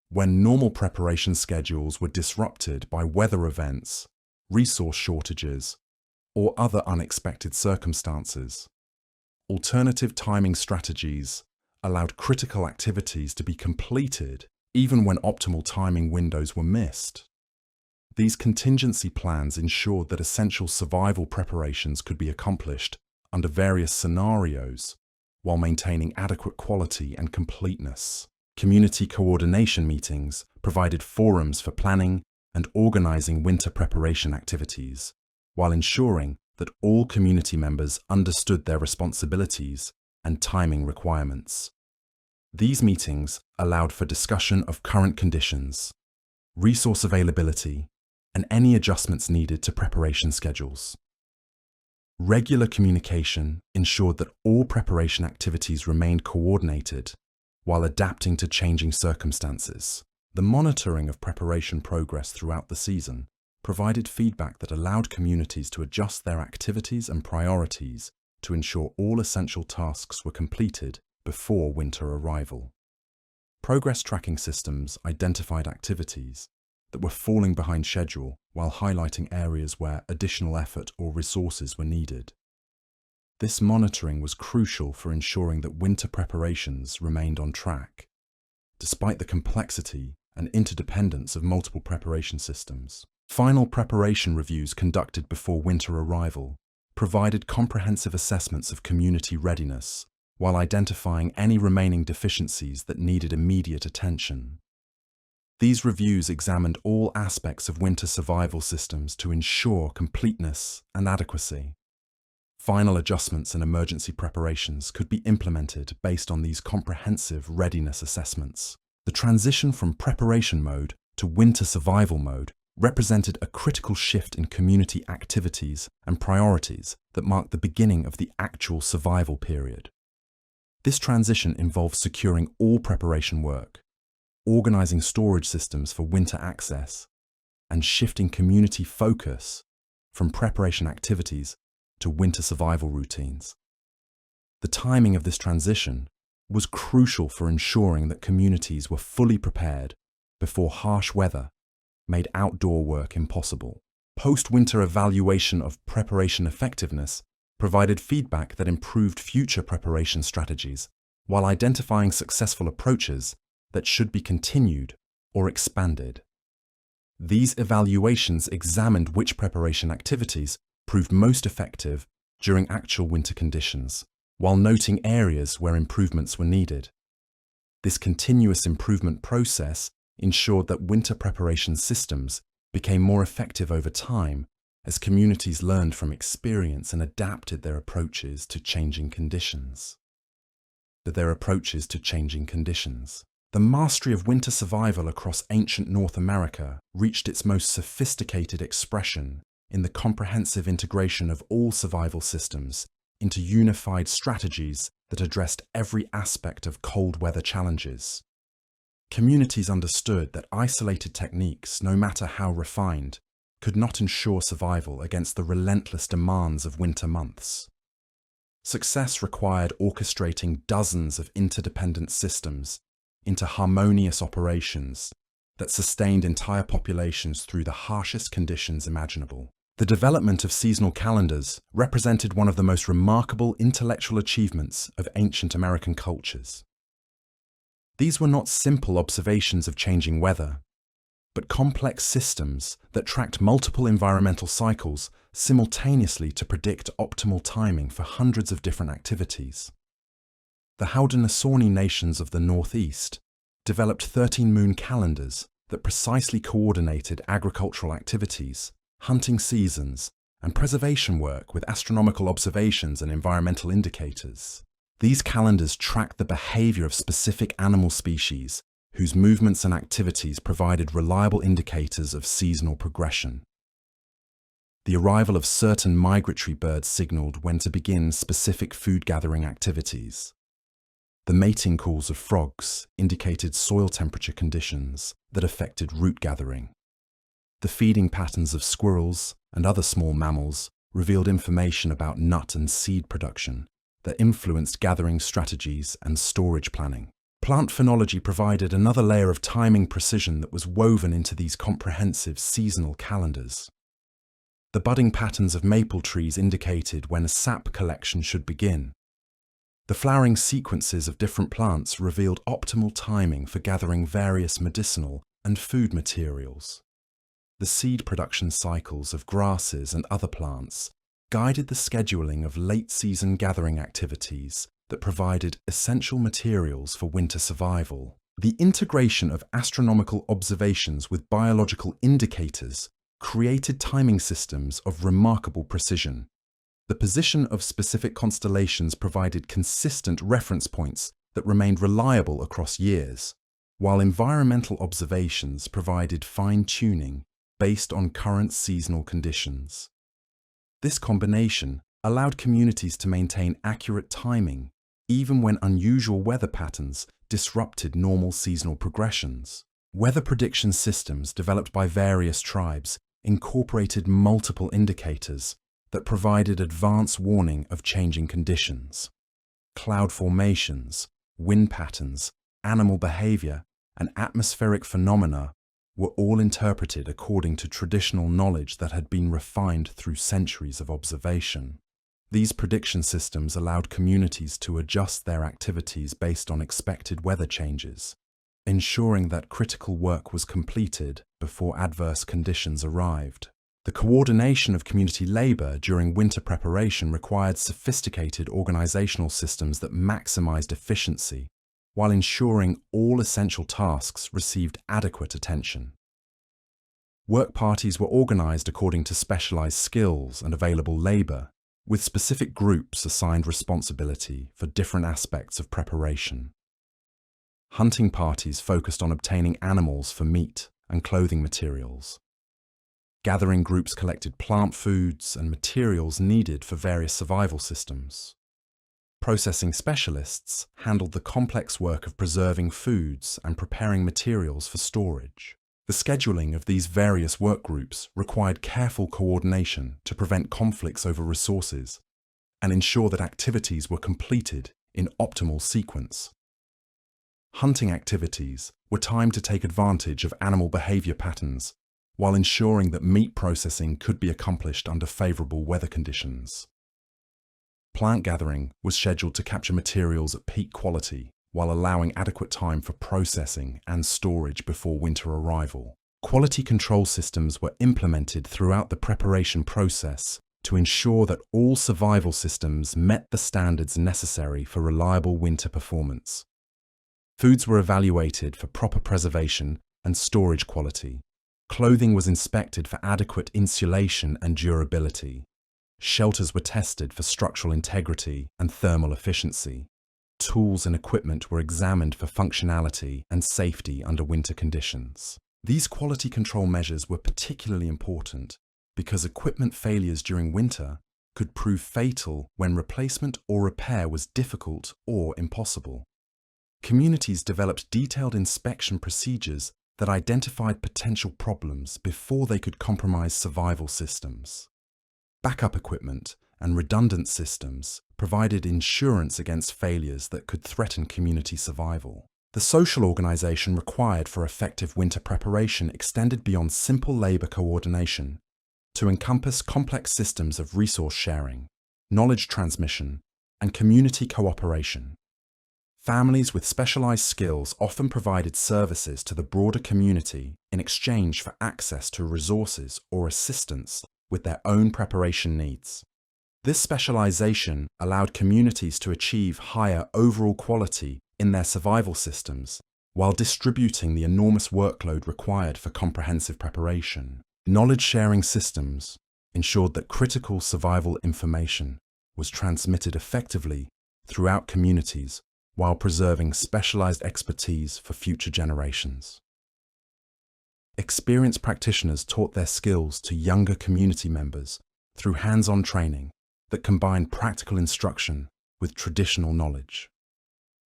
when normal preparation schedules were disrupted by weather events, resource shortages, or other unexpected circumstances. Alternative timing strategies allowed critical activities to be completed even when optimal timing windows were missed. These contingency plans ensured that essential survival preparations could be accomplished under various scenarios while maintaining adequate quality and completeness. Community coordination meetings provided forums for planning and organizing winter preparation activities, while ensuring that all community members understood their responsibilities and timing requirements. These meetings allowed for discussion of current conditions, resource availability, and any adjustments needed to preparation schedules. Regular communication ensured that all preparation activities remained coordinated while adapting to changing circumstances. The monitoring of preparation progress throughout the season provided feedback that allowed communities to adjust their activities and priorities to ensure all essential tasks were completed before winter arrival. Progress tracking systems identified activities that were falling behind schedule while highlighting areas where additional effort or resources were needed. This monitoring was crucial for ensuring that winter preparations remained on track, despite the complexity and interdependence of multiple preparation systems. Final preparation reviews conducted before winter arrival provided comprehensive assessments of community readiness while identifying any remaining deficiencies that needed immediate attention. These reviews examined all aspects of winter survival systems to ensure completeness and adequacy. Final adjustments and emergency preparations could be implemented based on these comprehensive readiness assessments. The transition from preparation mode to winter survival mode represented a critical shift in community activities and priorities that marked the beginning of the actual survival period. This transition involved securing all preparation work, organizing storage systems for winter access, and shifting community focus from preparation activities to winter survival routines. The timing of this transition was crucial for ensuring that communities were fully prepared before harsh weather made outdoor work impossible. Post-winter evaluation of preparation effectiveness provided feedback that improved future preparation strategies while identifying successful approaches that should be continued or expanded. These evaluations examined which preparation activities proved most effective during actual winter conditions, while noting areas where improvements were needed. This continuous improvement process ensured that winter preparation systems became more effective over time as communities learned from experience and adapted their approaches to changing conditions. The mastery of winter survival across ancient North America reached its most sophisticated expression in the comprehensive integration of all survival systems into unified strategies that addressed every aspect of cold weather challenges. Communities understood that isolated techniques, no matter how refined, could not ensure survival against the relentless demands of winter months. Success required orchestrating dozens of interdependent systems into harmonious operations that sustained entire populations through the harshest conditions imaginable. The development of seasonal calendars represented one of the most remarkable intellectual achievements of ancient American cultures. These were not simple observations of changing weather, but complex systems that tracked multiple environmental cycles simultaneously to predict optimal timing for hundreds of different activities. The Haudenosaunee nations of the Northeast developed 13-moon calendars that precisely coordinated agricultural activities, hunting seasons, and preservation work with astronomical observations and environmental indicators. These calendars tracked the behavior of specific animal species whose movements and activities provided reliable indicators of seasonal progression. The arrival of certain migratory birds signaled when to begin specific food-gathering activities. The mating calls of frogs indicated soil temperature conditions that affected root gathering. The feeding patterns of squirrels and other small mammals revealed information about nut and seed production that influenced gathering strategies and storage planning. Plant phenology provided another layer of timing precision that was woven into these comprehensive seasonal calendars. The budding patterns of maple trees indicated when a sap collection should begin. The flowering sequences of different plants revealed optimal timing for gathering various medicinal and food materials. The seed production cycles of grasses and other plants guided the scheduling of late-season gathering activities that provided essential materials for winter survival. The integration of astronomical observations with biological indicators created timing systems of remarkable precision. The position of specific constellations provided consistent reference points that remained reliable across years, while environmental observations provided fine-tuning based on current seasonal conditions. This combination allowed communities to maintain accurate timing even when unusual weather patterns disrupted normal seasonal progressions. Weather prediction systems developed by various tribes incorporated multiple indicators that provided advance warning of changing conditions. Cloud formations, wind patterns, animal behavior, and atmospheric phenomena were all interpreted according to traditional knowledge that had been refined through centuries of observation. These prediction systems allowed communities to adjust their activities based on expected weather changes, ensuring that critical work was completed before adverse conditions arrived. The coordination of community labor during winter preparation required sophisticated organizational systems that maximized efficiency, while ensuring all essential tasks received adequate attention. Work parties were organized according to specialized skills and available labor, with specific groups assigned responsibility for different aspects of preparation. Hunting parties focused on obtaining animals for meat and clothing materials. Gathering groups collected plant foods and materials needed for various survival systems. Processing specialists handled the complex work of preserving foods and preparing materials for storage. The scheduling of these various work groups required careful coordination to prevent conflicts over resources and ensure that activities were completed in optimal sequence. Hunting activities were timed to take advantage of animal behavior patterns while ensuring that meat processing could be accomplished under favorable weather conditions. Plant gathering was scheduled to capture materials at peak quality while allowing adequate time for processing and storage before winter arrival. Quality control systems were implemented throughout the preparation process to ensure that all survival systems met the standards necessary for reliable winter performance. Foods were evaluated for proper preservation and storage quality. Clothing was inspected for adequate insulation and durability. Shelters were tested for structural integrity and thermal efficiency. Tools and equipment were examined for functionality and safety under winter conditions. These quality control measures were particularly important because equipment failures during winter could prove fatal when replacement or repair was difficult or impossible. Communities developed detailed inspection procedures that identified potential problems before they could compromise survival systems. Backup equipment and redundant systems provided insurance against failures that could threaten community survival. The social organization required for effective winter preparation extended beyond simple labor coordination to encompass complex systems of resource sharing, knowledge transmission, and community cooperation. Families with specialized skills often provided services to the broader community in exchange for access to resources or assistance with their own preparation needs. This specialization allowed communities to achieve higher overall quality in their survival systems while distributing the enormous workload required for comprehensive preparation. Knowledge-sharing systems ensured that critical survival information was transmitted effectively throughout communities while preserving specialized expertise for future generations. Experienced practitioners taught their skills to younger community members through hands-on training that combined practical instruction with traditional knowledge.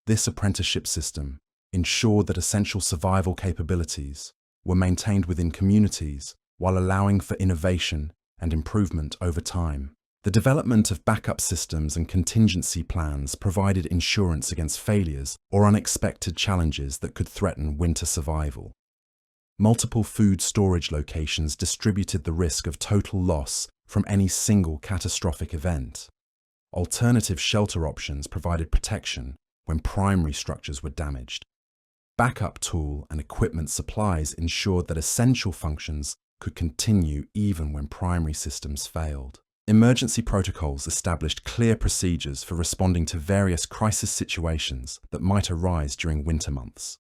This apprenticeship system ensured that essential survival capabilities were maintained within communities while allowing for innovation and improvement over time. The development of backup systems and contingency plans provided insurance against failures or unexpected challenges that could threaten winter survival. Multiple food storage locations distributed the risk of total loss from any single catastrophic event. Alternative shelter options provided protection when primary structures were damaged. Backup tool and equipment supplies ensured that essential functions could continue even when primary systems failed. Emergency protocols established clear procedures for responding to various crisis situations that might arise during winter months.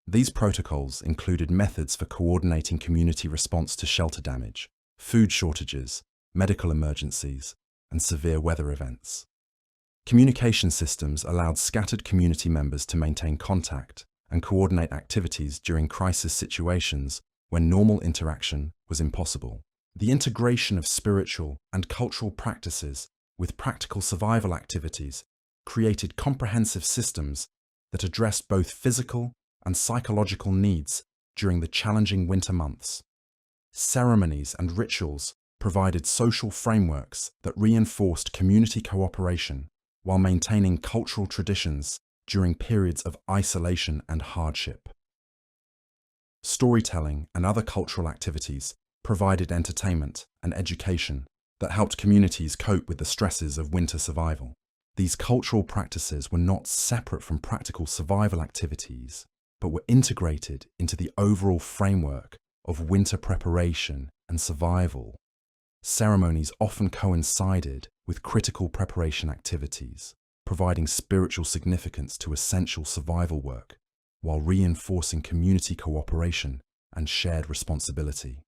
These protocols included methods for coordinating community response to shelter damage, food shortages, medical emergencies, and severe weather events. Communication systems allowed scattered community members to maintain contact and coordinate activities during crisis situations when normal interaction was impossible. The integration of spiritual and cultural practices with practical survival activities created comprehensive systems that addressed both physical and psychological needs during the challenging winter months. Ceremonies and rituals provided social frameworks that reinforced community cooperation while maintaining cultural traditions during periods of isolation and hardship. Storytelling and other cultural activities provided entertainment and education that helped communities cope with the stresses of winter survival. These cultural practices were not separate from practical survival activities, but were integrated into the overall framework of winter preparation and survival. Ceremonies often coincided with critical preparation activities, providing spiritual significance to essential survival work, while reinforcing community cooperation and shared responsibility.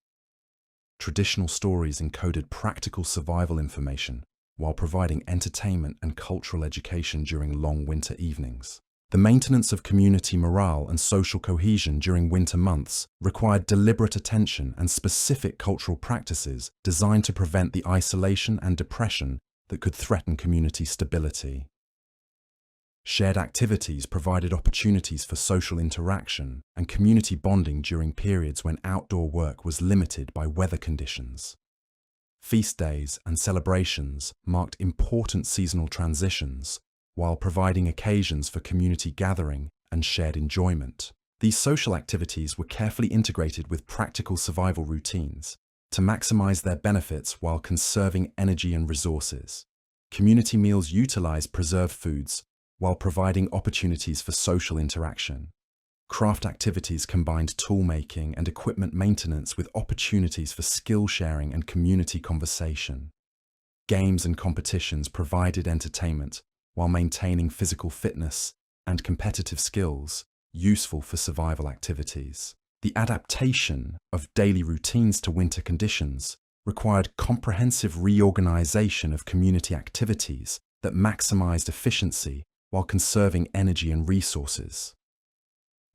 Traditional stories encoded practical survival information while providing entertainment and cultural education during long winter evenings. The maintenance of community morale and social cohesion during winter months required deliberate attention and specific cultural practices designed to prevent the isolation and depression that could threaten community stability. Shared activities provided opportunities for social interaction and community bonding during periods when outdoor work was limited by weather conditions. Feast days and celebrations marked important seasonal transitions, while providing occasions for community gathering and shared enjoyment. These social activities were carefully integrated with practical survival routines to maximize their benefits while conserving energy and resources. Community meals utilized preserved foods while providing opportunities for social interaction. Craft activities combined tool-making and equipment maintenance with opportunities for skill sharing and community conversation. Games and competitions provided entertainment while maintaining physical fitness and competitive skills useful for survival activities. The adaptation of daily routines to winter conditions required comprehensive reorganization of community activities that maximized efficiency while conserving energy and resources.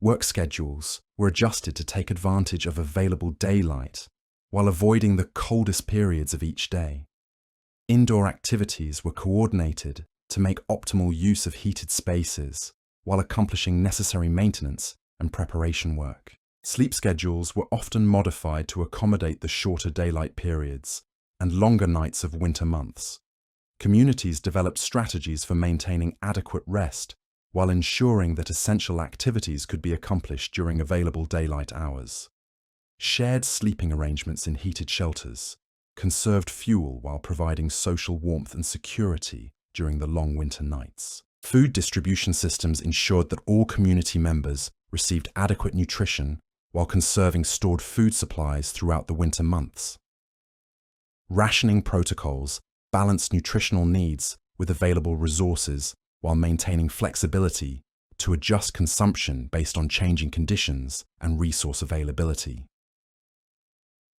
Work schedules were adjusted to take advantage of available daylight while avoiding the coldest periods of each day. Indoor activities were coordinated to make optimal use of heated spaces while accomplishing necessary maintenance and preparation work. Sleep schedules were often modified to accommodate the shorter daylight periods and longer nights of winter months. Communities developed strategies for maintaining adequate rest while ensuring that essential activities could be accomplished during available daylight hours. Shared sleeping arrangements in heated shelters conserved fuel while providing social warmth and security during the long winter nights. Food distribution systems ensured that all community members received adequate nutrition while conserving stored food supplies throughout the winter months. Rationing protocols balanced nutritional needs with available resources while maintaining flexibility to adjust consumption based on changing conditions and resource availability.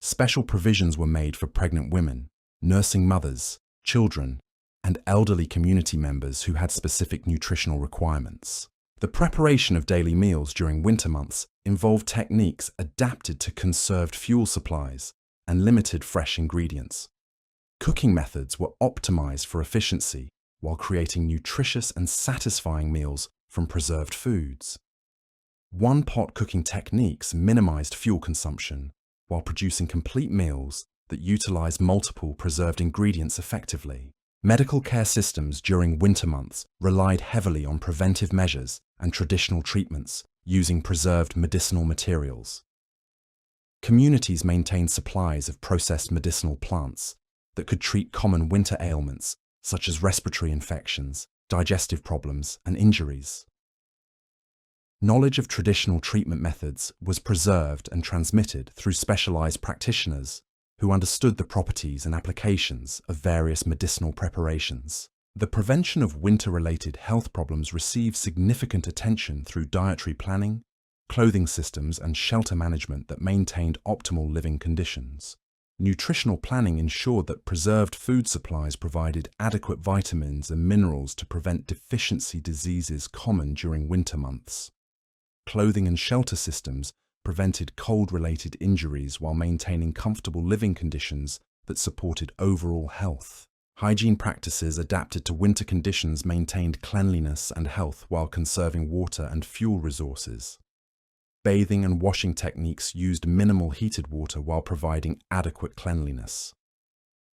Special provisions were made for pregnant women, nursing mothers, children, and elderly community members who had specific nutritional requirements. The preparation of daily meals during winter months involved techniques adapted to conserved fuel supplies and limited fresh ingredients. Cooking methods were optimized for efficiency while creating nutritious and satisfying meals from preserved foods. One-pot cooking techniques minimized fuel consumption while producing complete meals that utilized multiple preserved ingredients effectively. Medical care systems during winter months relied heavily on preventive measures and traditional treatments using preserved medicinal materials. Communities maintained supplies of processed medicinal plants that could treat common winter ailments such as respiratory infections, digestive problems, and injuries. Knowledge of traditional treatment methods was preserved and transmitted through specialized practitioners who understood the properties and applications of various medicinal preparations. The prevention of winter-related health problems received significant attention through dietary planning, clothing systems, and shelter management that maintained optimal living conditions. Nutritional planning ensured that preserved food supplies provided adequate vitamins and minerals to prevent deficiency diseases common during winter months. Clothing and shelter systems prevented cold-related injuries while maintaining comfortable living conditions that supported overall health. Hygiene practices adapted to winter conditions maintained cleanliness and health while conserving water and fuel resources. Bathing and washing techniques used minimal heated water while providing adequate cleanliness.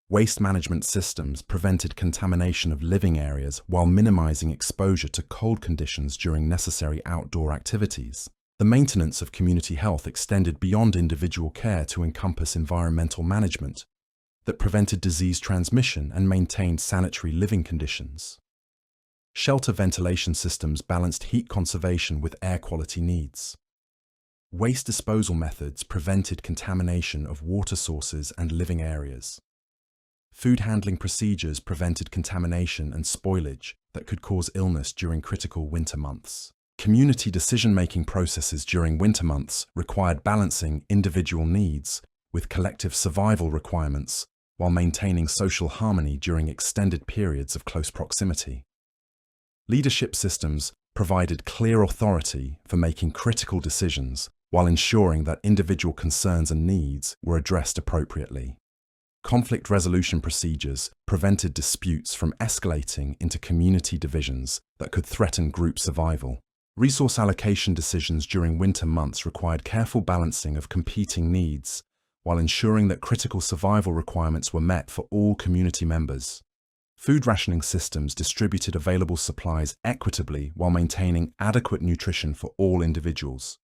Waste management systems prevented contamination of living areas while minimizing exposure to cold conditions during necessary outdoor activities. The maintenance of community health extended beyond individual care to encompass environmental management that prevented disease transmission and maintained sanitary living conditions. Shelter ventilation systems balanced heat conservation with air quality needs. Waste disposal methods prevented contamination of water sources and living areas. Food handling procedures prevented contamination and spoilage that could cause illness during critical winter months. Community decision-making processes during winter months required balancing individual needs with collective survival requirements while maintaining social harmony during extended periods of close proximity. Leadership systems provided clear authority for making critical decisions while ensuring that individual concerns and needs were addressed appropriately. Conflict resolution procedures prevented disputes from escalating into community divisions that could threaten group survival. Resource allocation decisions during winter months required careful balancing of competing needs while ensuring that critical survival requirements were met for all community members. Food rationing systems distributed available supplies equitably while maintaining adequate nutrition for all individuals.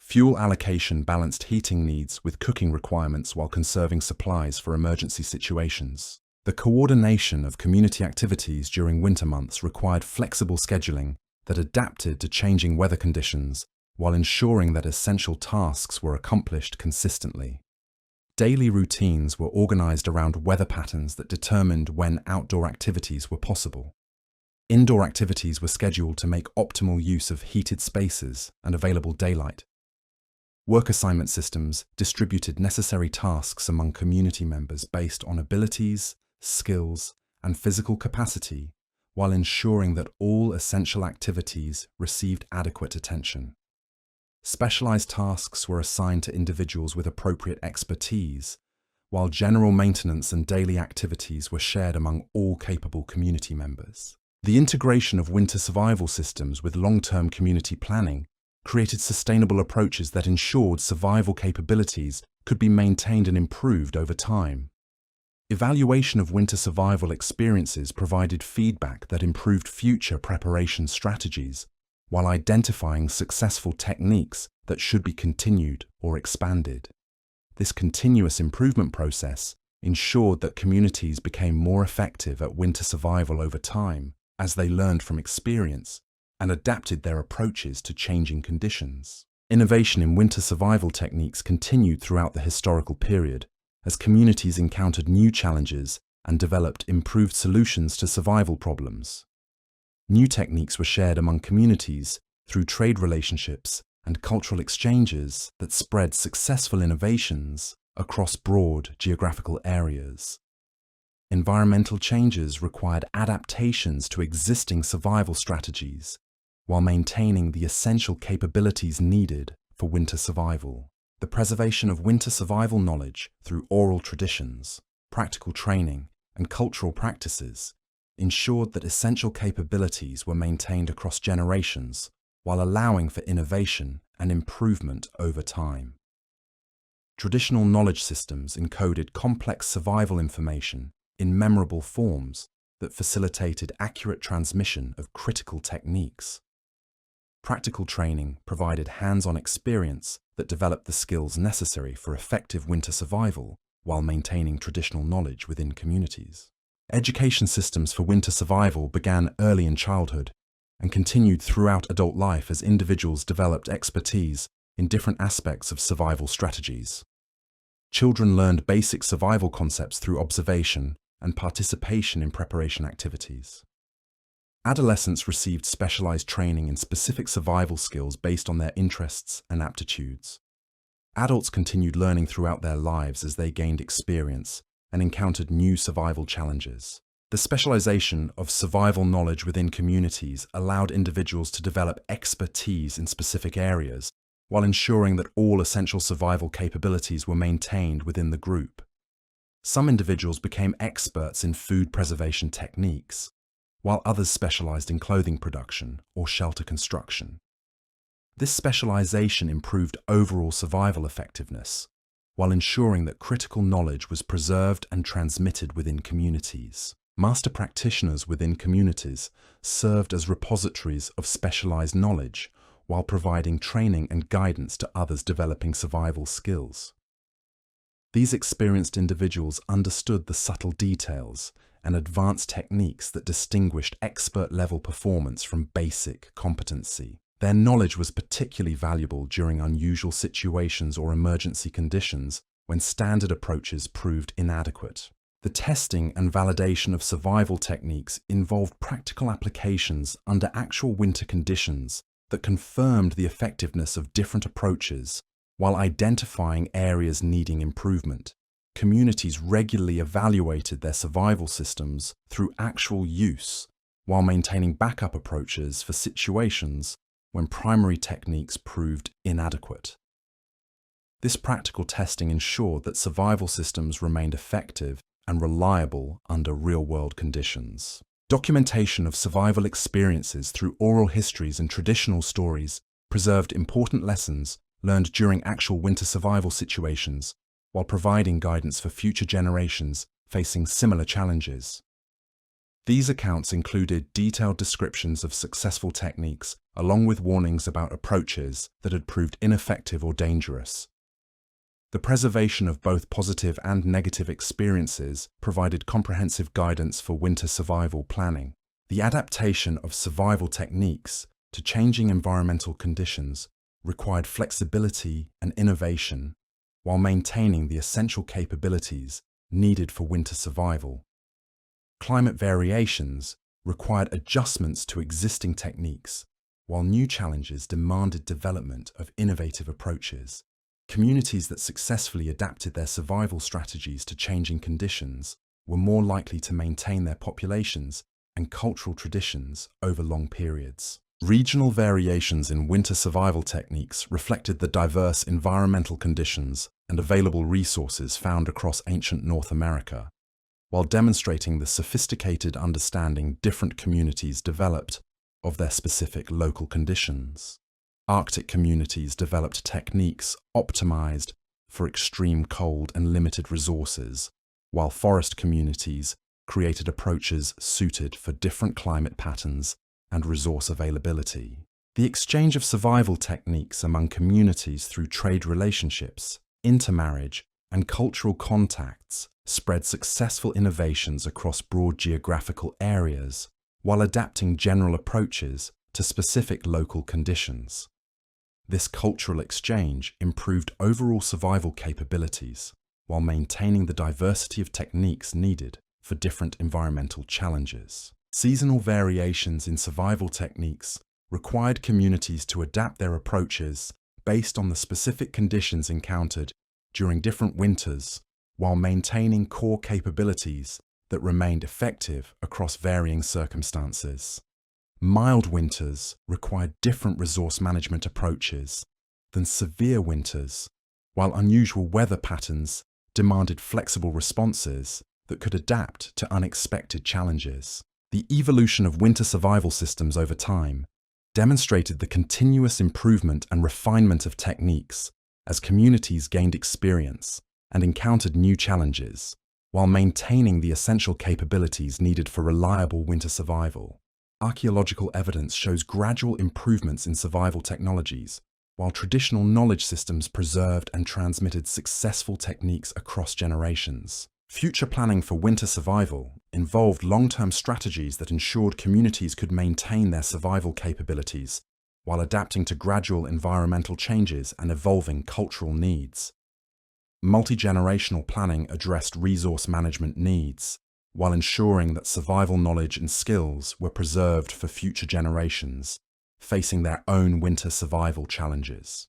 Fuel allocation balanced heating needs with cooking requirements while conserving supplies for emergency situations. The coordination of community activities during winter months required flexible scheduling that adapted to changing weather conditions while ensuring that essential tasks were accomplished consistently. Daily routines were organized around weather patterns that determined when outdoor activities were possible. Indoor activities were scheduled to make optimal use of heated spaces and available daylight. Work assignment systems distributed necessary tasks among community members based on abilities, skills, and physical capacity, while ensuring that all essential activities received adequate attention. Specialized tasks were assigned to individuals with appropriate expertise, while general maintenance and daily activities were shared among all capable community members. The integration of winter survival systems with long-term community planning created sustainable approaches that ensured survival capabilities could be maintained and improved over time. Evaluation of winter survival experiences provided feedback that improved future preparation strategies, while identifying successful techniques that should be continued or expanded. This continuous improvement process ensured that communities became more effective at winter survival over time as they learned from experience and adapted their approaches to changing conditions. Innovation in winter survival techniques continued throughout the historical period as communities encountered new challenges and developed improved solutions to survival problems. New techniques were shared among communities through trade relationships and cultural exchanges that spread successful innovations across broad geographical areas. Environmental changes required adaptations to existing survival strategies, while maintaining the essential capabilities needed for winter survival. The preservation of winter survival knowledge through oral traditions, practical training, and cultural practices ensured that essential capabilities were maintained across generations while allowing for innovation and improvement over time. Traditional knowledge systems encoded complex survival information in memorable forms that facilitated accurate transmission of critical techniques. Practical training provided hands-on experience that developed the skills necessary for effective winter survival while maintaining traditional knowledge within communities. Education systems for winter survival began early in childhood and continued throughout adult life as individuals developed expertise in different aspects of survival strategies. Children learned basic survival concepts through observation and participation in preparation activities. Adolescents received specialized training in specific survival skills based on their interests and aptitudes. Adults continued learning throughout their lives as they gained experience and encountered new survival challenges. The specialization of survival knowledge within communities allowed individuals to develop expertise in specific areas while ensuring that all essential survival capabilities were maintained within the group. Some individuals became experts in food preservation techniques, while others specialized in clothing production or shelter construction. This specialization improved overall survival effectiveness, while ensuring that critical knowledge was preserved and transmitted within communities. Master practitioners within communities served as repositories of specialized knowledge while providing training and guidance to others developing survival skills. These experienced individuals understood the subtle details and advanced techniques that distinguished expert-level performance from basic competency. Their knowledge was particularly valuable during unusual situations or emergency conditions when standard approaches proved inadequate. The testing and validation of survival techniques involved practical applications under actual winter conditions that confirmed the effectiveness of different approaches while identifying areas needing improvement. Communities regularly evaluated their survival systems through actual use while maintaining backup approaches for situations when primary techniques proved inadequate. This practical testing ensured that survival systems remained effective and reliable under real-world conditions. Documentation of survival experiences through oral histories and traditional stories preserved important lessons learned during actual winter survival situations while providing guidance for future generations facing similar challenges. These accounts included detailed descriptions of successful techniques along with warnings about approaches that had proved ineffective or dangerous. The preservation of both positive and negative experiences provided comprehensive guidance for winter survival planning. The adaptation of survival techniques to changing environmental conditions required flexibility and innovation while maintaining the essential capabilities needed for winter survival. Climate variations required adjustments to existing techniques, while new challenges demanded development of innovative approaches. Communities that successfully adapted their survival strategies to changing conditions were more likely to maintain their populations and cultural traditions over long periods. Regional variations in winter survival techniques reflected the diverse environmental conditions and available resources found across ancient North America, while demonstrating the sophisticated understanding different communities developed of their specific local conditions. Arctic communities developed techniques optimized for extreme cold and limited resources, while forest communities created approaches suited for different climate patterns and resource availability. The exchange of survival techniques among communities through trade relationships, intermarriage, and cultural contacts spread successful innovations across broad geographical areas while adapting general approaches to specific local conditions. This cultural exchange improved overall survival capabilities while maintaining the diversity of techniques needed for different environmental challenges. Seasonal variations in survival techniques required communities to adapt their approaches based on the specific conditions encountered during different winters while maintaining core capabilities that remained effective across varying circumstances. Mild winters required different resource management approaches than severe winters, while unusual weather patterns demanded flexible responses that could adapt to unexpected challenges. The evolution of winter survival systems over time demonstrated the continuous improvement and refinement of techniques as communities gained experience and encountered new challenges, while maintaining the essential capabilities needed for reliable winter survival. Archaeological evidence shows gradual improvements in survival technologies, while traditional knowledge systems preserved and transmitted successful techniques across generations. Future planning for winter survival involved long-term strategies that ensured communities could maintain their survival capabilities while adapting to gradual environmental changes and evolving cultural needs. Multi-generational planning addressed resource management needs, while ensuring that survival knowledge and skills were preserved for future generations, facing their own winter survival challenges.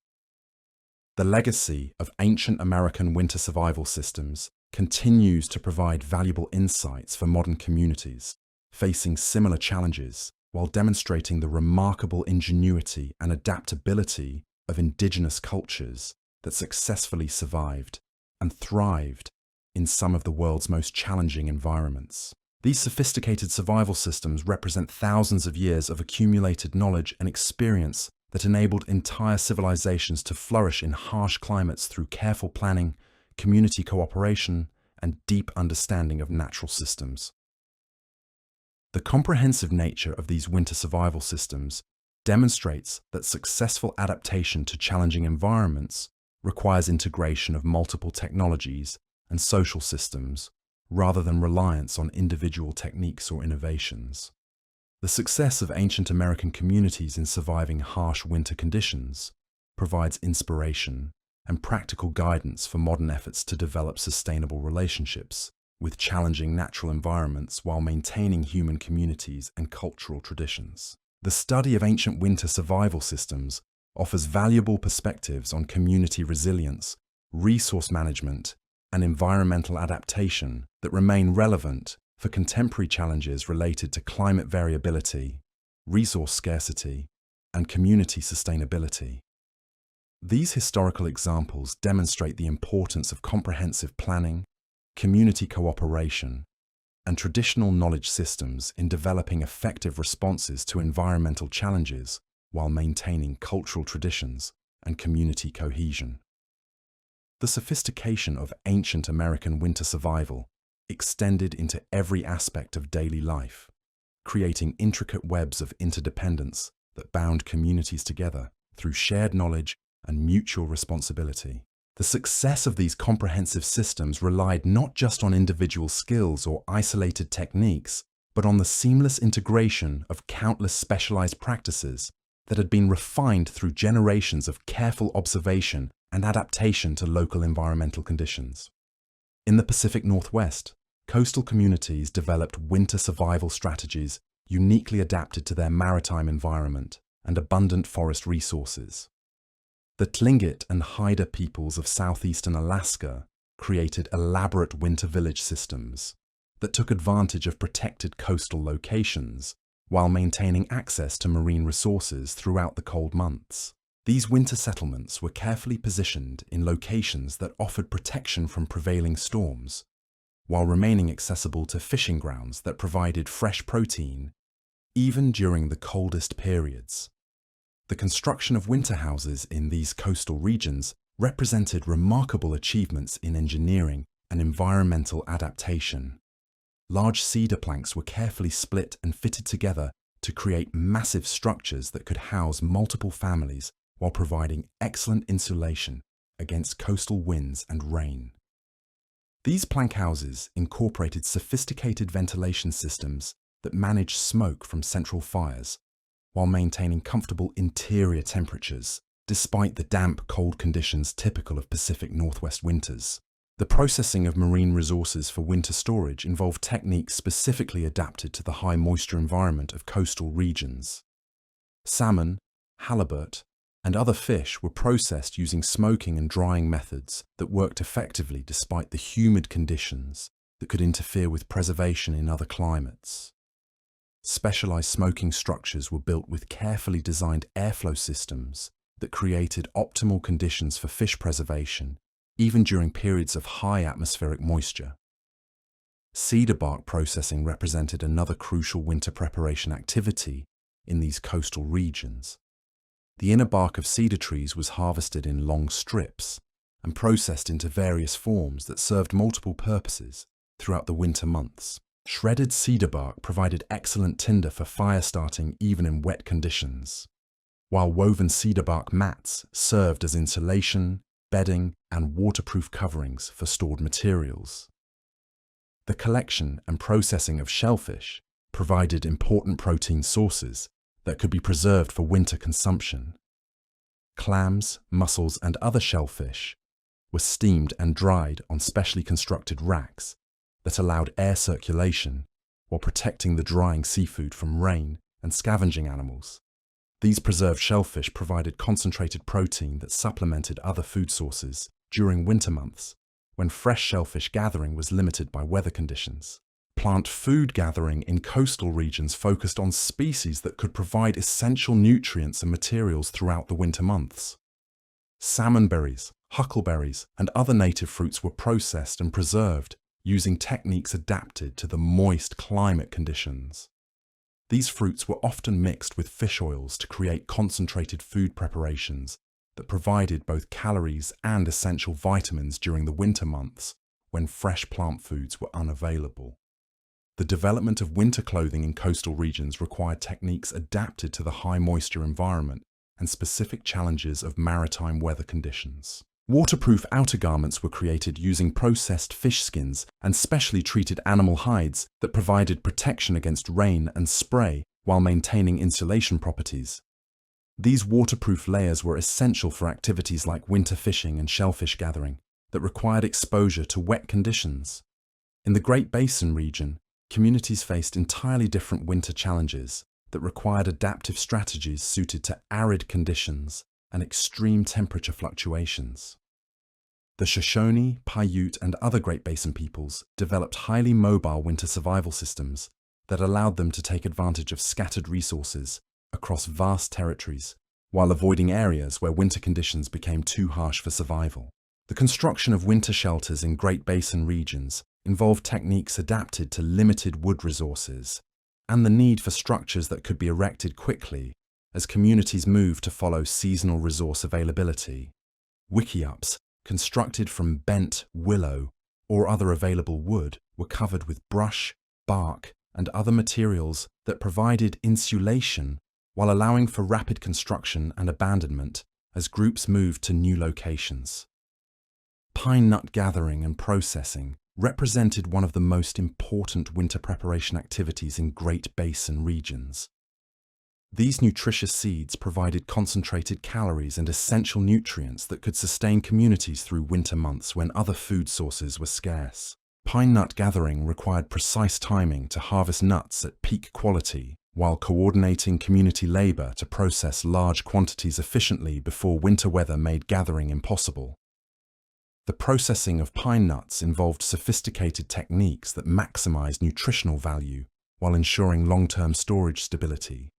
The legacy of ancient American winter survival systems continues to provide valuable insights for modern communities facing similar challenges, while demonstrating the remarkable ingenuity and adaptability of indigenous cultures that successfully survived and thrived in some of the world's most challenging environments. These sophisticated survival systems represent thousands of years of accumulated knowledge and experience that enabled entire civilizations to flourish in harsh climates through careful planning, community cooperation, and deep understanding of natural systems. The comprehensive nature of these winter survival systems demonstrates that successful adaptation to challenging environments requires integration of multiple technologies and social systems rather than reliance on individual techniques or innovations. The success of ancient American communities in surviving harsh winter conditions provides inspiration and practical guidance for modern efforts to develop sustainable relationships with challenging natural environments while maintaining human communities and cultural traditions. The study of ancient winter survival systems offers valuable perspectives on community resilience, resource management, and environmental adaptation that remain relevant for contemporary challenges related to climate variability, resource scarcity, and community sustainability. These historical examples demonstrate the importance of comprehensive planning, community cooperation, and traditional knowledge systems in developing effective responses to environmental challenges while maintaining cultural traditions and community cohesion. The sophistication of ancient American winter survival extended into every aspect of daily life, creating intricate webs of interdependence that bound communities together through shared knowledge and mutual responsibility. The success of these comprehensive systems relied not just on individual skills or isolated techniques, but on the seamless integration of countless specialized practices that had been refined through generations of careful observation and adaptation to local environmental conditions. In the Pacific Northwest, coastal communities developed winter survival strategies uniquely adapted to their maritime environment and abundant forest resources. The Tlingit and Haida peoples of southeastern Alaska created elaborate winter village systems that took advantage of protected coastal locations while maintaining access to marine resources throughout the cold months. These winter settlements were carefully positioned in locations that offered protection from prevailing storms, while remaining accessible to fishing grounds that provided fresh protein even during the coldest periods. The construction of winter houses in these coastal regions represented remarkable achievements in engineering and environmental adaptation. Large cedar planks were carefully split and fitted together to create massive structures that could house multiple families while providing excellent insulation against coastal winds and rain. These plank houses incorporated sophisticated ventilation systems that managed smoke from central fires while maintaining comfortable interior temperatures, despite the damp, cold conditions typical of Pacific Northwest winters. The processing of marine resources for winter storage involved techniques specifically adapted to the high moisture environment of coastal regions. Salmon, halibut, and other fish were processed using smoking and drying methods that worked effectively despite the humid conditions that could interfere with preservation in other climates. Specialized smoking structures were built with carefully designed airflow systems that created optimal conditions for fish preservation, even during periods of high atmospheric moisture. Cedar bark processing represented another crucial winter preparation activity in these coastal regions. The inner bark of cedar trees was harvested in long strips and processed into various forms that served multiple purposes throughout the winter months. Shredded cedar bark provided excellent tinder for fire starting even in wet conditions, while woven cedar bark mats served as insulation, bedding, and waterproof coverings for stored materials. The collection and processing of shellfish provided important protein sources that could be preserved for winter consumption. Clams, mussels, and other shellfish were steamed and dried on specially constructed racks that allowed air circulation while protecting the drying seafood from rain and scavenging animals. These preserved shellfish provided concentrated protein that supplemented other food sources during winter months, when fresh shellfish gathering was limited by weather conditions. Plant food gathering in coastal regions focused on species that could provide essential nutrients and materials throughout the winter months. Salmonberries, huckleberries, and other native fruits were processed and preserved using techniques adapted to the moist climate conditions. These fruits were often mixed with fish oils to create concentrated food preparations that provided both calories and essential vitamins during the winter months when fresh plant foods were unavailable. The development of winter clothing in coastal regions required techniques adapted to the high moisture environment and specific challenges of maritime weather conditions. Waterproof outer garments were created using processed fish skins and specially treated animal hides that provided protection against rain and spray while maintaining insulation properties. These waterproof layers were essential for activities like winter fishing and shellfish gathering that required exposure to wet conditions. In the Great Basin region, communities faced entirely different winter challenges that required adaptive strategies suited to arid conditions and extreme temperature fluctuations. The Shoshone, Paiute, and other Great Basin peoples developed highly mobile winter survival systems that allowed them to take advantage of scattered resources across vast territories, while avoiding areas where winter conditions became too harsh for survival. The construction of winter shelters in Great Basin regions involved techniques adapted to limited wood resources and the need for structures that could be erected quickly as communities moved to follow seasonal resource availability. Wickiups, constructed from bent willow or other available wood, were covered with brush, bark, and other materials that provided insulation while allowing for rapid construction and abandonment as groups moved to new locations. Pine nut gathering and processing represented one of the most important winter preparation activities in Great Basin regions. These nutritious seeds provided concentrated calories and essential nutrients that could sustain communities through winter months when other food sources were scarce. Pine nut gathering required precise timing to harvest nuts at peak quality, while coordinating community labor to process large quantities efficiently before winter weather made gathering impossible. The processing of pine nuts involved sophisticated techniques that maximized nutritional value while ensuring long-term storage stability.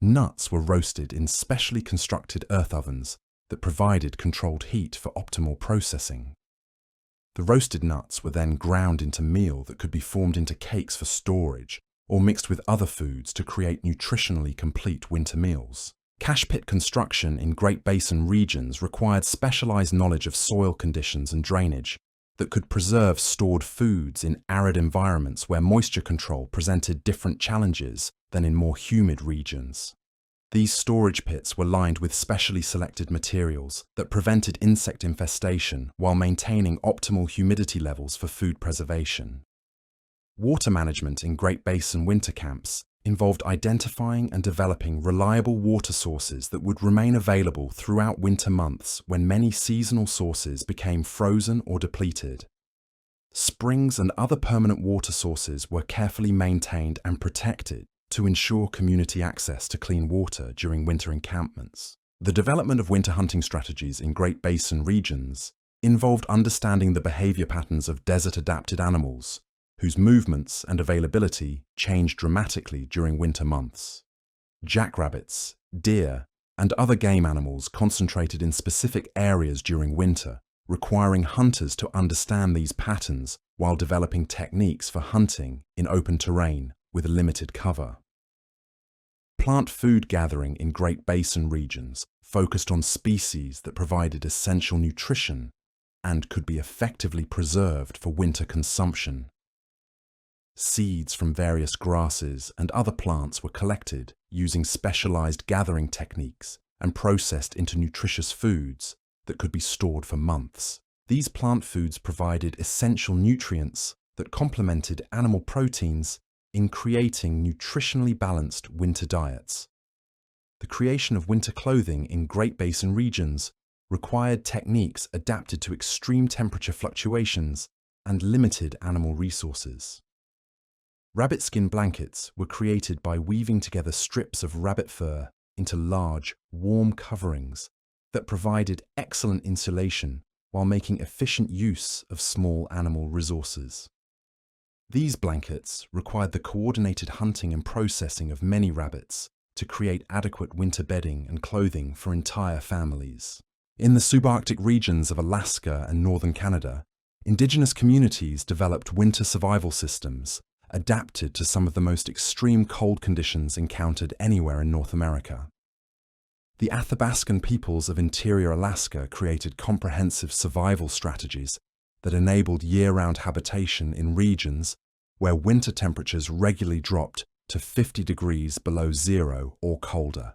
Nuts were roasted in specially constructed earth ovens that provided controlled heat for optimal processing. The roasted nuts were then ground into meal that could be formed into cakes for storage or mixed with other foods to create nutritionally complete winter meals. Cache pit construction in Great Basin regions required specialized knowledge of soil conditions and drainage that could preserve stored foods in arid environments where moisture control presented different challenges than in more humid regions. These storage pits were lined with specially selected materials that prevented insect infestation while maintaining optimal humidity levels for food preservation. Water management in Great Basin winter camps involved identifying and developing reliable water sources that would remain available throughout winter months when many seasonal sources became frozen or depleted. Springs and other permanent water sources were carefully maintained and protected to ensure community access to clean water during winter encampments. The development of winter hunting strategies in Great Basin regions involved understanding the behavior patterns of desert-adapted animals, whose movements and availability changed dramatically during winter months. Jackrabbits, deer, and other game animals concentrated in specific areas during winter, requiring hunters to understand these patterns while developing techniques for hunting in open terrain with limited cover. Plant food gathering in Great Basin regions focused on species that provided essential nutrition and could be effectively preserved for winter consumption. Seeds from various grasses and other plants were collected using specialized gathering techniques and processed into nutritious foods that could be stored for months. These plant foods provided essential nutrients that complemented animal proteins in creating nutritionally balanced winter diets. The creation of winter clothing in Great Basin regions required techniques adapted to extreme temperature fluctuations and limited animal resources. Rabbit skin blankets were created by weaving together strips of rabbit fur into large, warm coverings that provided excellent insulation while making efficient use of small animal resources. These blankets required the coordinated hunting and processing of many rabbits to create adequate winter bedding and clothing for entire families. In the subarctic regions of Alaska and northern Canada, indigenous communities developed winter survival systems adapted to some of the most extreme cold conditions encountered anywhere in North America. The Athabascan peoples of interior Alaska created comprehensive survival strategies that enabled year-round habitation in regions where winter temperatures regularly dropped to 50 degrees below zero or colder.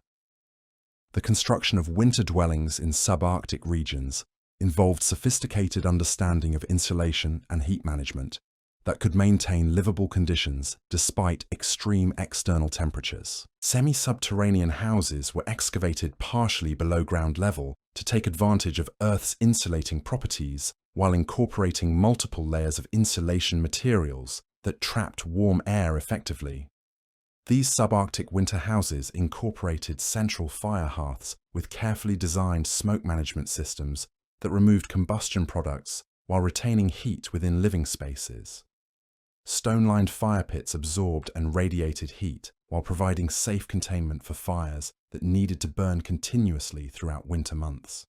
The construction of winter dwellings in subarctic regions involved sophisticated understanding of insulation and heat management that could maintain livable conditions despite extreme external temperatures. Semi-subterranean houses were excavated partially below ground level to take advantage of Earth's insulating properties while incorporating multiple layers of insulation materials that trapped warm air effectively. These subarctic winter houses incorporated central fire hearths with carefully designed smoke management systems that removed combustion products while retaining heat within living spaces. Stone-lined fire pits absorbed and radiated heat while providing safe containment for fires that needed to burn continuously throughout winter months.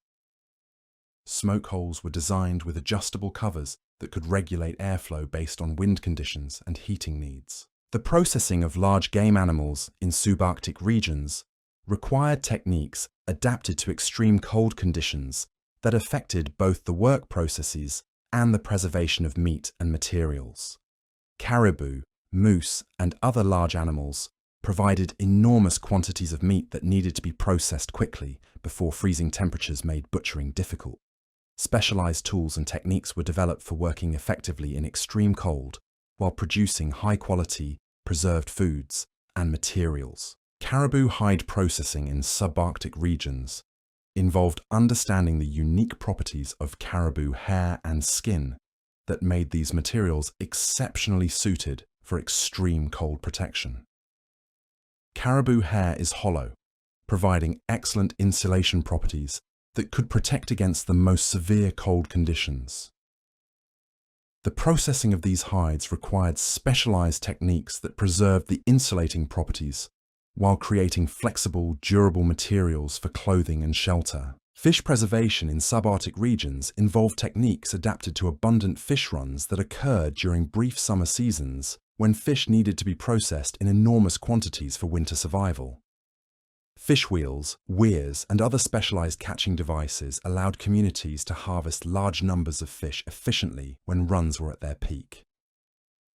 Smoke holes were designed with adjustable covers that could regulate airflow based on wind conditions and heating needs. The processing of large game animals in subarctic regions required techniques adapted to extreme cold conditions that affected both the work processes and the preservation of meat and materials. Caribou, moose, and other large animals provided enormous quantities of meat that needed to be processed quickly before freezing temperatures made butchering difficult. Specialized tools and techniques were developed for working effectively in extreme cold while producing high-quality, preserved foods and materials. Caribou hide processing in subarctic regions involved understanding the unique properties of caribou hair and skin that made these materials exceptionally suited for extreme cold protection. Caribou hair is hollow, providing excellent insulation properties that could protect against the most severe cold conditions. The processing of these hides required specialized techniques that preserved the insulating properties while creating flexible, durable materials for clothing and shelter. Fish preservation in subarctic regions involved techniques adapted to abundant fish runs that occurred during brief summer seasons when fish needed to be processed in enormous quantities for winter survival. Fish wheels, weirs, and other specialized catching devices allowed communities to harvest large numbers of fish efficiently when runs were at their peak.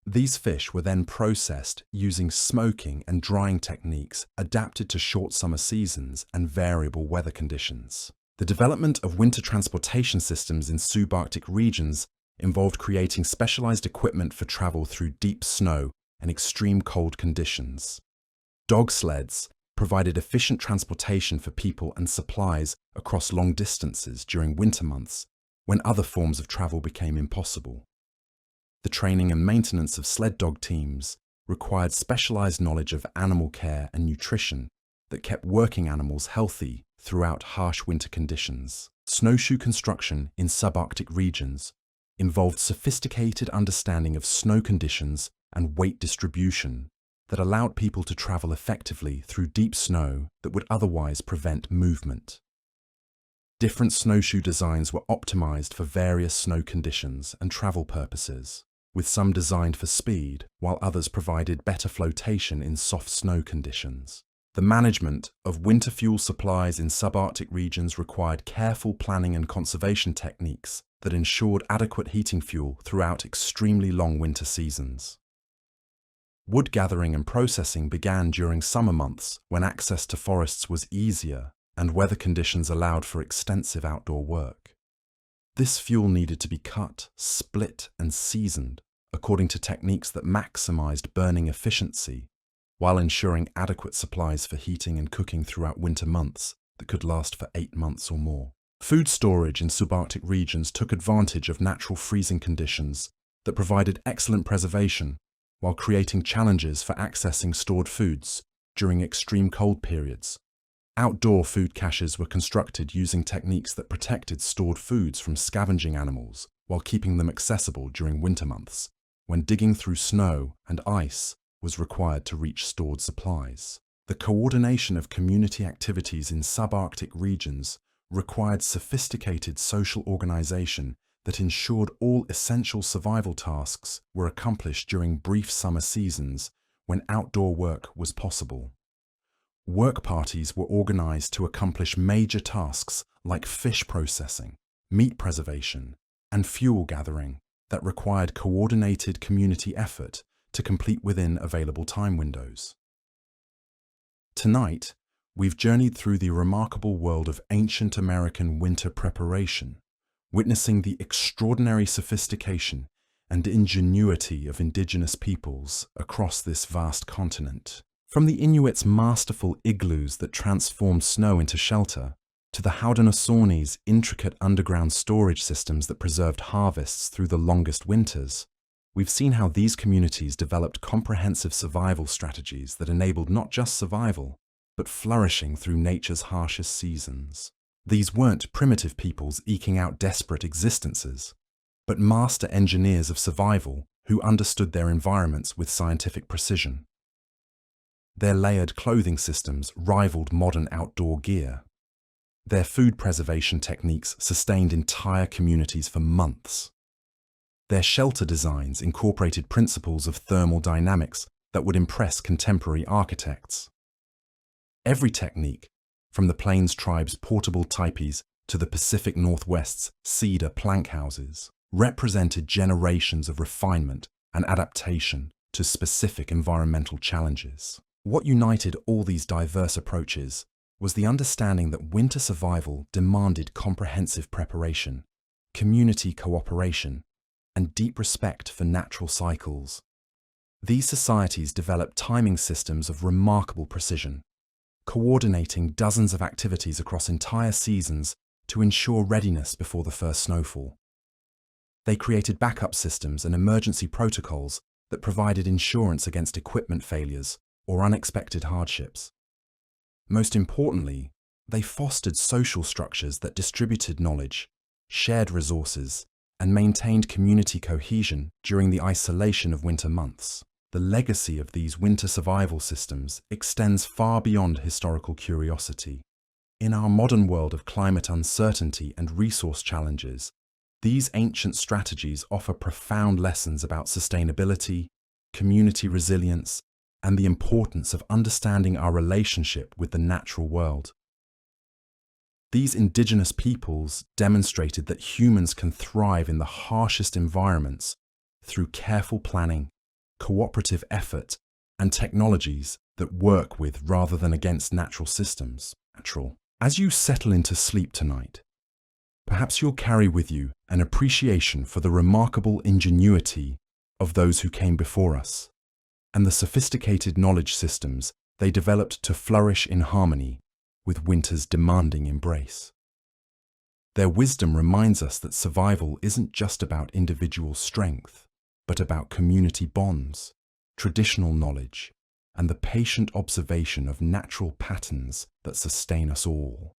These fish were then processed using smoking and drying techniques adapted to short summer seasons and variable weather conditions. The development of winter transportation systems in subarctic regions involved creating specialized equipment for travel through deep snow and extreme cold conditions. Dog sleds provided efficient transportation for people and supplies across long distances during winter months when other forms of travel became impossible. The training and maintenance of sled dog teams required specialized knowledge of animal care and nutrition that kept working animals healthy throughout harsh winter conditions. Snowshoe construction in subarctic regions involved sophisticated understanding of snow conditions and weight distribution that allowed people to travel effectively through deep snow that would otherwise prevent movement. Different snowshoe designs were optimized for various snow conditions and travel purposes, with some designed for speed, while others provided better flotation in soft snow conditions. The management of winter fuel supplies in subarctic regions required careful planning and conservation techniques that ensured adequate heating fuel throughout extremely long winter seasons. Wood gathering and processing began during summer months when access to forests was easier and weather conditions allowed for extensive outdoor work. This fuel needed to be cut, split, and seasoned according to techniques that maximized burning efficiency while ensuring adequate supplies for heating and cooking throughout winter months that could last for 8 months or more. Food storage in subarctic regions took advantage of natural freezing conditions that provided excellent preservation while creating challenges for accessing stored foods during extreme cold periods. Outdoor food caches were constructed using techniques that protected stored foods from scavenging animals while keeping them accessible during winter months, when digging through snow and ice was required to reach stored supplies. The coordination of community activities in subarctic regions required sophisticated social organization that ensured all essential survival tasks were accomplished during brief summer seasons when outdoor work was possible. Work parties were organized to accomplish major tasks like fish processing, meat preservation, and fuel gathering that required coordinated community effort to complete within available time windows. Tonight, we've journeyed through the remarkable world of ancient American winter preparation, witnessing the extraordinary sophistication and ingenuity of indigenous peoples across this vast continent. From the Inuits' masterful igloos that transformed snow into shelter, to the Haudenosaunee intricate underground storage systems that preserved harvests through the longest winters, we've seen how these communities developed comprehensive survival strategies that enabled not just survival, but flourishing through nature's harshest seasons. These weren't primitive peoples eking out desperate existences, but master engineers of survival who understood their environments with scientific precision. Their layered clothing systems rivaled modern outdoor gear. Their food preservation techniques sustained entire communities for months. Their shelter designs incorporated principles of thermal dynamics that would impress contemporary architects. Every technique, from the Plains tribe's portable teepees to the Pacific Northwest's cedar plank houses, represented generations of refinement and adaptation to specific environmental challenges. What united all these diverse approaches was the understanding that winter survival demanded comprehensive preparation, community cooperation, and deep respect for natural cycles. These societies developed timing systems of remarkable precision, coordinating dozens of activities across entire seasons to ensure readiness before the first snowfall. They created backup systems and emergency protocols that provided insurance against equipment failures or unexpected hardships. Most importantly, they fostered social structures that distributed knowledge, shared resources, and maintained community cohesion during the isolation of winter months. The legacy of these winter survival systems extends far beyond historical curiosity. In our modern world of climate uncertainty and resource challenges, these ancient strategies offer profound lessons about sustainability, community resilience, and the importance of understanding our relationship with the natural world. These indigenous peoples demonstrated that humans can thrive in the harshest environments through careful planning, cooperative effort, and technologies that work with rather than against natural systems. As you settle into sleep tonight, perhaps you'll carry with you an appreciation for the remarkable ingenuity of those who came before us, and the sophisticated knowledge systems they developed to flourish in harmony with winter's demanding embrace. Their wisdom reminds us that survival isn't just about individual strength, but about community bonds, traditional knowledge, and the patient observation of natural patterns that sustain us all.